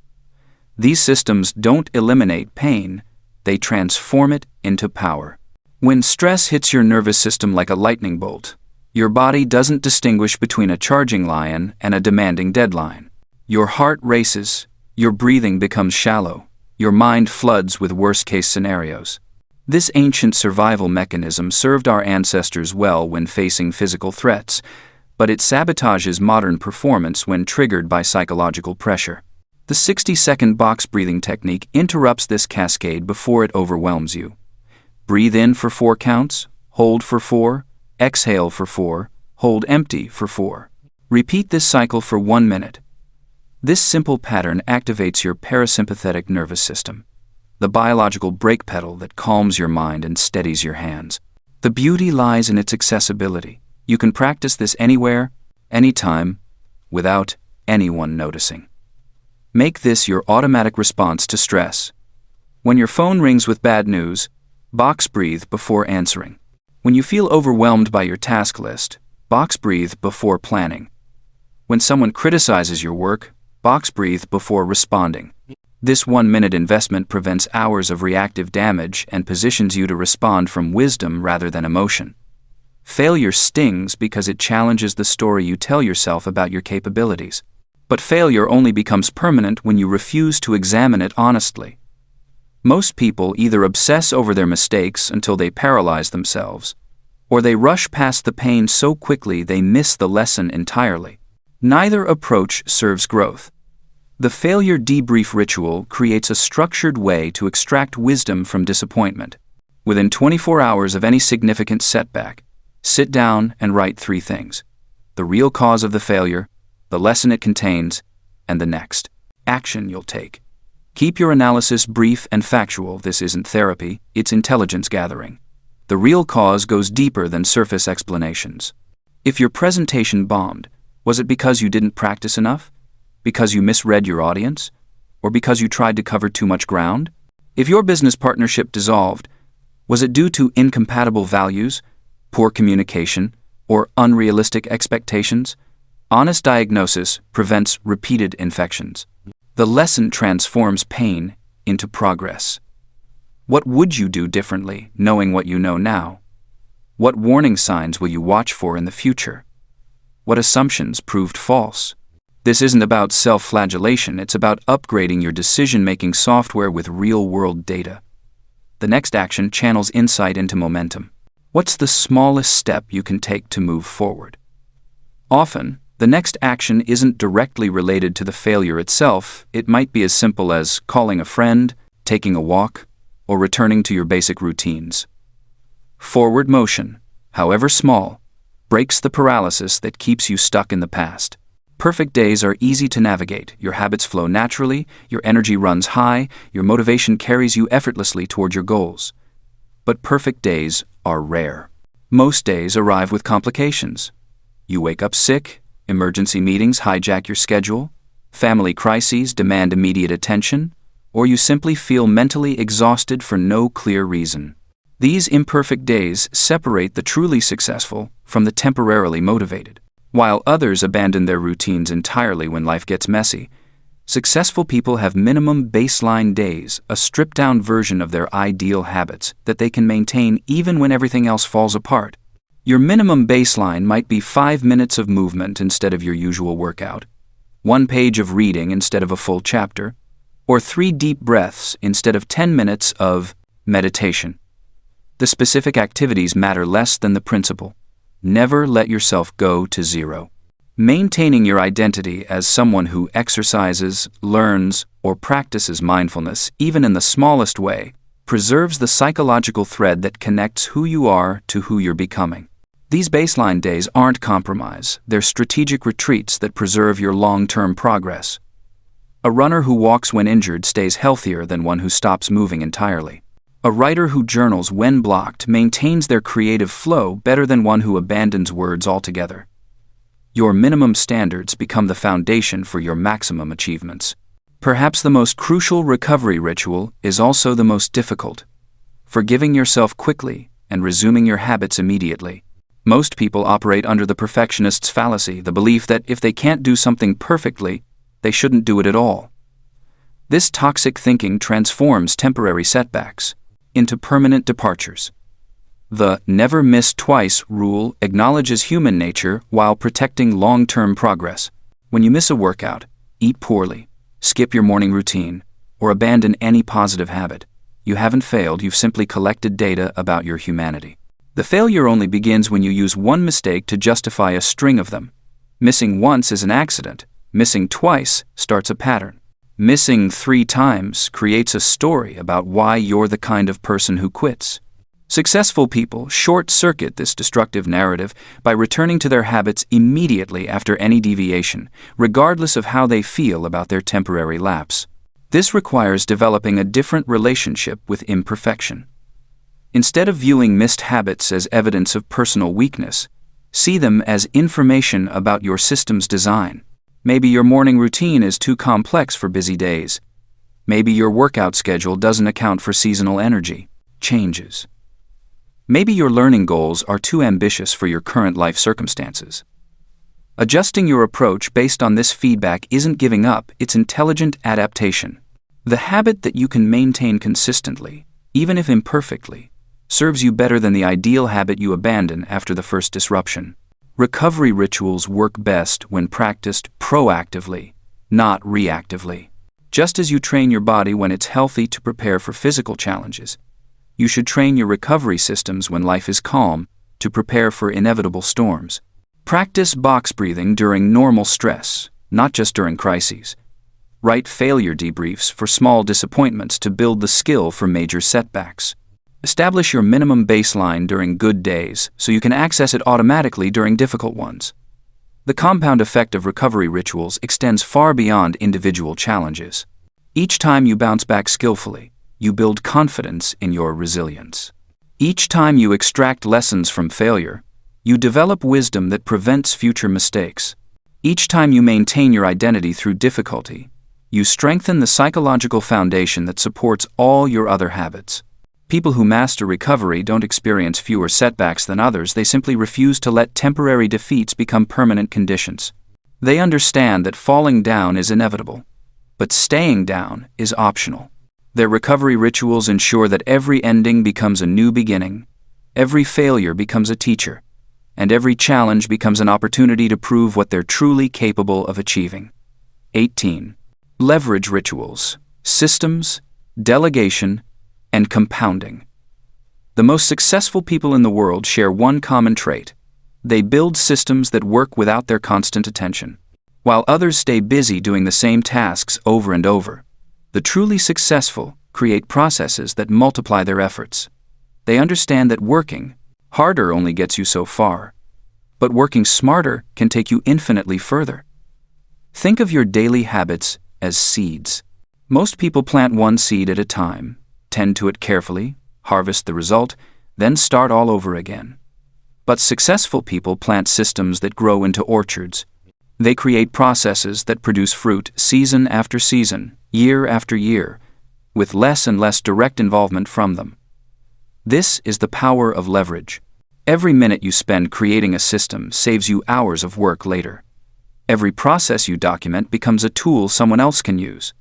These systems don't eliminate pain, they transform it into power. When stress hits your nervous system like a lightning bolt, your body doesn't distinguish between a charging lion and a demanding deadline. Your heart races, your breathing becomes shallow, your mind floods with worst-case scenarios. This ancient survival mechanism served our ancestors well when facing physical threats, but it sabotages modern performance when triggered by psychological pressure. The 60-second box breathing technique interrupts this cascade before it overwhelms you. Breathe in for 4 counts, hold for 4, exhale for 4, hold empty for 4. Repeat this cycle for 1 minute. This simple pattern activates your parasympathetic nervous system, the biological brake pedal that calms your mind and steadies your hands. The beauty lies in its accessibility. You can practice this anywhere, anytime, without anyone noticing. Make this your automatic response to stress. When your phone rings with bad news, box breathe before answering. When you feel overwhelmed by your task list, box breathe before planning. When someone criticizes your work, box breathe before responding. This 1-minute investment prevents hours of reactive damage and positions you to respond from wisdom rather than emotion. Failure stings because it challenges the story you tell yourself about your capabilities. But failure only becomes permanent when you refuse to examine it honestly. Most people either obsess over their mistakes until they paralyze themselves, or they rush past the pain so quickly they miss the lesson entirely. Neither approach serves growth. The failure debrief ritual creates a structured way to extract wisdom from disappointment. Within 24 hours of any significant setback, sit down and write 3 things: the real cause of the failure, the lesson it contains, and the next action you'll take. Keep your analysis brief and factual. This isn't therapy, it's intelligence gathering. The real cause goes deeper than surface explanations. If your presentation bombed, was it because you didn't practice enough? Because you misread your audience? Or because you tried to cover too much ground? If your business partnership dissolved, was it due to incompatible values, poor communication, or unrealistic expectations? Honest diagnosis prevents repeated infections. The lesson transforms pain into progress. What would you do differently, knowing what you know now? What warning signs will you watch for in the future? What assumptions proved false? This isn't about self-flagellation, it's about upgrading your decision-making software with real-world data. The next action channels insight into momentum. What's the smallest step you can take to move forward? Often, the next action isn't directly related to the failure itself. It might be as simple as calling a friend, taking a walk, or returning to your basic routines. Forward motion, however small, breaks the paralysis that keeps you stuck in the past. Perfect days are easy to navigate. Your habits flow naturally, your energy runs high, your motivation carries you effortlessly toward your goals. But perfect days are rare. Most days arrive with complications. You wake up sick, emergency meetings hijack your schedule, family crises demand immediate attention, or you simply feel mentally exhausted for no clear reason. These imperfect days separate the truly successful from the temporarily motivated. While others abandon their routines entirely when life gets messy, successful people have minimum baseline days, a stripped-down version of their ideal habits that they can maintain even when everything else falls apart. Your minimum baseline might be 5 minutes of movement instead of your usual workout, 1 page of reading instead of a full chapter, or 3 deep breaths instead of 10 minutes of meditation. The specific activities matter less than the principle. Never let yourself go to zero. Maintaining your identity as someone who exercises, learns, or practices mindfulness, even in the smallest way, preserves the psychological thread that connects who you are to who you're becoming. These baseline days aren't compromise, they're strategic retreats that preserve your long-term progress. A runner who walks when injured stays healthier than one who stops moving entirely. A writer who journals when blocked maintains their creative flow better than one who abandons words altogether. Your minimum standards become the foundation for your maximum achievements. Perhaps the most crucial recovery ritual is also the most difficult: forgiving yourself quickly and resuming your habits immediately. Most people operate under the perfectionist's fallacy, the belief that if they can't do something perfectly, they shouldn't do it at all. This toxic thinking transforms temporary setbacks into permanent departures. The never miss twice rule acknowledges human nature while protecting long-term progress. When you miss a workout, eat poorly, skip your morning routine, or abandon any positive habit, you haven't failed, you've simply collected data about your humanity. The failure only begins when you use one mistake to justify a string of them. Missing once is an accident. Missing twice starts a pattern. Missing 3 times creates a story about why you're the kind of person who quits. Successful people short-circuit this destructive narrative by returning to their habits immediately after any deviation, regardless of how they feel about their temporary lapse. This requires developing a different relationship with imperfection. Instead of viewing missed habits as evidence of personal weakness, see them as information about your system's design. Maybe your morning routine is too complex for busy days. Maybe your workout schedule doesn't account for seasonal energy changes. Maybe your learning goals are too ambitious for your current life circumstances. Adjusting your approach based on this feedback isn't giving up, it's intelligent adaptation. The habit that you can maintain consistently, even if imperfectly, serves you better than the ideal habit you abandon after the first disruption. Recovery rituals work best when practiced proactively, not reactively. Just as you train your body when it's healthy to prepare for physical challenges, you should train your recovery systems when life is calm to prepare for inevitable storms. Practice box breathing during normal stress, not just during crises. Write failure debriefs for small disappointments to build the skill for major setbacks. Establish your minimum baseline during good days so you can access it automatically during difficult ones. The compound effect of recovery rituals extends far beyond individual challenges. Each time you bounce back skillfully, you build confidence in your resilience. Each time you extract lessons from failure, you develop wisdom that prevents future mistakes. Each time you maintain your identity through difficulty, you strengthen the psychological foundation that supports all your other habits. People who master recovery don't experience fewer setbacks than others. They simply refuse to let temporary defeats become permanent conditions. They understand that falling down is inevitable, but staying down is optional. Their recovery rituals ensure that every ending becomes a new beginning, every failure becomes a teacher, and every challenge becomes an opportunity to prove what they're truly capable of achieving. 18. Leverage rituals, systems, delegation, and compounding. The most successful people in the world share one common trait. They build systems that work without their constant attention. While others stay busy doing the same tasks over and over, the truly successful create processes that multiply their efforts. They understand that working harder only gets you so far, but working smarter can take you infinitely further. Think of your daily habits as seeds. Most people plant one seed at a time, tend to it carefully, harvest the result, then start all over again. But successful people plant systems that grow into orchards. They create processes that produce fruit season after season, year after year, with less and less direct involvement from them. This is the power of leverage. Every minute you spend creating a system saves you hours of work later. Every process you document becomes a tool someone else can use.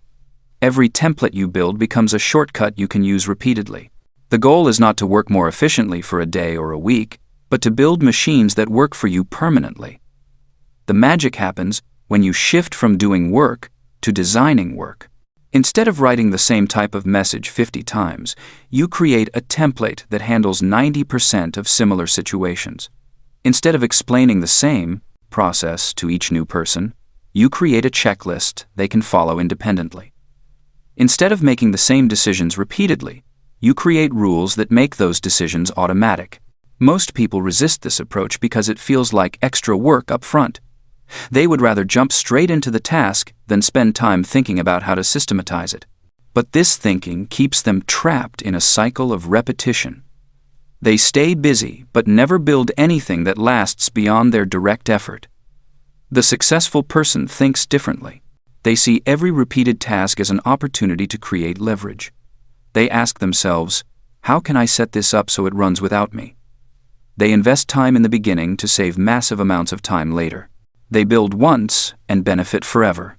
Every template you build becomes a shortcut you can use repeatedly. The goal is not to work more efficiently for a day or a week, but to build machines that work for you permanently. The magic happens when you shift from doing work to designing work. Instead of writing the same type of message 50 times, you create a template that handles 90% of similar situations. Instead of explaining the same process to each new person, you create a checklist they can follow independently. Instead of making the same decisions repeatedly, you create rules that make those decisions automatic. Most people resist this approach because it feels like extra work up front. They would rather jump straight into the task than spend time thinking about how to systematize it. But this thinking keeps them trapped in a cycle of repetition. They stay busy but never build anything that lasts beyond their direct effort. The successful person thinks differently. They see every repeated task as an opportunity to create leverage. They ask themselves, how can I set this up so it runs without me? They invest time in the beginning to save massive amounts of time later. They build once and benefit forever.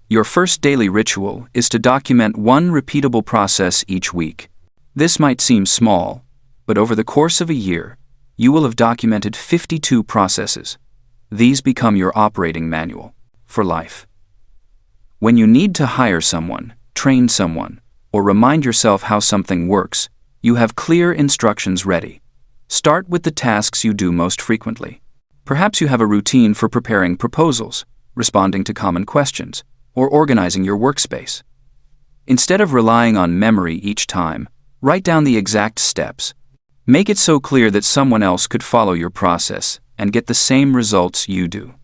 Your first daily ritual is to document one repeatable process each week. This might seem small, but over the course of a year, you will have documented 52 processes. These become your operating manual for life. When you need to hire someone, train someone, or remind yourself how something works, you have clear instructions ready. Start with the tasks you do most frequently. Perhaps you have a routine for preparing proposals, responding to common questions, or organizing your workspace. Instead of relying on memory each time, write down the exact steps. Make it so clear that someone else could follow your process and get the same results you do.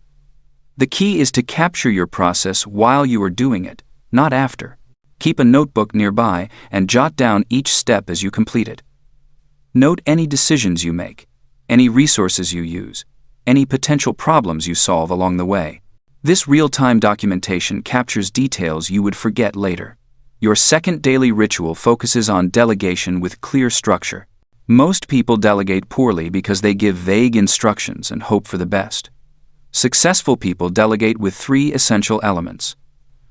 The key is to capture your process while you are doing it, not after. Keep a notebook nearby and jot down each step as you complete it. Note any decisions you make, any resources you use, any potential problems you solve along the way. This real-time documentation captures details you would forget later. Your second daily ritual focuses on delegation with clear structure. Most people delegate poorly because they give vague instructions and hope for the best. Successful people delegate with 3 essential elements: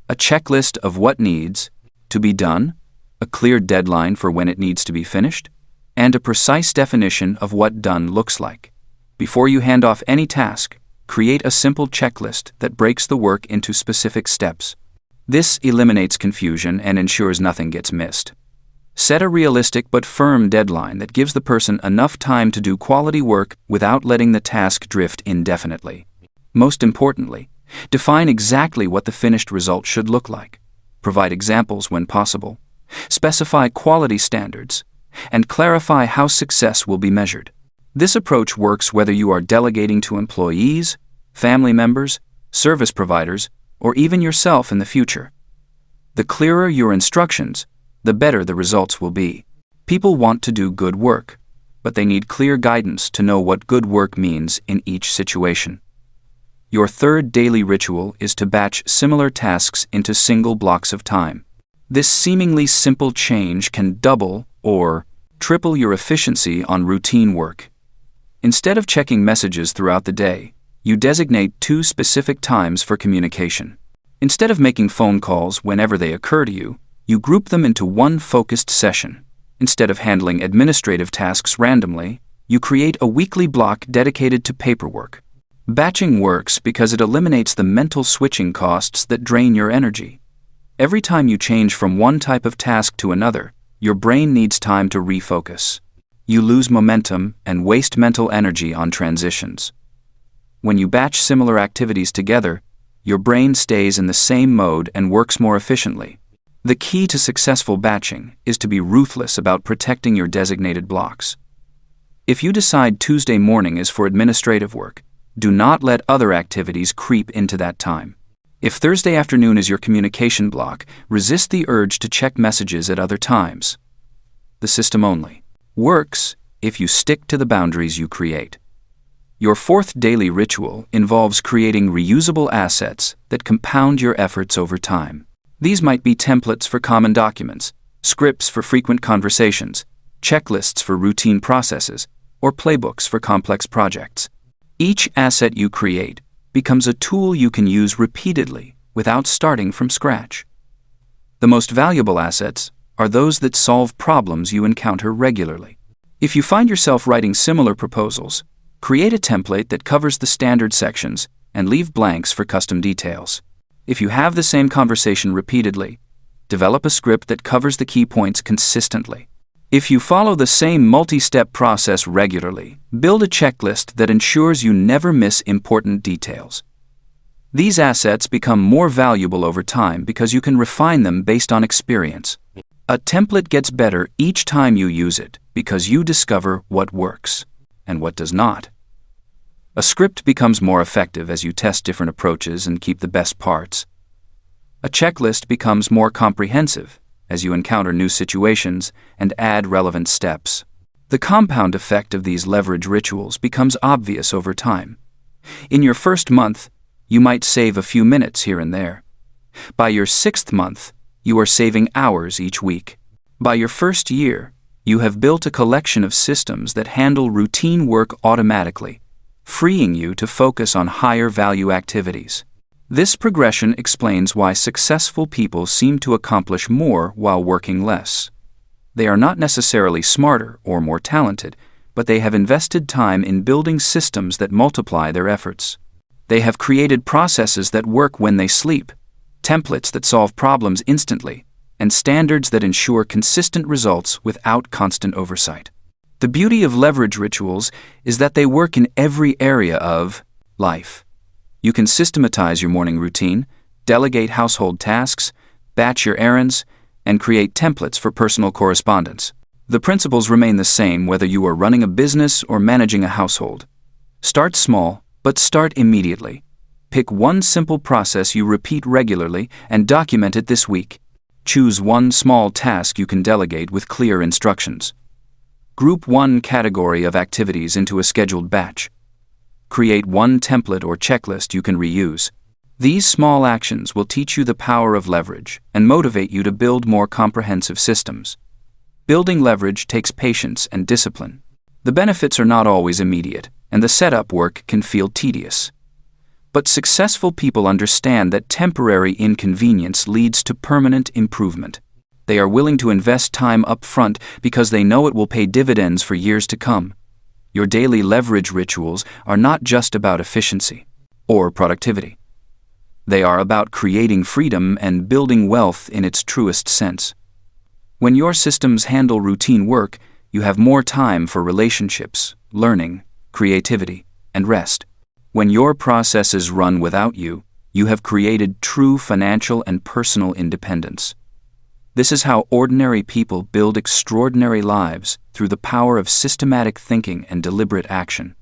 a checklist of what needs to be done, a clear deadline for when it needs to be finished, and a precise definition of what done looks like. Before you hand off any task, create a simple checklist that breaks the work into specific steps. This eliminates confusion and ensures nothing gets missed. Set a realistic but firm deadline that gives the person enough time to do quality work without letting the task drift indefinitely. Most importantly, define exactly what the finished result should look like. Provide examples when possible. Specify quality standards, and clarify how success will be measured. This approach works whether you are delegating to employees, family members, service providers, or even yourself in the future. The clearer your instructions, the better the results will be. People want to do good work, but they need clear guidance to know what good work means in each situation. Your third daily ritual is to batch similar tasks into single blocks of time. This seemingly simple change can double or triple your efficiency on routine work. Instead of checking messages throughout the day, you designate 2 specific times for communication. Instead of making phone calls whenever they occur to you, you group them into one focused session. Instead of handling administrative tasks randomly, you create a weekly block dedicated to paperwork. Batching works because it eliminates the mental switching costs that drain your energy. Every time you change from one type of task to another, your brain needs time to refocus. You lose momentum and waste mental energy on transitions. When you batch similar activities together, your brain stays in the same mode and works more efficiently. The key to successful batching is to be ruthless about protecting your designated blocks. If you decide Tuesday morning is for administrative work, do not let other activities creep into that time. If Thursday afternoon is your communication block, resist the urge to check messages at other times. The system only works if you stick to the boundaries you create. Your fourth daily ritual involves creating reusable assets that compound your efforts over time. These might be templates for common documents, scripts for frequent conversations, checklists for routine processes, or playbooks for complex projects. Each asset you create becomes a tool you can use repeatedly without starting from scratch. The most valuable assets are those that solve problems you encounter regularly. If you find yourself writing similar proposals, create a template that covers the standard sections and leave blanks for custom details. If you have the same conversation repeatedly, develop a script that covers the key points consistently. If you follow the same multi-step process regularly, build a checklist that ensures you never miss important details. These assets become more valuable over time because you can refine them based on experience. A template gets better each time you use it because you discover what works and what does not. A script becomes more effective as you test different approaches and keep the best parts. A checklist becomes more comprehensive as you encounter new situations and add relevant steps. The compound effect of these leverage rituals becomes obvious over time. In your first month, you might save a few minutes here and there. By your 6th month, you are saving hours each week. By your first year, you have built a collection of systems that handle routine work automatically, freeing you to focus on higher value activities. This progression explains why successful people seem to accomplish more while working less. They are not necessarily smarter or more talented, but they have invested time in building systems that multiply their efforts. They have created processes that work when they sleep, templates that solve problems instantly, and standards that ensure consistent results without constant oversight. The beauty of leverage rituals is that they work in every area of life. You can systematize your morning routine, delegate household tasks, batch your errands, and create templates for personal correspondence. The principles remain the same whether you are running a business or managing a household. Start small, but start immediately. Pick one simple process you repeat regularly and document it this week. Choose one small task you can delegate with clear instructions. Group one category of activities into a scheduled batch. Create one template or checklist you can reuse. These small actions will teach you the power of leverage and motivate you to build more comprehensive systems. Building leverage takes patience and discipline. The benefits are not always immediate, and the setup work can feel tedious. But successful people understand that temporary inconvenience leads to permanent improvement. They are willing to invest time up front because they know it will pay dividends for years to come. Your daily leverage rituals are not just about efficiency. or productivity. They are about creating freedom and building wealth in its truest sense. When your systems handle routine work, you have more time for relationships, learning, creativity, and rest. When your processes run without you, you have created true financial and personal independence. This is how ordinary people build extraordinary lives, through the power of systematic thinking and deliberate action.